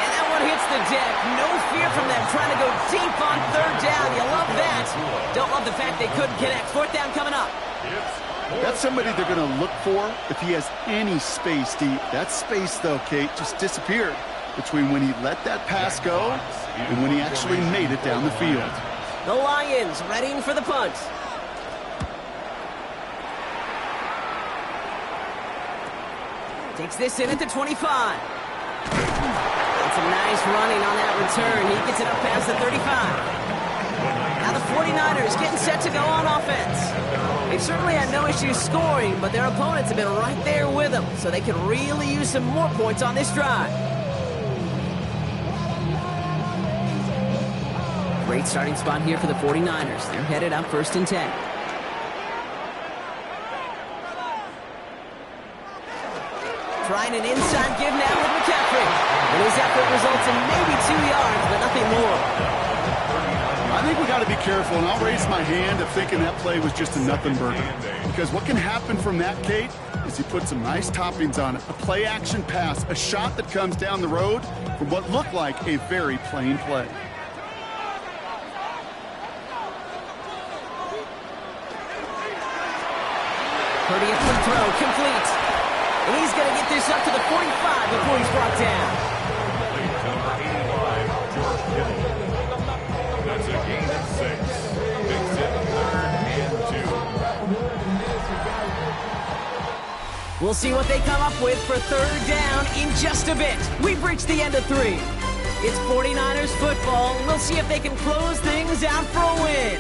And that one hits the deck. No fear from them trying to go deep on 3rd down. You love that. Don't love the fact they couldn't connect. 4th down coming up. That's somebody they're going to look for if he has any space deep. That space, though, Kate, just disappeared between when he let that pass go and when he actually made it down the field. The Lions readying for the punt. Takes this in at the 25. Some nice running on that return. He gets it up past the 35. Now the 49ers getting set to go on offense. They've certainly had no issues scoring, but their opponents have been right there with them, so they could really use some more points on this drive. Great starting spot here for the 49ers. They're headed up 1st and 10. Trying an inside give now with McCaffrey. And his effort results in maybe 2 yards, but nothing more. I think we got to be careful, and I'll raise my hand of thinking that play was just a nothing burger. Because what can happen from that, Kate, is he put some nice toppings on it. A play-action pass, a shot that comes down the road from what looked like a very plain play. Purdy a quick throw, complete. And he's going to get this up to the 45 before he's brought down. That's a gain of 6. Makes it 3rd and 2. We'll see what they come up with for 3rd down in just a bit. We've reached the end of 3. It's 49ers football. We'll see if they can close things out for a win.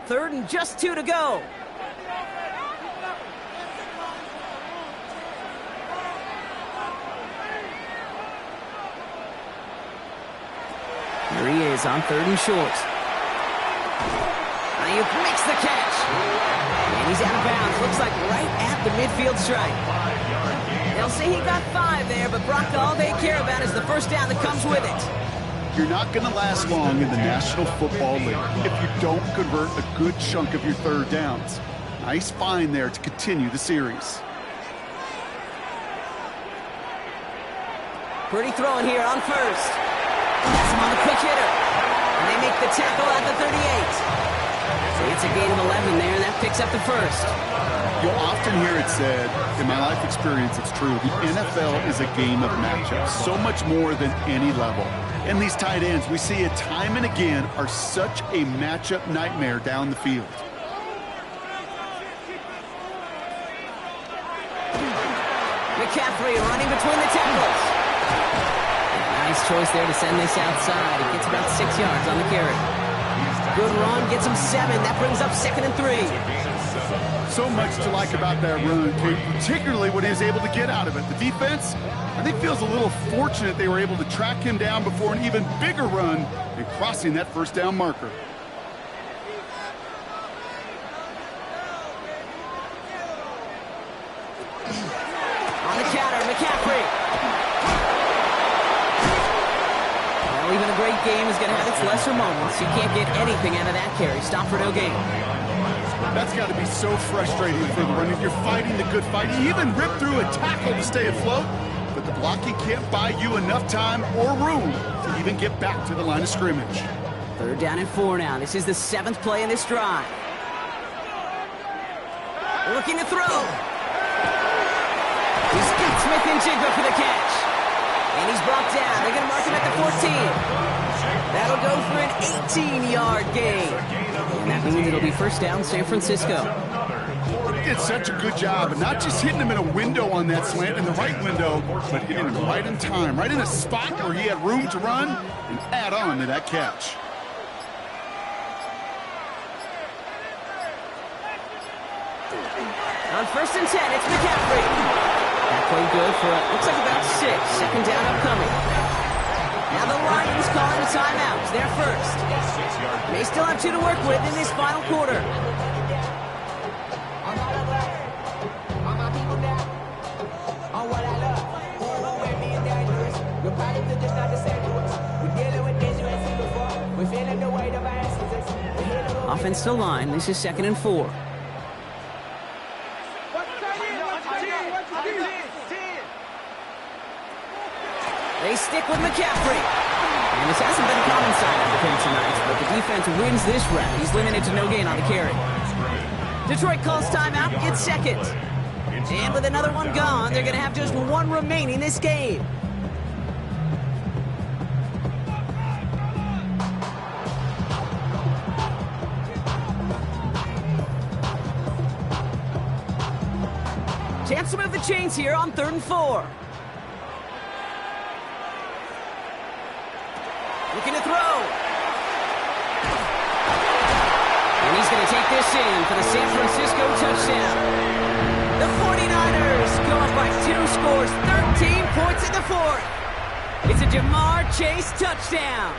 Third and just 2 to go. Here he is on 3rd and short. Ayuk makes the catch. And he's out of bounds. Looks like right at the midfield stripe. They'll say he got 5 there, but Brock, all they care about is the first down that comes with it. You're not going to last long in the National Football League if you don't convert a good chunk of your 3rd downs. Nice find there to continue the series. Pretty throwing here on first. That's him on a quick hitter. And they make the tackle at the 38. So it's a gain of 11 there, and that picks up the first. You'll often hear it said, in my life experience, it's true, the NFL is a game of matchups, so much more than any level. And these tight ends, we see it time and again, are such a matchup nightmare down the field. McCaffrey running between the tackles. Nice choice there to send this outside. He gets about 6 yards on the carry. Good run, gets him 7. That brings up 2nd and 3. So much to like about that run, Kate, particularly what he was able to get out of it. The defense, I think, feels a little fortunate they were able to track him down before an even bigger run and crossing that first down marker. On the counter, McCaffrey. Well, even a great game is going to have its lesser moments. You can't get anything out of that carry. Stop for no gain. That's got to be so frustrating for the running. You're fighting the good fight. You even rip through a tackle to stay afloat, but the blocking can't buy you enough time or room to even get back to the line of scrimmage. 3rd down and 4 now. This is the 7th play in this drive. Looking to throw. He's got Smith and Jigba for the catch. And he's brought down. They're going to mark him at the 14. That'll go for an 18-yard gain. And that means it'll be first down, San Francisco. He did such a good job, and not just hitting him in a window on that slant, in the right window, but hitting him right in time, right in a spot where he had room to run and add on to that catch. On 1st and 10, it's McCaffrey. That played good for, looks like about 6. 2nd down upcoming. Now the Lions calling a timeout. They're first. They still have 2 to work with in this final quarter. Offense still line. This is 2nd and 4. They stick with McCaffrey. And this hasn't been a common sight for him tonight, but the defense wins this round. He's limited to no gain on the carry. Detroit calls timeout. It's 2nd. And with another one gone, they're going to have just 1 remaining this game. Chance to move the chains here on 3rd and 4. Looking to throw. And he's going to take this in for the San Francisco touchdown. The 49ers go up by 2 scores, 13 points in the 4th. It's a Jamar Chase touchdown.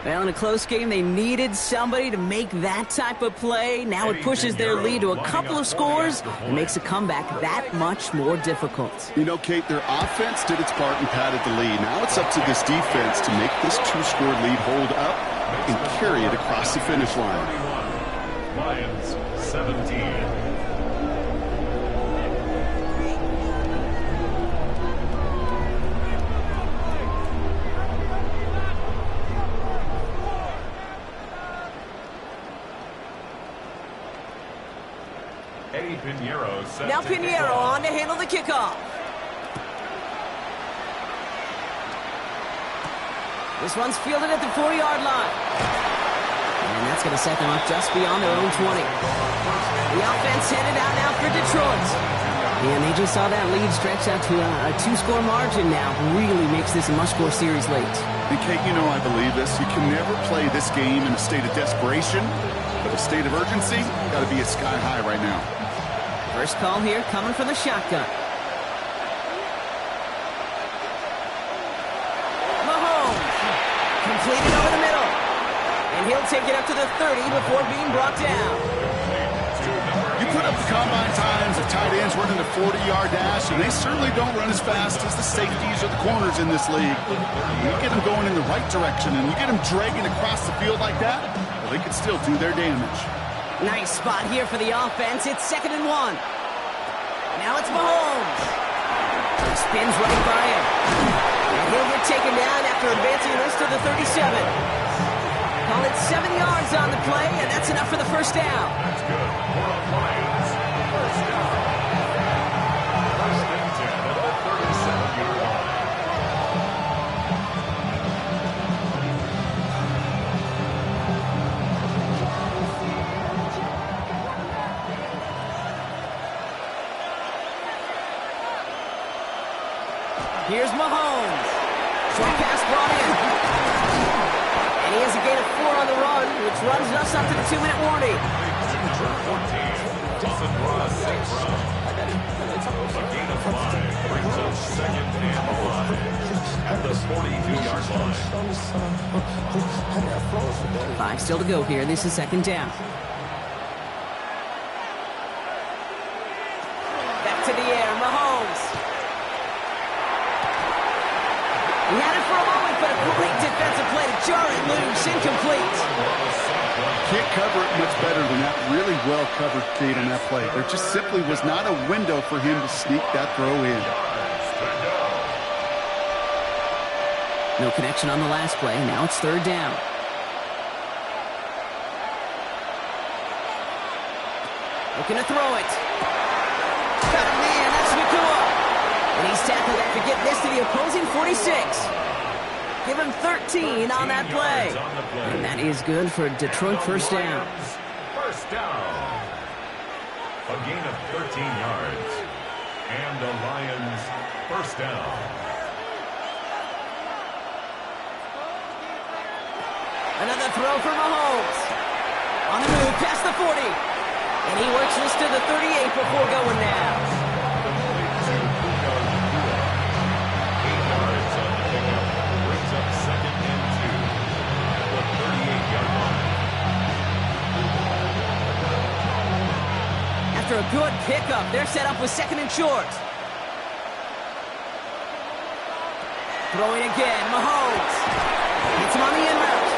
Well, in a close game, they needed somebody to make that type of play. Now it pushes their lead to a couple of scores and makes a comeback that much more difficult. You know, Kate, their offense did its part and padded the lead. Now it's up to this defense to make this 2-score lead hold up and carry it across the finish line. Lions 17. Now Pinheiro on to handle the kickoff. This one's fielded at the 4-yard line. And that's going to set them up just beyond their own 20. The offense headed out now for Detroit. And they just saw that lead stretch out to a 2-score margin now. Really makes this a must-score series late. And Kate, you know I believe this. You can never play this game in a state of desperation, but a state of urgency got to be at sky high right now. First call here coming from the shotgun. Mahomes completed over the middle. And he'll take it up to the 30 before being brought down. You put up the combine times of tight ends running a 40-yard dash, and they certainly don't run as fast as the safeties or the corners in this league. When you get them going in the right direction and you get them dragging across the field like that, well, they can still do their damage. Nice spot here for the offense. It's 2nd and 1. Now it's Mahomes. Spins right by him. And he'll get taken down after advancing this to the 37. Call it 7 yards on the play, and that's enough for the first down. That's good for the Lions. First down. First and 10 at the 37-yard line. Here's Mahomes. Short pass brought in. And he has a gain of 4 on the run, which runs us up to the 2-minute warning. Number 14, Amon-Ra St. Brown. A gain of 5 brings up 2nd and 5 at the 42-yard line. 5 still to go here. This is 2nd down. Back to the air, Mahomes. He had it for a moment, but a great defensive play to jar it loose. Incomplete. Can't cover it much better than that. Really well covered, Kate, on that play. There just simply was not a window for him to sneak that throw in. No connection on the last play. Now it's 3rd down. Looking to throw it. Got a man. That's Nacua. And he's tackled after getting this to the opposing 46. Give him 13 on that play. And that is good for Detroit first down. First down. A gain of 13 yards. And the Lions first down. Another throw for Mahomes. On the move, past the 40. And he works this to the 38 before going now. After a good pickup, they're set up with 2nd and short. Throwing again, Mahomes. Hits him on the in route.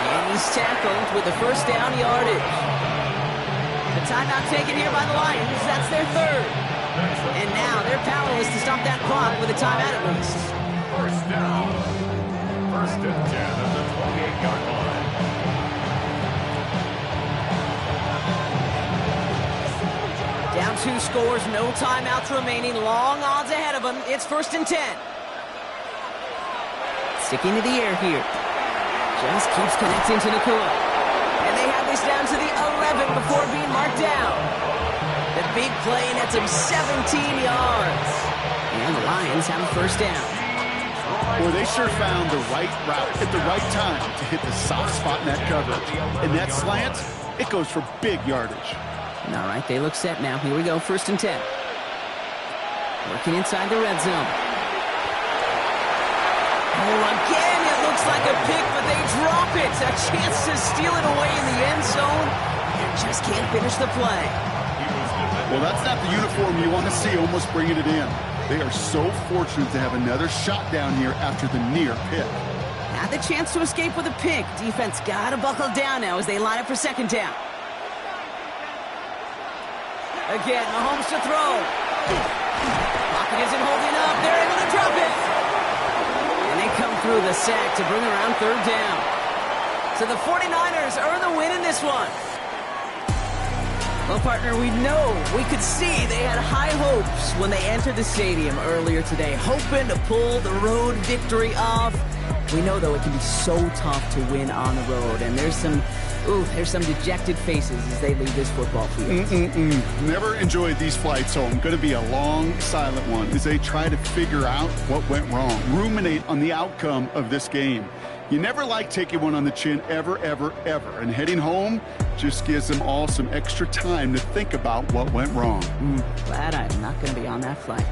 And he's tackled with the first down yardage. The timeout taken here by the Lions. That's their 3rd. And now they're powerless to stop that clock with a timeout at least. First down. First and 10 at the 28-yard line. Down 2 scores, no timeouts remaining. Long odds ahead of him. It's 1st and 10. Sticking to the air here. Just keeps connecting to Nacua. And they have this down to the 11 before being marked down. The big play nets him 17 yards. And the Lions have a first down. Well, they sure found the right route at the right time to hit the soft spot in that coverage. And that slant, it goes for big yardage. All right, they look set now. Here we go, 1st and 10. Working inside the red zone. Oh, again, it looks like a pick, but they drop it. A chance to steal it away in the end zone and just can't finish the play. Well, that's not the uniform you want to see almost bringing it in. They are so fortunate to have another shot down here after the near pick. Had the chance to escape with a pick. Defense got to buckle down now as they line up for 2nd down. Again, Mahomes to throw. Pocket isn't holding up. They're able to drop it. And they come through the sack to bring around 3rd down. So the 49ers earn the win in this one. Well, partner, we could see they had high hopes when they entered the stadium earlier today, hoping to pull the road victory off. We know, though, it can be so tough to win on the road, and there's some dejected faces as they leave this football field. Never enjoyed these flights home. Going to be a long, silent one as they try to figure out what went wrong, ruminate on the outcome of this game. You never like taking one on the chin, ever, ever, ever. And heading home just gives them all some extra time to think about what went wrong. Glad I'm not going to be on that flight.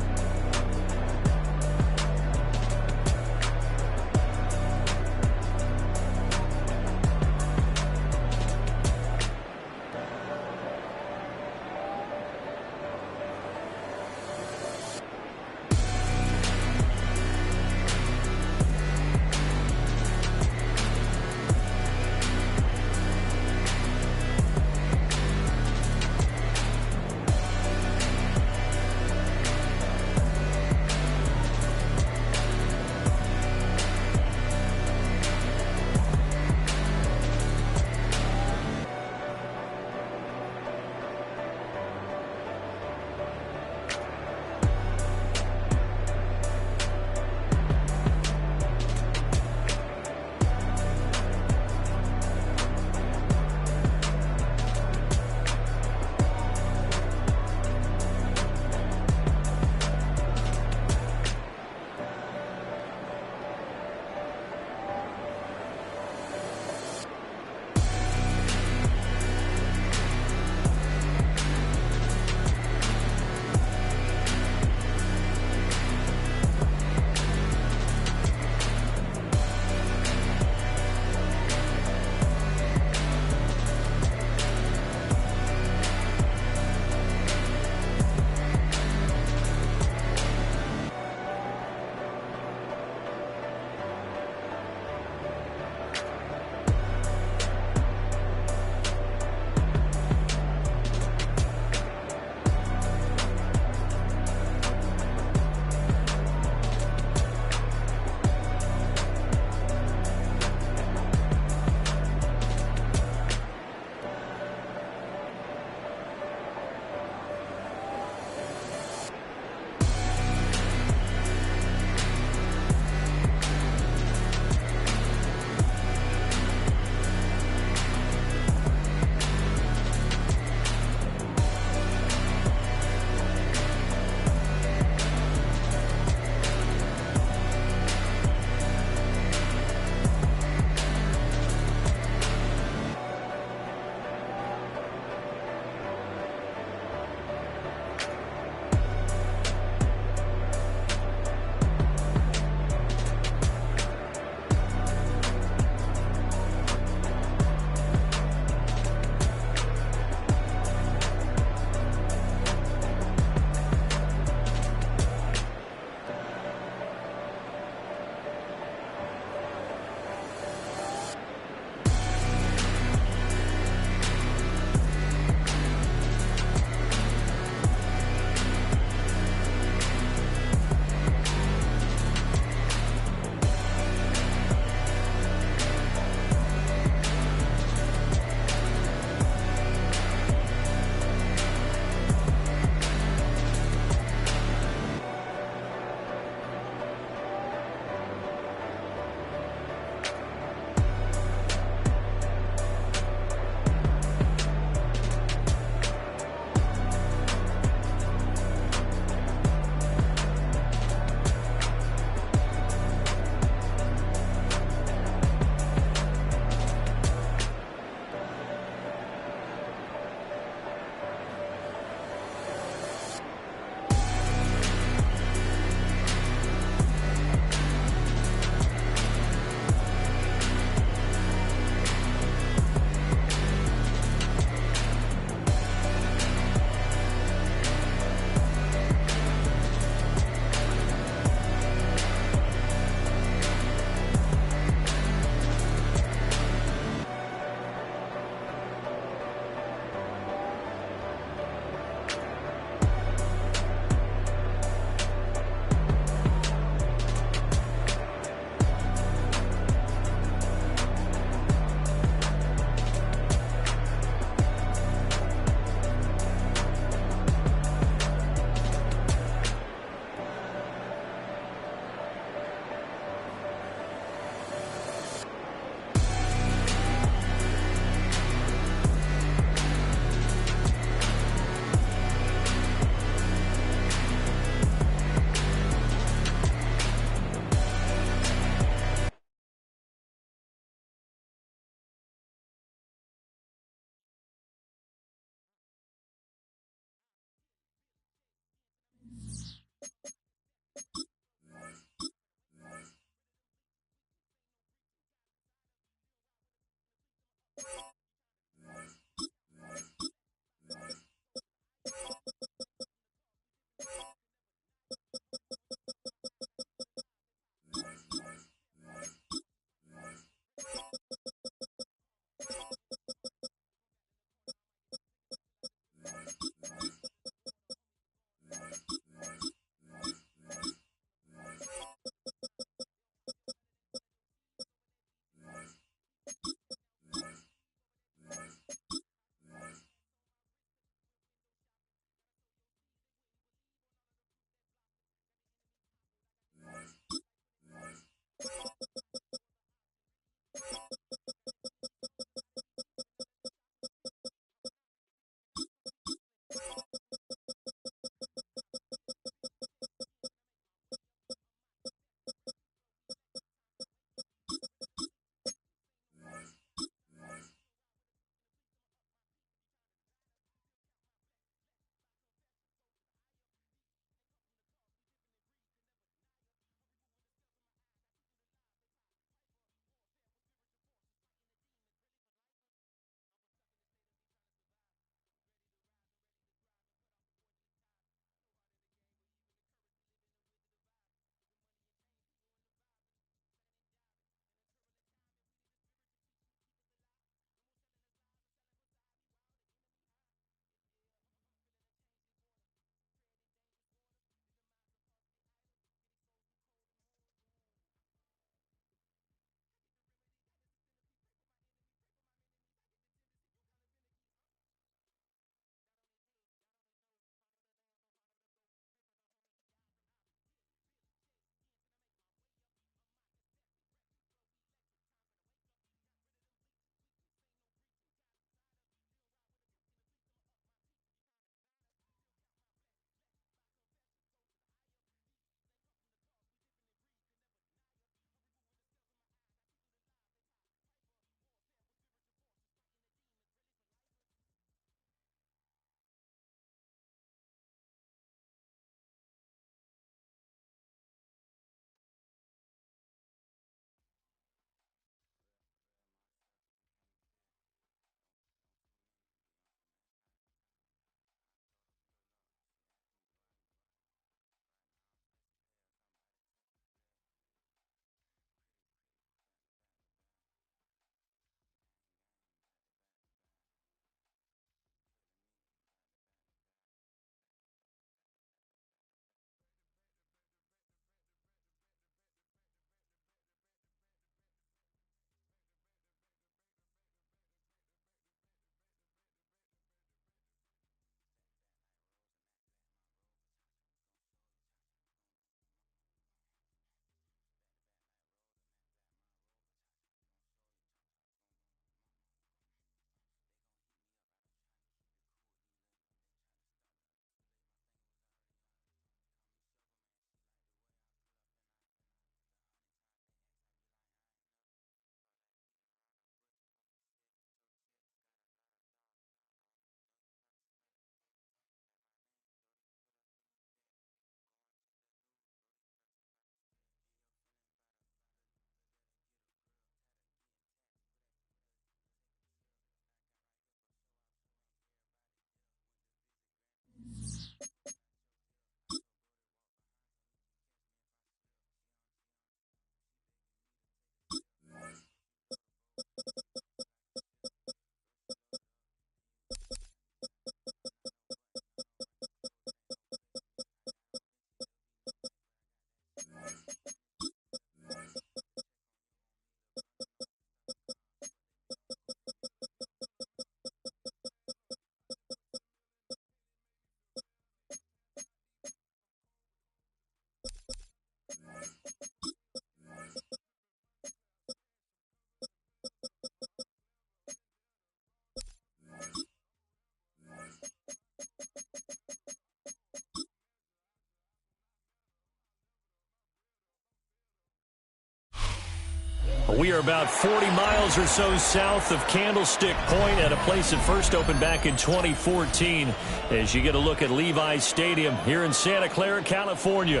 here about 40 miles or so south of Candlestick Point at a place that first opened back in 2014 as you get a look at Levi's Stadium here in Santa Clara, California.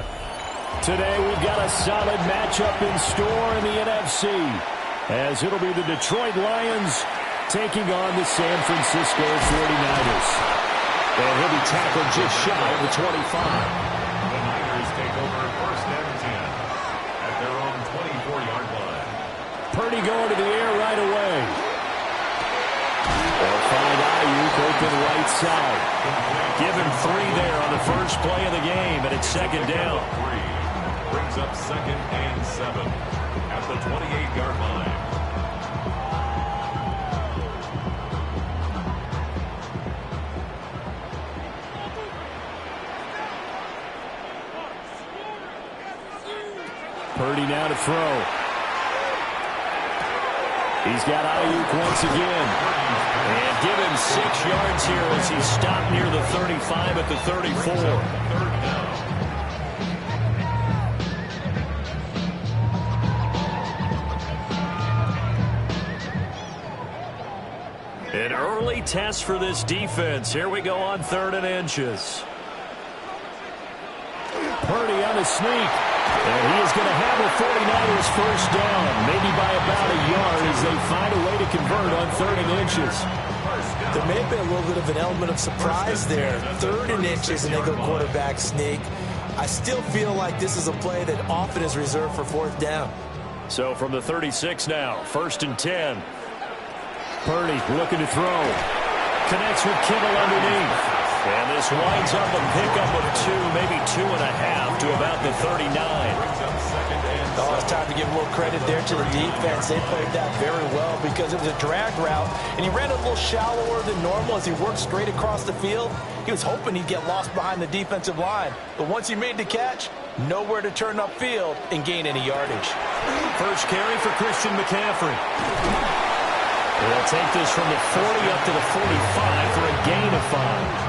Today we've got a solid matchup in store in the NFC as it'll be the Detroit Lions taking on the San Francisco 49ers. And he'll be tackled just shy of the 25. The Niners take over first and 10 at their own 24-yard line. Purdy going to the air right away. They'll find Ayuk open right side. Give him 3 there on the first play of the game, and it's second down. Brings up second and 7 at the 28-yard line. Purdy now to throw. He's got Ayuk once again. And give him 6 yards here as he stopped near the 35 at the 34. An early test for this defense. Here we go on 3rd and inches. Purdy on the sneak. And he is going to have the 49ers first down, maybe by about a yard as they find a way to convert on 3rd and inches. There may have been a little bit of an element of surprise there. 3rd and inches and they go quarterback sneak. I still feel like this is a play that often is reserved for 4th down. So from the 36 now, 1st and 10. Purdy looking to throw. Connects with Kittle underneath. And this winds up a pickup of 2, maybe 2.5 to about the 39. Oh, it's time to give a little credit there to the defense. They played that very well because it was a drag route, and he ran a little shallower than normal as he worked straight across the field. He was hoping he'd get lost behind the defensive line. But once he made the catch, nowhere to turn upfield and gain any yardage. First carry for Christian McCaffrey. They'll take this from the 40 up to the 45 for a gain of 5.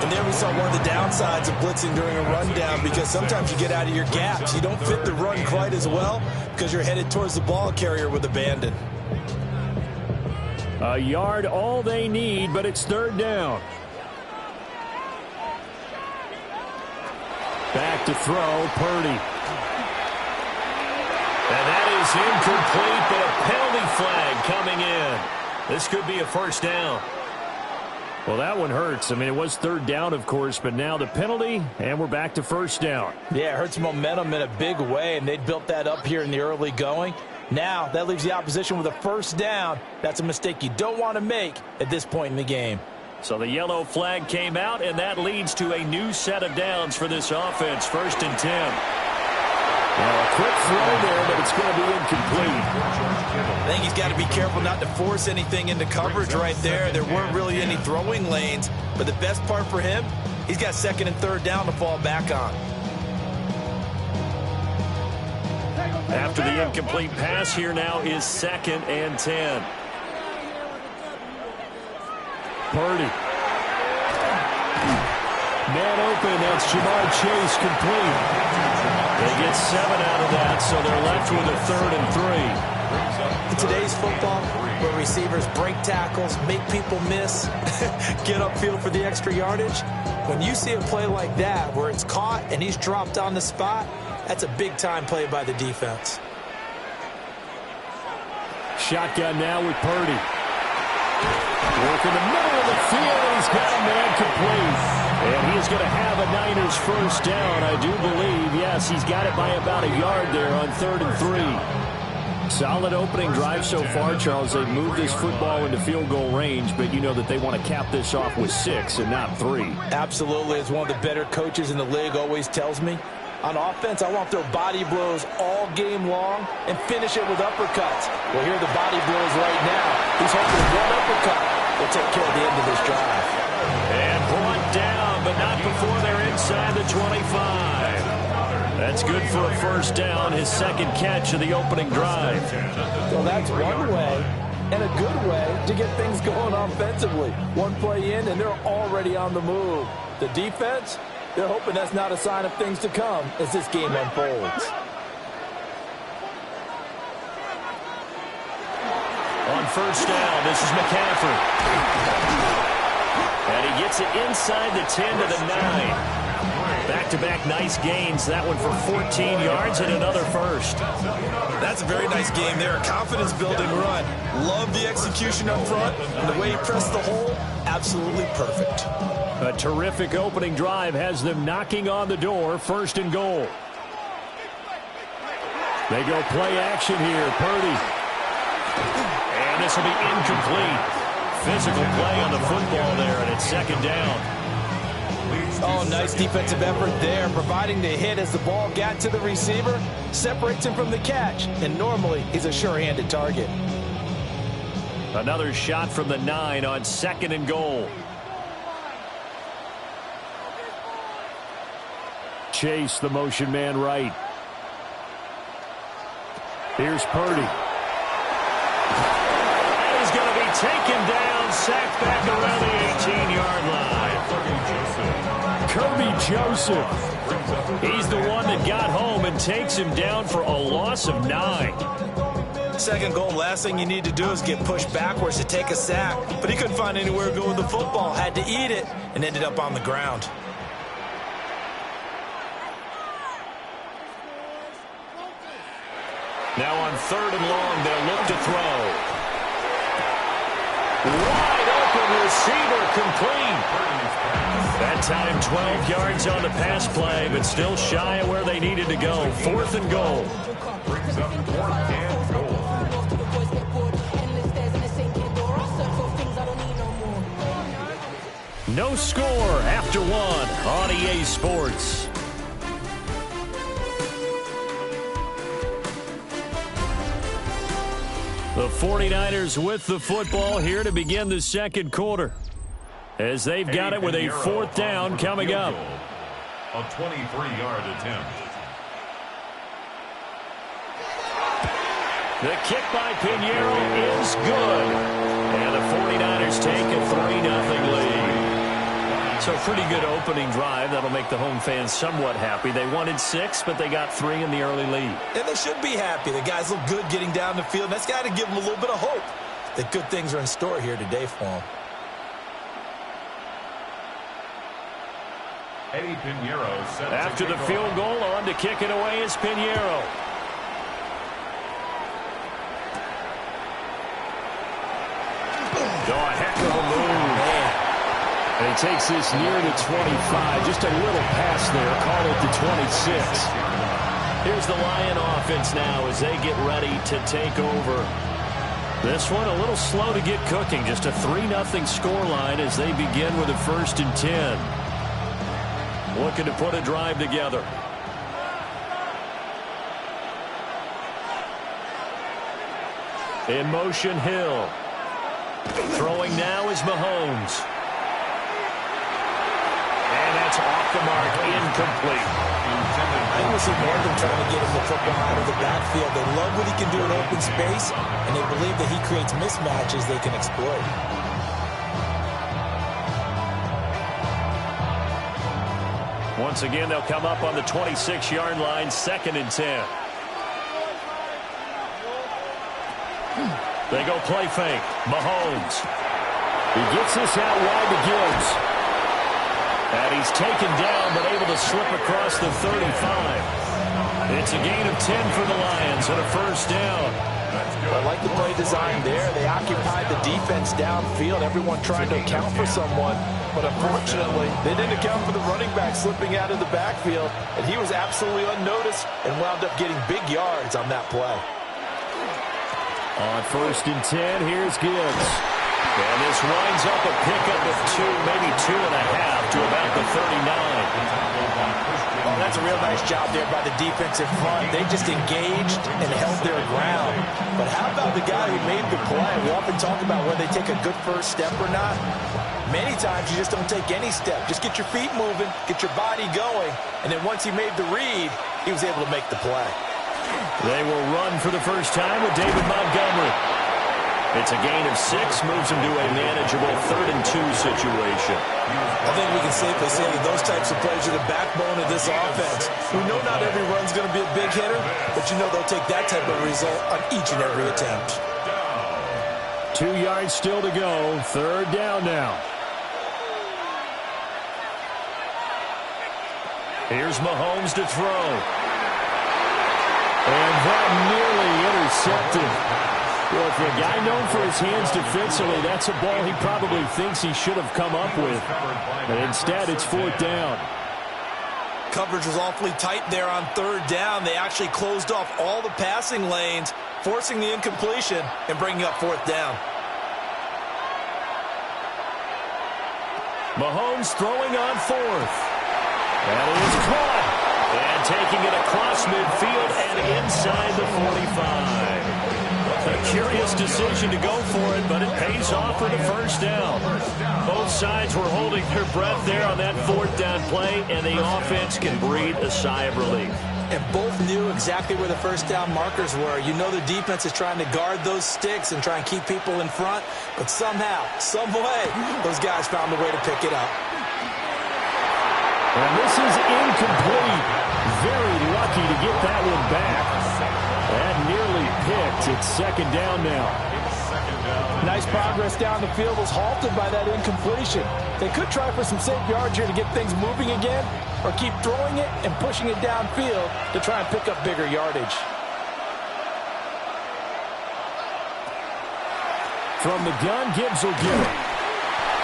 And there we saw one of the downsides of blitzing during a rundown because sometimes you get out of your gaps. You don't fit the run quite as well because you're headed towards the ball carrier with abandon. A yard all they need, but it's 3rd down. Back to throw, Purdy. And that is incomplete, but a penalty flag coming in. This could be a first down. Well, that one hurts. I mean, it was 3rd down, of course, but now the penalty, and we're back to first down. Yeah, it hurts momentum in a big way, and they built that up here in the early going. Now, that leaves the opposition with a first down. That's a mistake you don't want to make at this point in the game. So the yellow flag came out, and that leads to a new set of downs for this offense. 1st and 10. Well, a quick throw there, but it's going to be incomplete. I think he's got to be careful not to force anything into coverage right there. There weren't really any throwing lanes, but the best part for him, he's got 2nd and 3rd down to fall back on. After the incomplete pass, here now is 2nd and 10. Purdy. Man open, that's Jamar Chase complete. They get 7 out of that, so they're left with a 3rd and 3. In today's football, where receivers break tackles, make people miss, get upfield for the extra yardage, when you see a play like that where it's caught and he's dropped on the spot, that's a big-time play by the defense. Shotgun now with Purdy. Work in the middle of the field, and he's got a man complete. And he is going to have a Niners first down, I do believe. Yes, he's got it by about a yard there on 3rd and 3. Solid opening drive so far, Charles. They've moved this football into field goal range, but you know that they want to cap this off with 6 and not 3. Absolutely. As one of the better coaches in the league always tells me, on offense, I want to throw body blows all game long and finish it with uppercuts. Well, here are the body blows right now. He's hoping one uppercut will take care of the end of this drive. And brought down, but not before they're inside the 25. That's good for a first down, his 2nd catch of the opening drive. Well, that's one way and a good way to get things going offensively. One play in, and they're already on the move. The defense, they're hoping that's not a sign of things to come as this game unfolds. first down. This is McCaffrey. And he gets it inside the 10 to the 9. Back-to-back nice gains. That one for 14 yards and another first. That's a very nice game there. A confidence-building run. Love the execution up front. And the way he pressed the hole, absolutely perfect. A terrific opening drive has them knocking on the door. First and goal. They go play action here. Purdy. And this will be incomplete. Physical play on the football there, and it's second down. Oh, nice defensive effort there, providing the hit as the ball got to the receiver, separates him from the catch, and normally he's a sure-handed target. Another shot from the 9 on second and goal. Chase, the motion man right. Here's Purdy. And he's going to be taken down, sacked back around the 18-yard line. Kirby Joseph. He's the one that got home and takes him down for a loss of 9. Second goal, last thing you need to do is get pushed backwards to take a sack. But he couldn't find anywhere to go with the football. Had to eat it and ended up on the ground. Now on third and long, they'll look to throw. Wide open receiver complete. That time 12 yards on the pass play, but still shy of where they needed to go. Fourth and goal. Brings up fourth and goal. No score after one on EA Sports. The 49ers with the football here to begin the second quarter, as they've got it with a fourth down coming up. A 23-yard attempt. The kick by Pinheiro is good. And the 49ers take a 3-0 lead. So pretty good opening drive. That'll make the home fans somewhat happy. They wanted 6, but they got 3 in the early lead. And they should be happy. The guys look good getting down the field. That's got to give them a little bit of hope that good things are in store here today for them. Eddie Pinheiro set after the field goal, on to kick it away is Pinheiro. Oh, a heck of a move. Man. And he takes this near the 25. Just a little pass there. Call it the 26. Here's the Lion offense now as they get ready to take over. This one a little slow to get cooking. Just a 3-0 scoreline as they begin with a 1st and 10. Looking to put a drive together. In motion, Hill. Throwing now is Mahomes. And that's off the mark, incomplete. I think we see more than trying to get him the football out of the backfield. They love what he can do in open space, and they believe that he creates mismatches they can exploit. Once again, they'll come up on the 26-yard line, 2nd and 10. They go play fake. Mahomes. He gets this out wide to Gibbs. And he's taken down, but able to slip across the 35. It's a gain of 10 for the Lions and a 1st down. I like the play design there. They occupied the defense downfield. Everyone trying to account for someone. But unfortunately, they didn't account for the running back slipping out of the backfield. And he was absolutely unnoticed and wound up getting big yards on that play. On 1st and 10, here's Gibbs. And this winds up a pickup of 2, maybe 2.5 to about the 39. Oh, that's a real nice job there by the defensive front. They just engaged and held their ground. But how about the guy who made the play? We often talk about whether they take a good first step or not. Many times you just don't take any step. Just get your feet moving, get your body going, and then once he made the read, he was able to make the play. They will run for the first time with David Montgomery. It's a gain of 6, moves him to a manageable 3rd and 2 situation. I think we can safely say that those types of plays are the backbone of this offense. We know not every run's going to be a big hitter, but you know they'll take that type of result on each and every attempt. 2 yards still to go. 3rd down now. Here's Mahomes to throw. And that nearly intercepted. Well, for a guy known for his hands defensively, that's a ball he probably thinks he should have come up with. But instead, it's 4th down. Coverage was awfully tight there on 3rd down. They actually closed off all the passing lanes, forcing the incompletion and bringing up 4th down. Mahomes throwing on 4th. And it is caught. And taking it across midfield and inside the 45. A curious decision to go for it, but it pays off for the 1st down. Both sides were holding their breath there on that 4th down play, and the offense can breathe a sigh of relief. And both knew exactly where the 1st down markers were. You know the defense is trying to guard those sticks and try and keep people in front, but somehow, some way, those guys found a way to pick it up. And this is incomplete. Very lucky to get that one back. That nearly picked. It's 2nd down now. Nice progress down the field was halted by that incompletion. They could try for some safe yards here to get things moving again, or keep throwing it and pushing it downfield to try and pick up bigger yardage. From the gun, Gibbs will get it.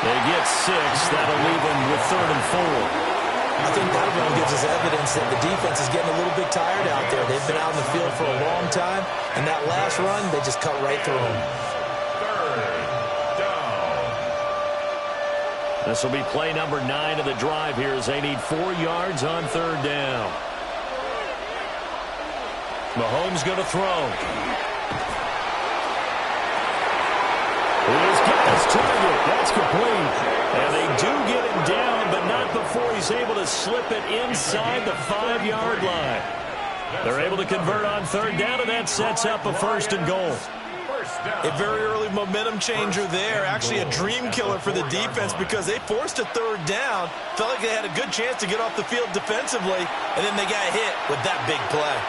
They get 6. That'll leave them with 3rd and 4. I think that one gives us evidence that the defense is getting a little bit tired out there. They've been out in the field for a long time, and that last run, they just cut right through them. 3rd down. This will be play number 9 of the drive here as they need 4 yards on 3rd down. Mahomes going to throw. He's got his target. That's complete. And they do get him down, but not before he's able to slip it inside the 5-yard line. They're able to convert on 3rd down, and that sets up a 1st and goal. A very early momentum changer there. Actually a dream killer for the defense because they forced a 3rd down. Felt like they had a good chance to get off the field defensively, and then they got hit with that big play.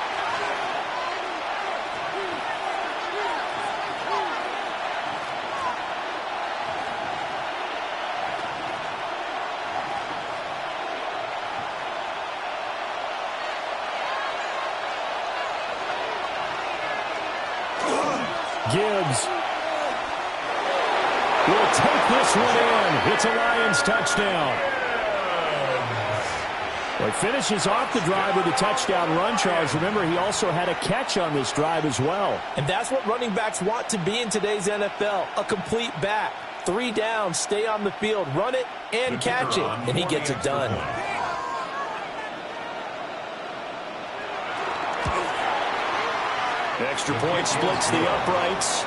Gibbs will take this one in. It's a Lions touchdown. Well, he finishes off the drive with a touchdown run, Charles. Remember, he also had a catch on this drive as well. And that's what running backs want to be in today's NFL, a complete back. 3 down, stay on the field, run it and catch it, and he gets it done. Extra point splits the uprights,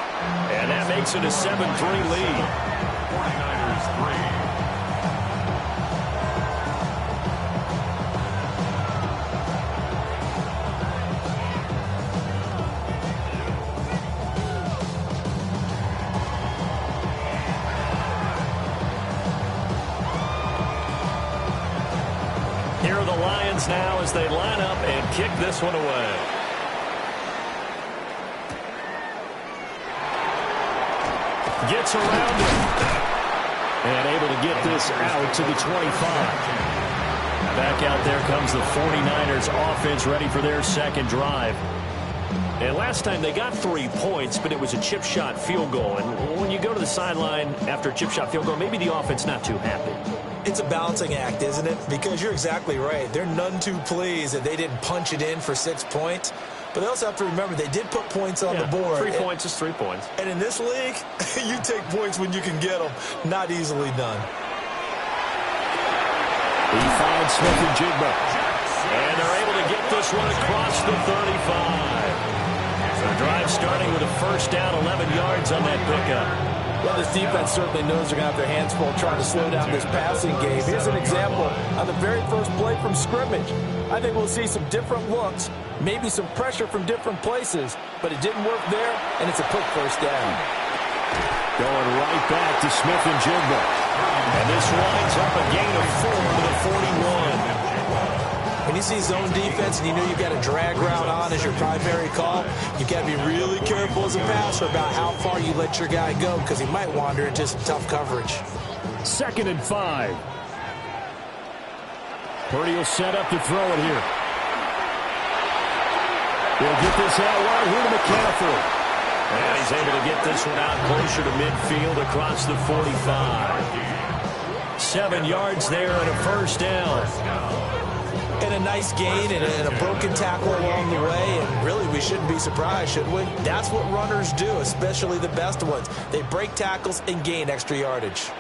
and that makes it a 7-3 lead. 49ers 3. Here are the Lions now as they line up and kick this one away. Gets around him. And able to get this out to the 25. Back out there comes the 49ers offense ready for their 2nd drive. And last time they got 3 points, but it was a chip shot field goal. And when you go to the sideline after a chip shot field goal, maybe the offense not too happy. It's a balancing act, isn't it? Because you're exactly right. They're none too pleased that they didn't punch it in for 6 points. But they also have to remember they did put points on the board. 3 points is 3 points. And in this league, you take points when you can get them. Not easily done. He finds Smith-Njigba. And they're able to get this one across the 35. The drive starting with a 1st down, 11 yards on that pickup. Well, this defense certainly knows they're going to have their hands full trying to slow down this passing game. Here's an example on the very first play from scrimmage. I think we'll see some different looks, maybe some pressure from different places, but it didn't work there, and it's a quick 1st down. Going right back to Smith-Njigba. And this winds up a gain of 4 to the 41. And you see zone defense and you know you've got a drag route on as your primary call, you've got to be really careful as a passer about how far you let your guy go because he might wander into some tough coverage. 2nd and 5. Purdy will set up to throw it here. He'll get this out wide here to McCaffrey. And he's able to get this one out closer to midfield across the 45. 7 yards there and a first down. And a nice gain and a broken tackle along the way. And really, we shouldn't be surprised, should we? That's what runners do, especially the best ones. They break tackles and gain extra yardage.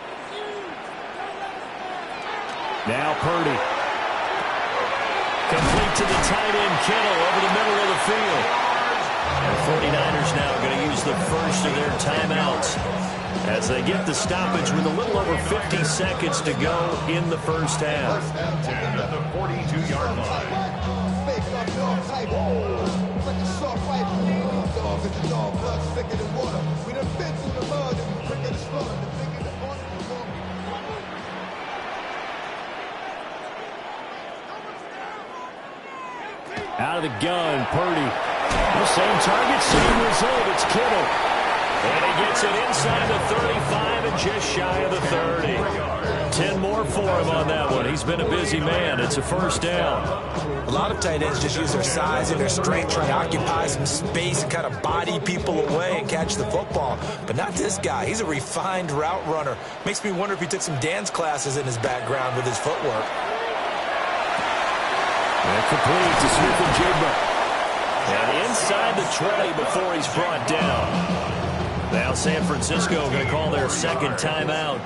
Now Purdy. Complete to the tight end, Kittle, over the middle of the field. And the 49ers now going to use the first of their timeouts as they get the stoppage with a little over 50 seconds to go in the first half. 10 at the 42-yard line. Out of the gun, Purdy. The same target, same result. It's Kittle. And he gets it inside the 35 and just shy of the 30. 10 more for him on that one. He's been a busy man. It's a first down. A lot of tight ends just use their size and their strength, trying to occupy some space and kind of body people away and catch the football. But not this guy. He's a refined route runner. Makes me wonder if he took some dance classes in his background with his footwork. And complete to Smith-Njigba. And inside the 20 before he's brought down. Now San Francisco going to call their second timeout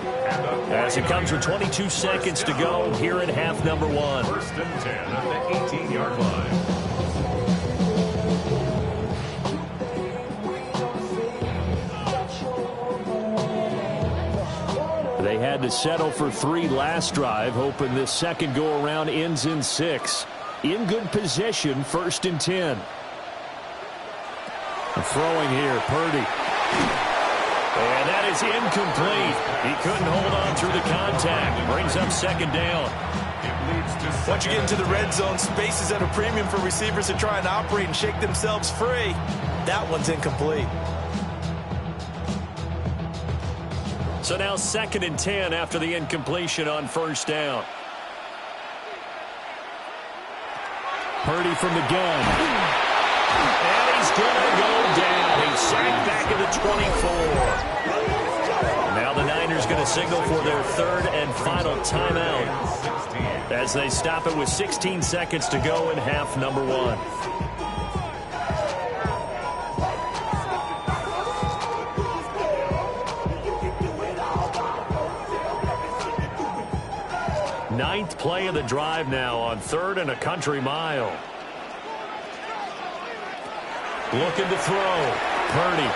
as it comes with 22 seconds to go here in half number 1. 1st and 10 at the 18-yard line. They had to settle for 3 last drive, hoping this second go-around ends in 6. In good position, 1st and 10. Throwing here, Purdy. And that is incomplete. He couldn't hold on through the contact. Brings up 2nd down. Once you get into the red zone, space is at a premium for receivers to try and operate and shake themselves free. That one's incomplete. So now 2nd and 10 after the incompletion on 1st down. Purdy from the gun. And he's going to go down. He's sacked back at the 24. Now the Niners going to signal for their 3rd and final timeout as they stop it with 16 seconds to go in half number 1. Ninth play of the drive now on 3rd and a country mile. Looking to throw. Purdy.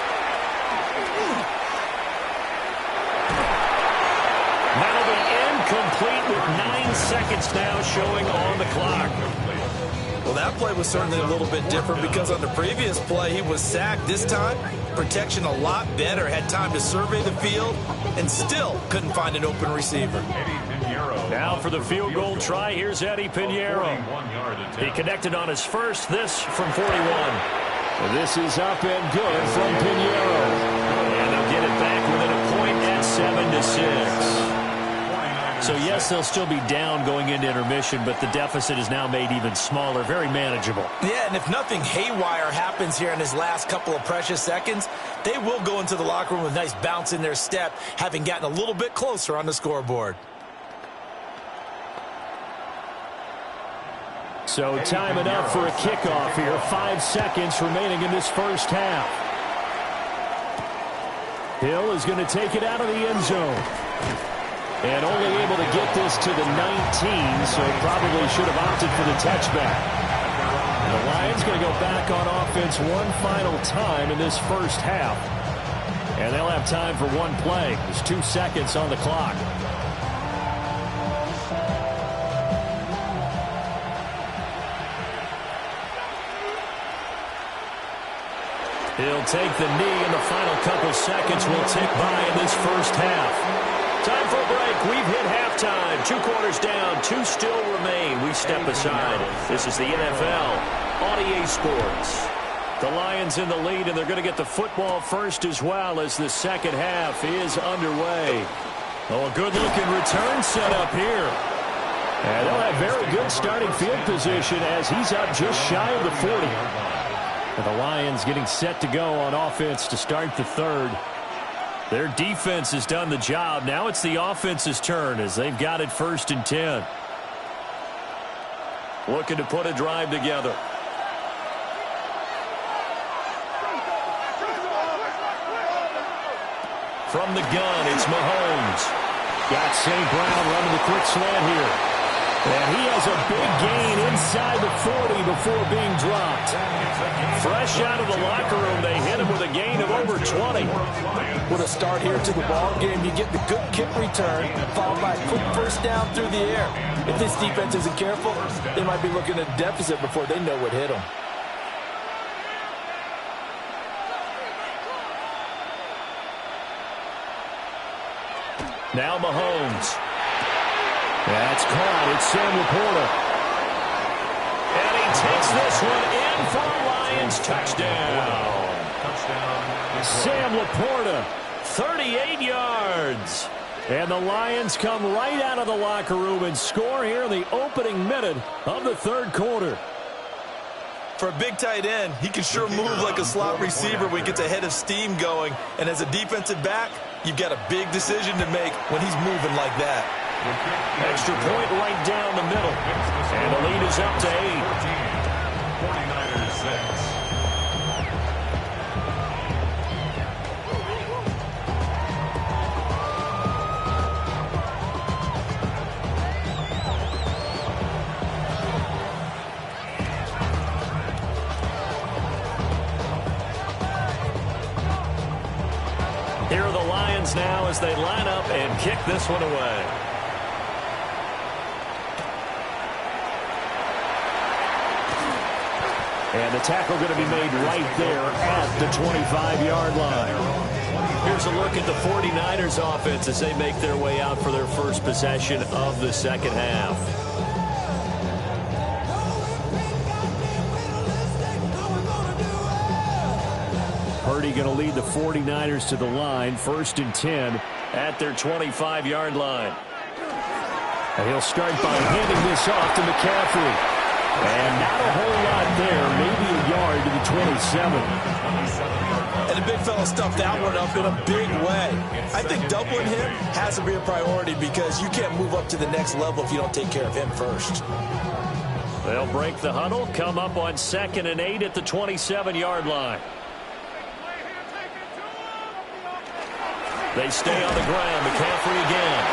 That'll be incomplete with 9 seconds now showing on the clock. Well, that play was certainly a little bit different because on the previous play he was sacked. This time, protection a lot better. Had time to survey the field and still couldn't find an open receiver. Now for the field goal try, here's Eddie Pinheiro. He connected on his first, this from 41. This is up and good from Pinheiro. And they'll get it back within a point at 7-6. So yes, they'll still be down going into intermission, but the deficit is now made even smaller, very manageable. Yeah, and if nothing haywire happens here in his last couple of precious seconds, they will go into the locker room with a nice bounce in their step, having gotten a little bit closer on the scoreboard. So time enough for a kickoff here. 5 seconds remaining in this first half. Hill is going to take it out of the end zone. And only able to get this to the 19, so probably should have opted for the touchback. And the Lions going to go back on offense one final time in this first half. And they'll have time for one play. There's 2 seconds on the clock. He'll take the knee, and the final couple seconds will tick by in this first half. Time for a break. We've hit halftime. 2 quarters down. 2 still remain. We step aside. This is the NFL on EA Sports. The Lions in the lead, and they're going to get the football first as well as the second half is underway. Oh, a good-looking return set up here. And they'll have very good starting field position as he's up just shy of the 40. And the Lions getting set to go on offense to start the third. Their defense has done the job. Now it's the offense's turn as they've got it 1st and 10. Looking to put a drive together. From the gun, it's Mahomes. Got St. Brown running the quick slant here. And he has a big gain inside the 40 before being dropped. Fresh out of the locker room, they hit him with a gain of over 20. With a start here to the ball game, you get the good kick return, followed by a quick first down through the air. If this defense isn't careful, they might be looking at a deficit before they know what hit them. Now Mahomes. That's caught. It's Sam Laporta. And he takes this one in for a Lions touchdown. Sam Laporta, 38 yards. And the Lions come right out of the locker room and score here in the opening minute of the third quarter. For a big tight end, he can sure move like a slot receiver when he gets a head of steam going. And as a defensive back, you've got a big decision to make when he's moving like that. Extra point right down the middle. And the lead is up to 8. 49ers 6. Here are the Lions now as they line up and kick this one away. And the tackle going to be made right there at the 25-yard line. Here's a look at the 49ers offense as they make their way out for their first possession of the second half. Purdy going to lead the 49ers to the line, 1st and 10 at their 25-yard line. And he'll start by handing this off to McCaffrey. And not a whole lot there, maybe a yard to the 27. And the big fella stuffed that one up in a big way. I think doubling him has to be a priority because you can't move up to the next level if you don't take care of him first. They'll break the huddle, come up on 2nd and 8 at the 27-yard line. They stay on the ground. McCaffrey again.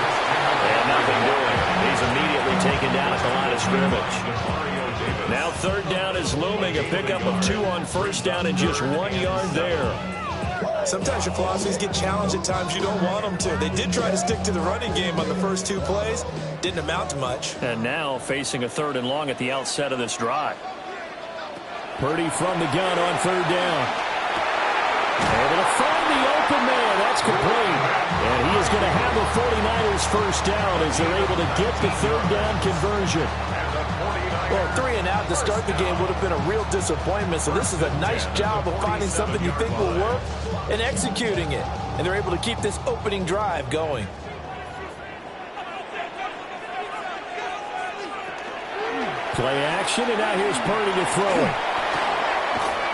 And nothing doing. He's immediately taken down at the line of scrimmage. Now 3rd down is looming. A pickup of 2 on 1st down and just 1 yard there. Sometimes your philosophies get challenged at times you don't want them to. They did try to stick to the running game on the first 2 plays. Didn't amount to much. And now facing a 3rd and long at the outset of this drive. Purdy from the gun on 3rd down. Able to find the open man. That's complete. And he is going to have the 49ers first down as they're able to get the 3rd down conversion. Well, 3 and out to start the game would have been a real disappointment. So this is a nice job of finding something you think will work and executing it. And they're able to keep this opening drive going. Play action, and now here's Purdy to throw it.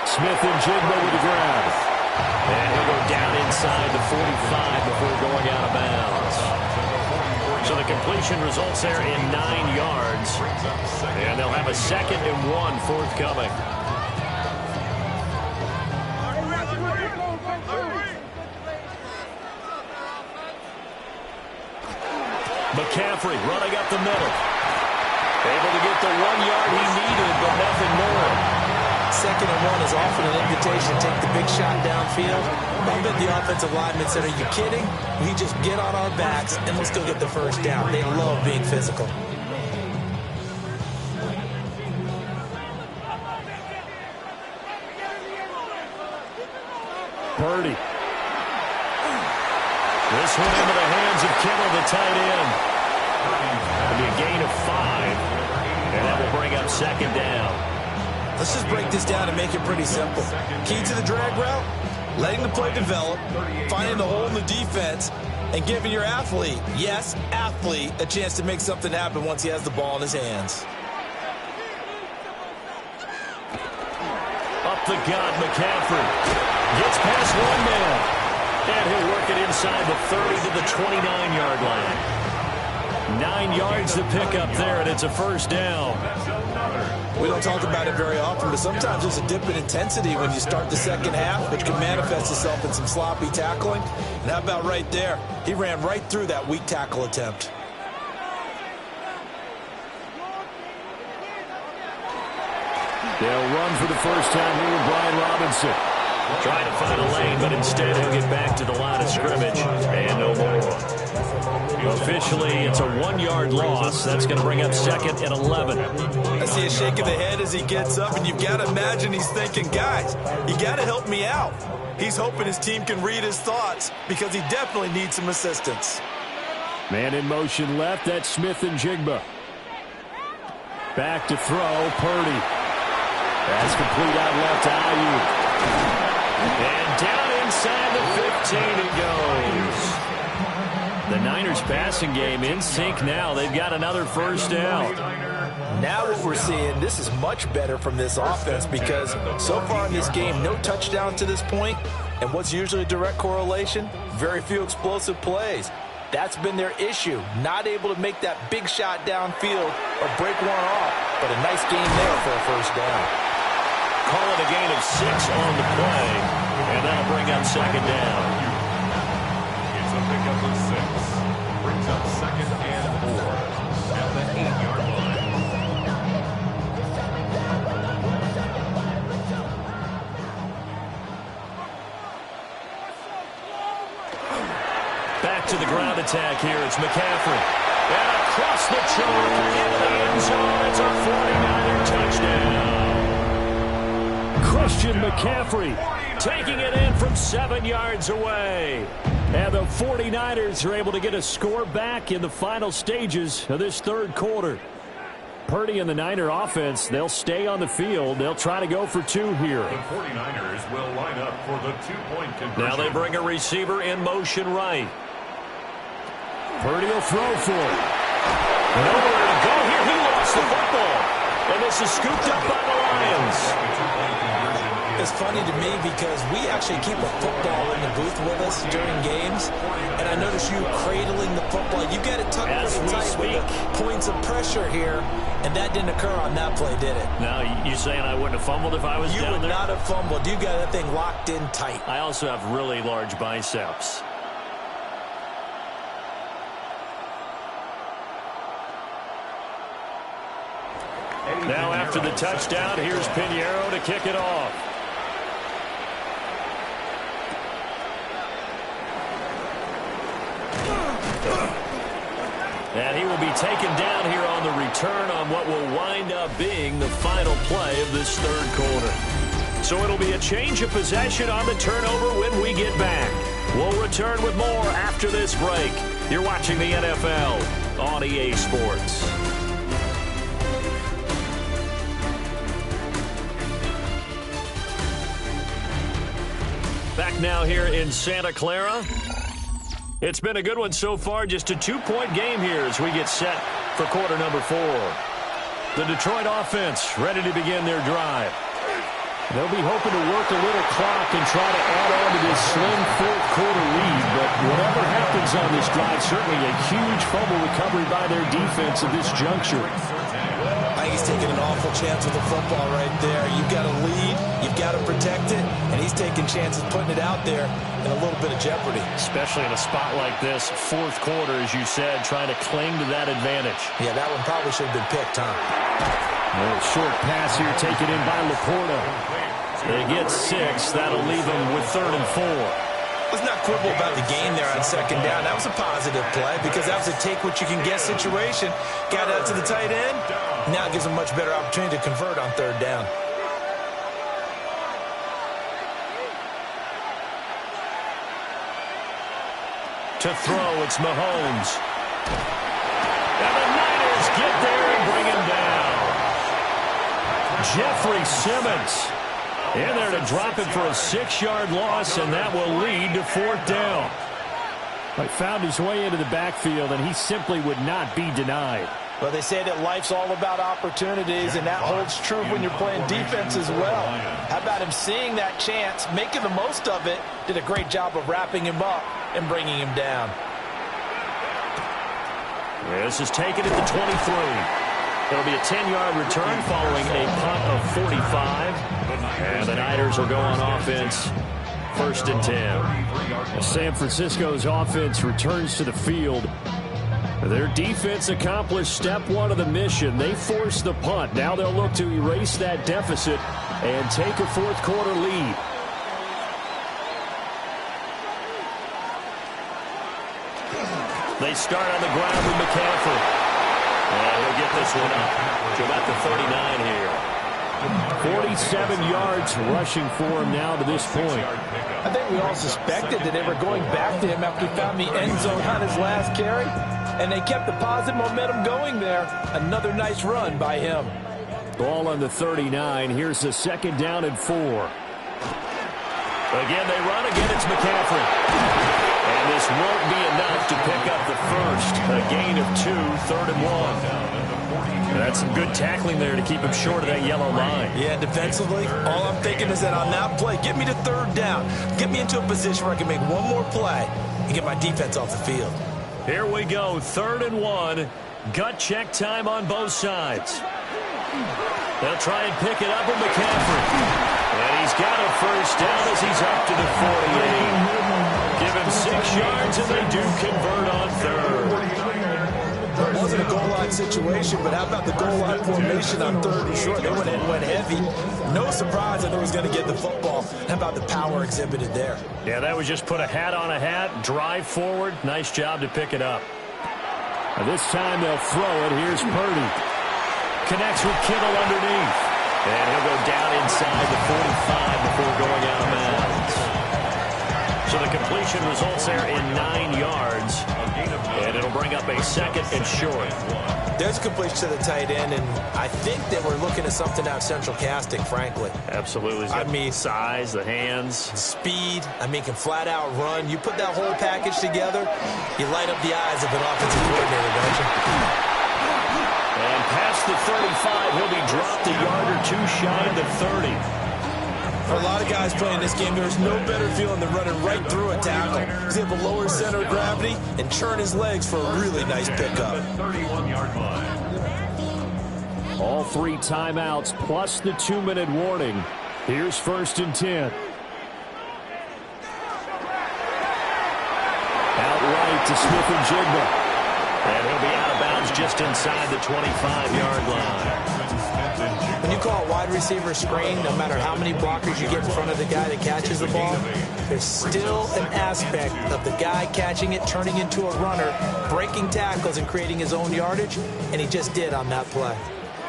Smith and Jigba with the grab. And he'll go down inside the 45 before going out of bounds. So the completion results there in 9 yards. And they'll have a 2nd and 1 forthcoming. McCaffrey running up the middle. Able to get the 1 yard he needed, but nothing more. 2nd and 1 is often an invitation to take the big shot downfield. I bet the offensive lineman said, are you kidding? We just get on our backs and let's go get the first down. They love being physical. Purdy. This one into the hands Joseph Kittle, the tight end. It'll be a gain of 5, and that will bring up second down. Let's just break this down and make it pretty simple. Key to the drag route, letting the play develop, finding the hole in the defense, and giving your athlete, yes, athlete, a chance to make something happen once he has the ball in his hands. Up the gut, McCaffrey. Gets past one man. And he'll work it inside the 30 to the 29-yard line. 9 yards to pick up there, and it's a first down. We don't talk about it very often, but sometimes there's a dip in intensity when you start the second half, which can manifest itself in some sloppy tackling. And how about right there? He ran right through that weak tackle attempt. They'll run for the first time here with Brian Robinson. Trying to find a lane, but instead he'll get back to the line of scrimmage. And no more. Officially, it's a 1-yard loss. That's going to bring up second and 11. I see a shake of the head as he gets up, and you've got to imagine he's thinking, guys, you got to help me out. He's hoping his team can read his thoughts because he definitely needs some assistance. Man in motion left. That's Smith and Jigba. Back to throw, Purdy. That's complete out left to Ayuk. And down inside the 15 it goes. The Niners passing game in sync now. They've got another first down. Now what we're seeing, this is much better from this offense because so far in this game, no touchdown to this point. And what's usually a direct correlation? Very few explosive plays. That's been their issue. Not able to make that big shot downfield or break one off. But a nice game there for a first down. Call it a gain of 6 on the play. And that'll bring up second down. It's a pickup of 6. Brings up second and 4 at the 8-yard line. Back to the ground attack here. It's McCaffrey. And across the chalk into the end zone. It's a 49er touchdown. Christian McCaffrey taking it in from 7 yards away. And the 49ers are able to get a score back in the final stages of this third quarter. Purdy and the Niner offense, they'll stay on the field. They'll try to go for 2 here. The 49ers will line up for the 2-point conversion. Now they bring a receiver in motion right. Purdy will throw for it. Nowhere to go here. He lost the football. And this is scooped up by the Lions. It's funny to me because we actually keep a football in the booth with us during games, and I notice you cradling the football. You got it tucked pretty tight with the points of pressure here, and that didn't occur on that play, did it? Now, you saying I wouldn't have fumbled if I was down there? You would not have fumbled. You got that thing locked in tight. I also have really large biceps. Now after the touchdown, here's Pinheiro to kick it off. And he will be taken down here on the return on what will wind up being the final play of this third quarter. So it'll be a change of possession on the turnover when we get back. We'll return with more after this break. You're watching the NFL on EA Sports. Back now here in Santa Clara. It's been a good one so far, just a 2-point game here as we get set for quarter number 4. The Detroit offense ready to begin their drive. They'll be hoping to work a little clock and try to add on to this slim fourth quarter lead, but whatever happens on this drive, certainly a huge fumble recovery by their defense at this juncture. I think he's taking an awful chance with the football right there. You've got to lead, you've got to protect it, and he's taking chances putting it out there in a little bit of jeopardy. Especially in a spot like this, fourth quarter, as you said, trying to cling to that advantage. Yeah, that one probably should have been picked, huh? A short pass here taken in by Laporta. They get 6. That'll leave them with 3rd and 4. Let's not quibble about the gain there on second down. That was a positive play because that was a take-what-you-can-get situation. Got out to the tight end. Now it gives them a much better opportunity to convert on third down. To throw, it's Mahomes. And the Niners get there and bring him down. Jeffrey Simmons in there to drop it for a 6-yard loss, and that will lead to 4th down. He found his way into the backfield, and he simply would not be denied. Well, they say that life's all about opportunities, and that holds true when you're playing defense as well. How about him seeing that chance, making the most of it, did a great job of wrapping him up and bringing him down. This is taken at the 23. It'll be a 10-yard return following a punt of 45. And the Niners will go on offense, 1st and 10. San Francisco's offense returns to the field. Their defense accomplished step 1 of the mission. They forced the punt. Now they'll look to erase that deficit and take a 4th quarter lead. They start on the ground with McCaffrey. And he'll get this one up to about the 39 here. 47 yards rushing for him now to this point. I think we all suspected that they were going back to him after he found the end zone on his last carry. And they kept the positive momentum going there. Another nice run by him. Ball on the 39. Here's the 2nd down and 4. Again, they run. Again, it's McCaffrey. And this won't be enough to pick up the first. A gain of 2, 3rd and 1. That's some good tackling there to keep him short of that yellow line. Yeah, defensively, all I'm thinking is that on that play, get me to 3rd down. Get me into a position where I can make one more play and get my defense off the field. Here we go, 3rd and 1. Gut check time on both sides. They'll try and pick it up with McCaffrey. And he's got a 1st down as he's up to the 48. Give him 6 yards, and they do convert on 3rd. It wasn't a goal line situation, but how about the goal line formation on 3rd and short? They went heavy. No surprise that they was going to get the football. How about the power exhibited there? Yeah, that was just put a hat on a hat, drive forward. Nice job to pick it up. This time they'll throw it. Here's Purdy. Connects with Kittle underneath. And he'll go down inside the 45 before going out of bounds. So the completion results there in 9 yards. And it'll bring up a 2nd and short. There's a completion to the tight end, and I think that we're looking at something out of central casting, frankly. Absolutely. I mean, size, the hands. Speed. I mean, can flat out run. You put that whole package together, you light up the eyes of an offensive coordinator, don't you? And past the 35, he'll be dropped a yard or 2 shy of the 30. For a lot of guys playing this game, there's no better feeling than running right through a tackle. He's able to lower center of gravity and churn his legs for a really nice pickup. 31-yard line. All 3 timeouts plus the 2-minute warning. Here's 1st and 10. Outright to Smith-Njigba. And he'll be out of bounds just inside the 25-yard line. When you call a wide receiver screen, no matter how many blockers you get in front of the guy that catches the ball, there's still an aspect of the guy catching it, turning into a runner, breaking tackles and creating his own yardage, and he just did on that play.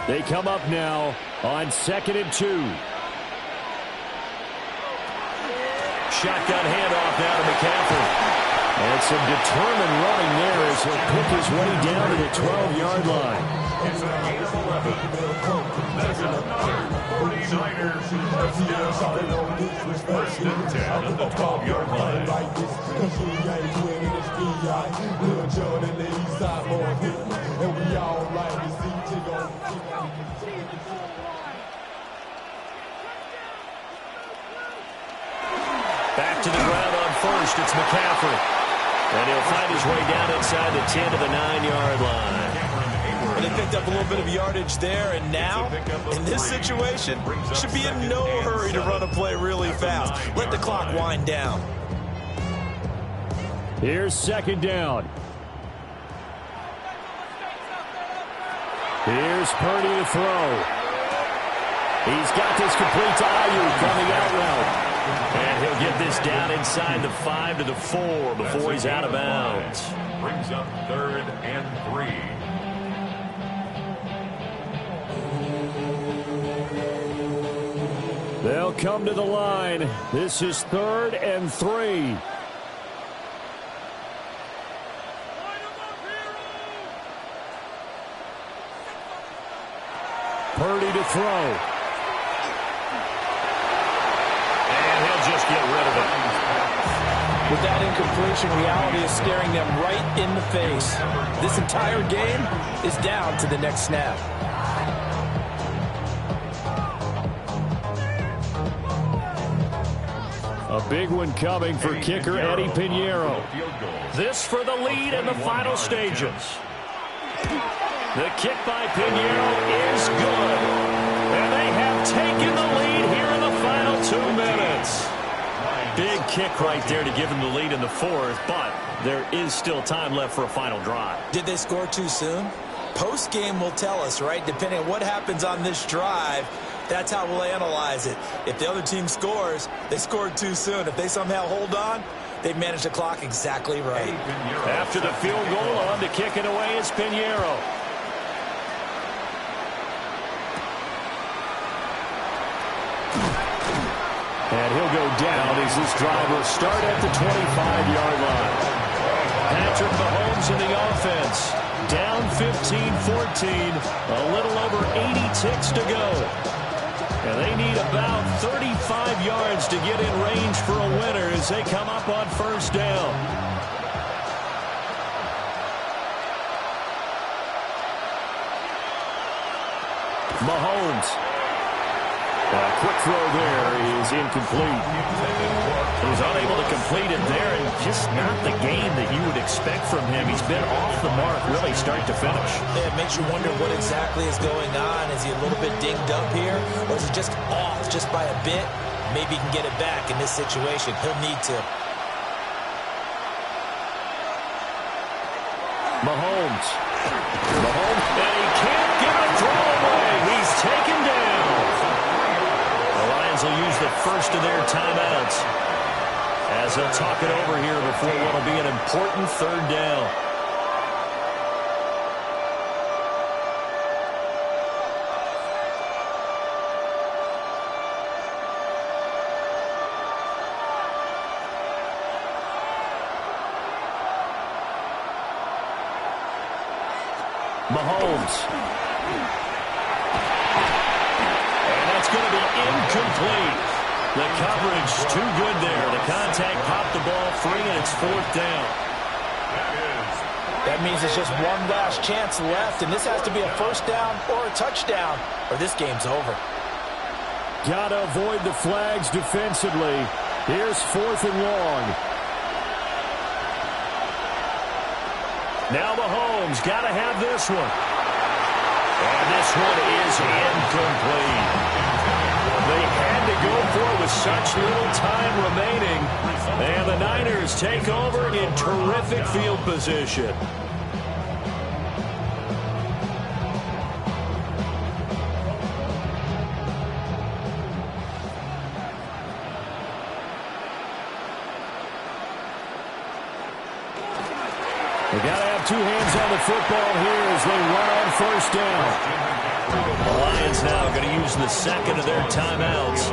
They come up now on 2nd and 2. Shotgun handoff now to McCaffrey. And some determined running there as he'll pick his way down to the 12-yard line. It's a gain of 11. That's another 49ers touchdown. 1st and 10 at the 12-yard line. Back to the ground on 1st. It's McCaffrey. And he'll find his way down inside the 10 to the 9-yard line. And they picked up a little bit of yardage there, and now, in this situation, should be in no hurry to run a play really fast. Let the clock wind down. Here's 2nd down. Here's Purdy to throw. He's got this complete to Ayuk on the out route. And he'll get this down inside the 5 to the 4 before he's out of bounds. Brings up 3rd and 3. They'll come to the line. This is 3rd and 3. Purdy to throw. And he'll just get rid of it. With that incompletion, reality is staring them right in the face. This entire game is down to the next snap. A big one coming for kicker Eddie Pinheiro. This for the lead in the final stages. The kick by Pinheiro is good. And they have taken the lead here in the final 2 minutes. Big kick right there to give them the lead in the fourth, but there is still time left for a final drive. Did they score too soon? Post-game will tell us, right? Depending on what happens on this drive, that's how we'll analyze it. If the other team scores, they scored too soon. If they somehow hold on, they've managed the clock exactly right. After the field goal, on to kick it away is Pinheiro. And he'll go down as this drive will start at the 25-yard line. Patrick Mahomes in the offense. Down 15-14. A little over 80 ticks to go. And they need about 35 yards to get in range for a winner as they come up on first down. Mahomes. A quick throw there is incomplete. He's unable to complete it there, and just not the game that you would expect from him. He's been off the mark really start to finish. Yeah, it makes you wonder what exactly is going on. Is he a little bit dinged up here, or is he just off just by a bit? Maybe he can get it back in this situation. He'll need to. Mahomes, and he can't get a throw away. He's taken down. The Lions will use the first of their timeouts as they'll talk it over here before what will be an important third down. Mahomes. And that's going to be incomplete. The coverage too good there. The contact popped the ball free, and it's fourth down. That means it's just one last chance left, and this has to be a first down or a touchdown, or this game's over. Got to avoid the flags defensively. Here's fourth and long. Now Mahomes got to have this one. And this one is incomplete. They had to go for it with such little time remaining. And the Niners take over in terrific field position. They got to have two hands on the football here as they run on first down. The Lions now going to use the second of their timeouts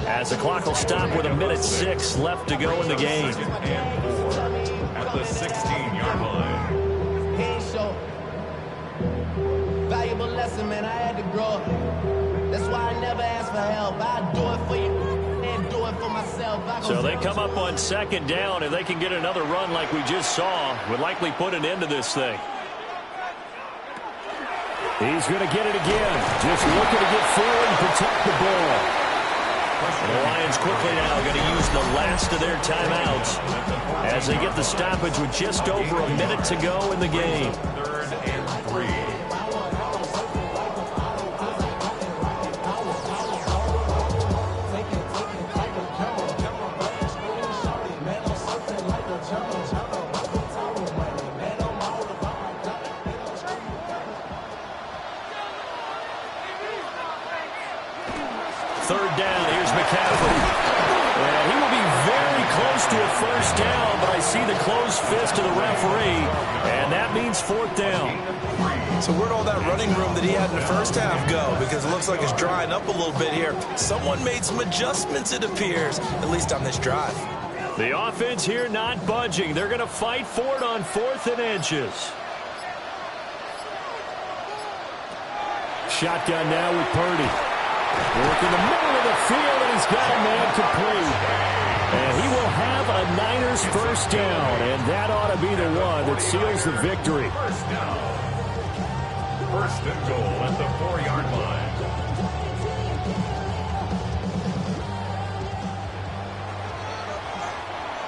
as the clock will stop with 1:06 left to go in the game. At the 16-yard line. He ain't show. Valuable lesson, man. I had to grow up. That's why I never ask for help. I do it for you. So they come up on second down. If they can get another run like we just saw, would likely put an end to this thing. He's going to get it again. Just looking to get forward and protect the ball. And the Lions quickly now going to use the last of their timeouts as they get the stoppage with just over a minute to go in the game. 3rd and 3. Third down, here's McCaffrey. And he will be very close to a first down, but I see the closed fist of the referee, and that means fourth down. So where'd all that running room that he had in the first half go? Because it looks like it's drying up a little bit here. Someone made some adjustments, it appears, at least on this drive. The offense here not budging. They're going to fight for it on 4th and inches. Shotgun now with Purdy. Work in the middle of the field, and he's got a man complete. And he will have a Niners first down, and that ought to be the one that seals the victory. First down. First and goal at the 4-yard line.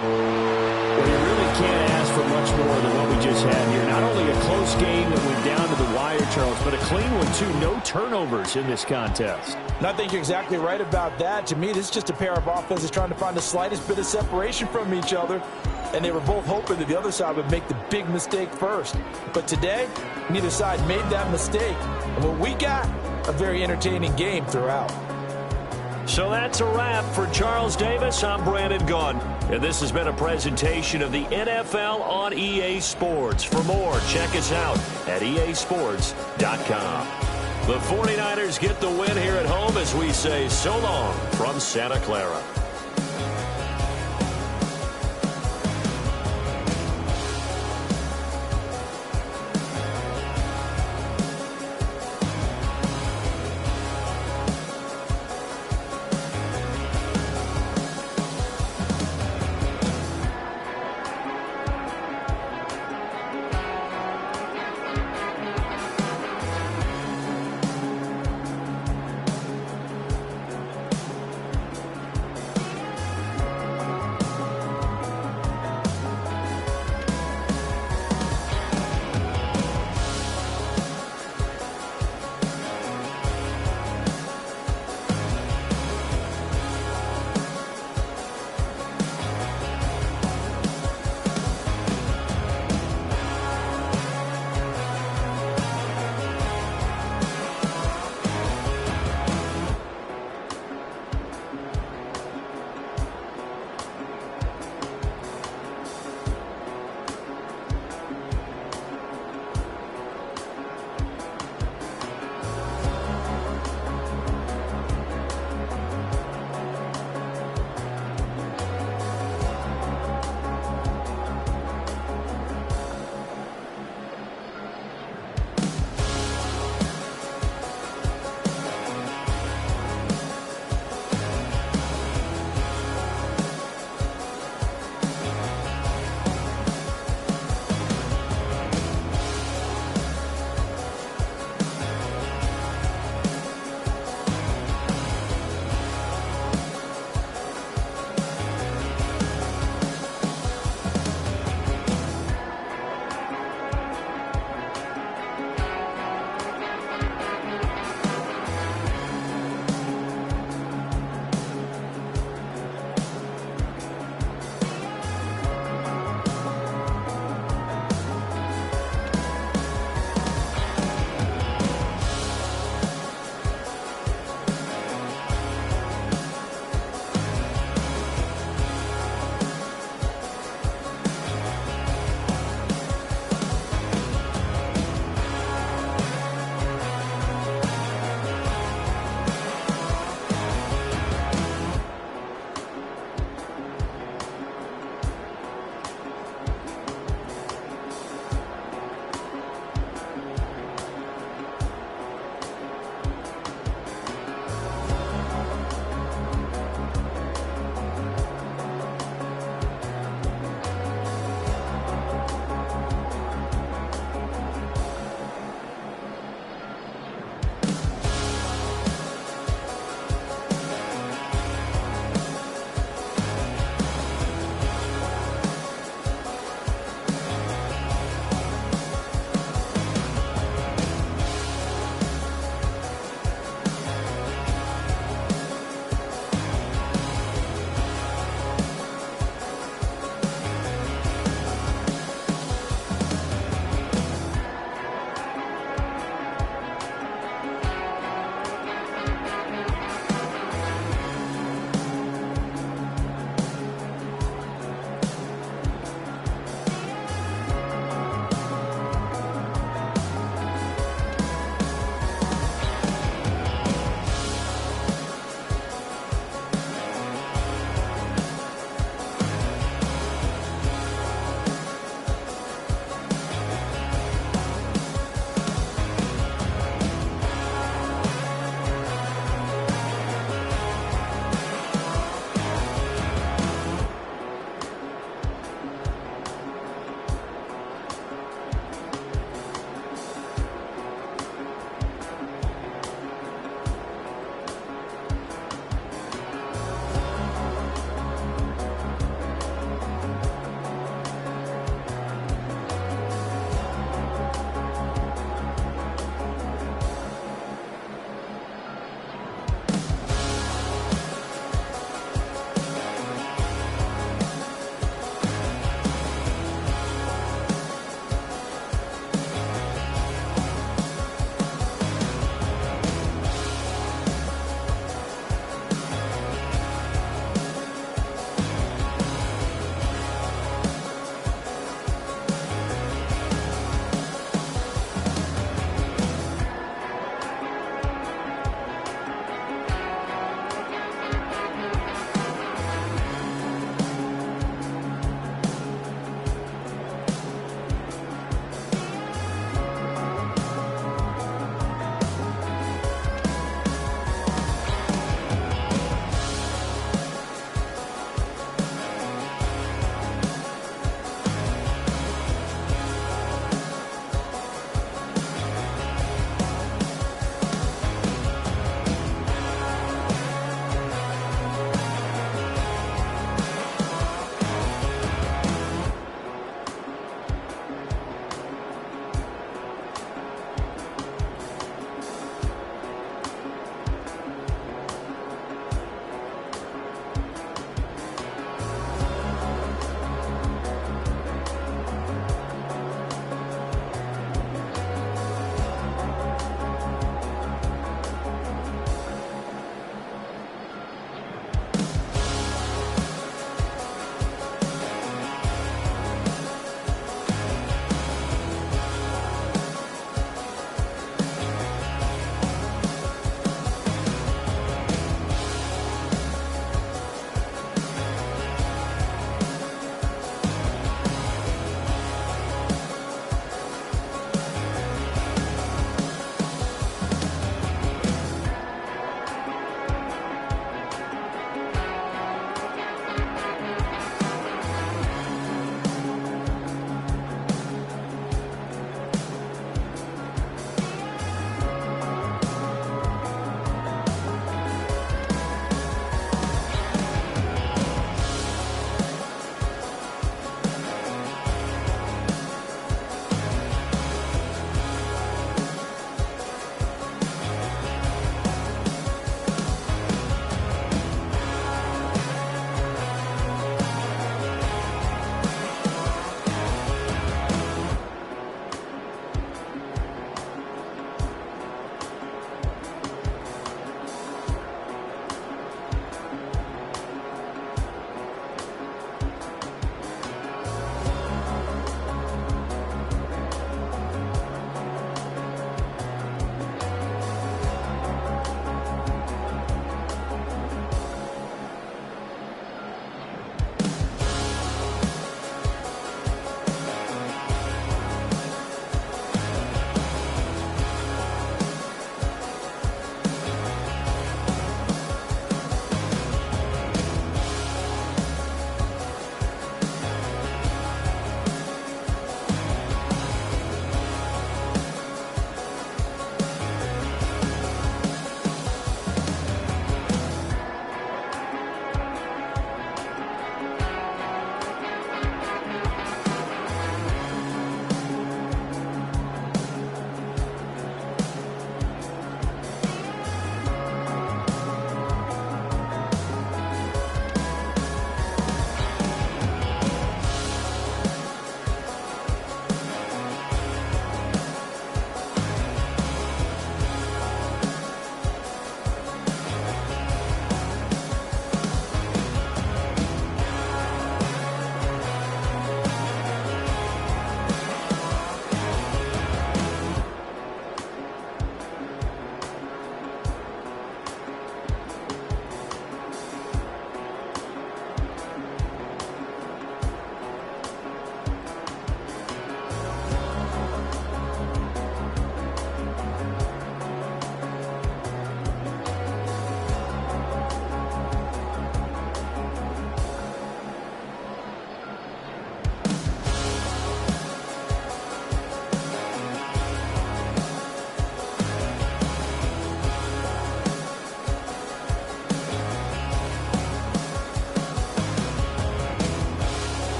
Well, you really can't ask for much more than what we just had here. Not only a close game that went down to the wire, Charles, but a clean one, too. No turnovers in this contest. And I think you're exactly right about that. To me, this is just a pair of offenses trying to find the slightest bit of separation from each other. And they were both hoping that the other side would make the big mistake first. But today, neither side made that mistake. And what we got, a very entertaining game throughout. So that's a wrap for Charles Davis. I'm Brandon Gaudin, and this has been a presentation of the NFL on EA Sports. For more, check us out at easports.com. The 49ers get the win here at home as we say so long from Santa Clara.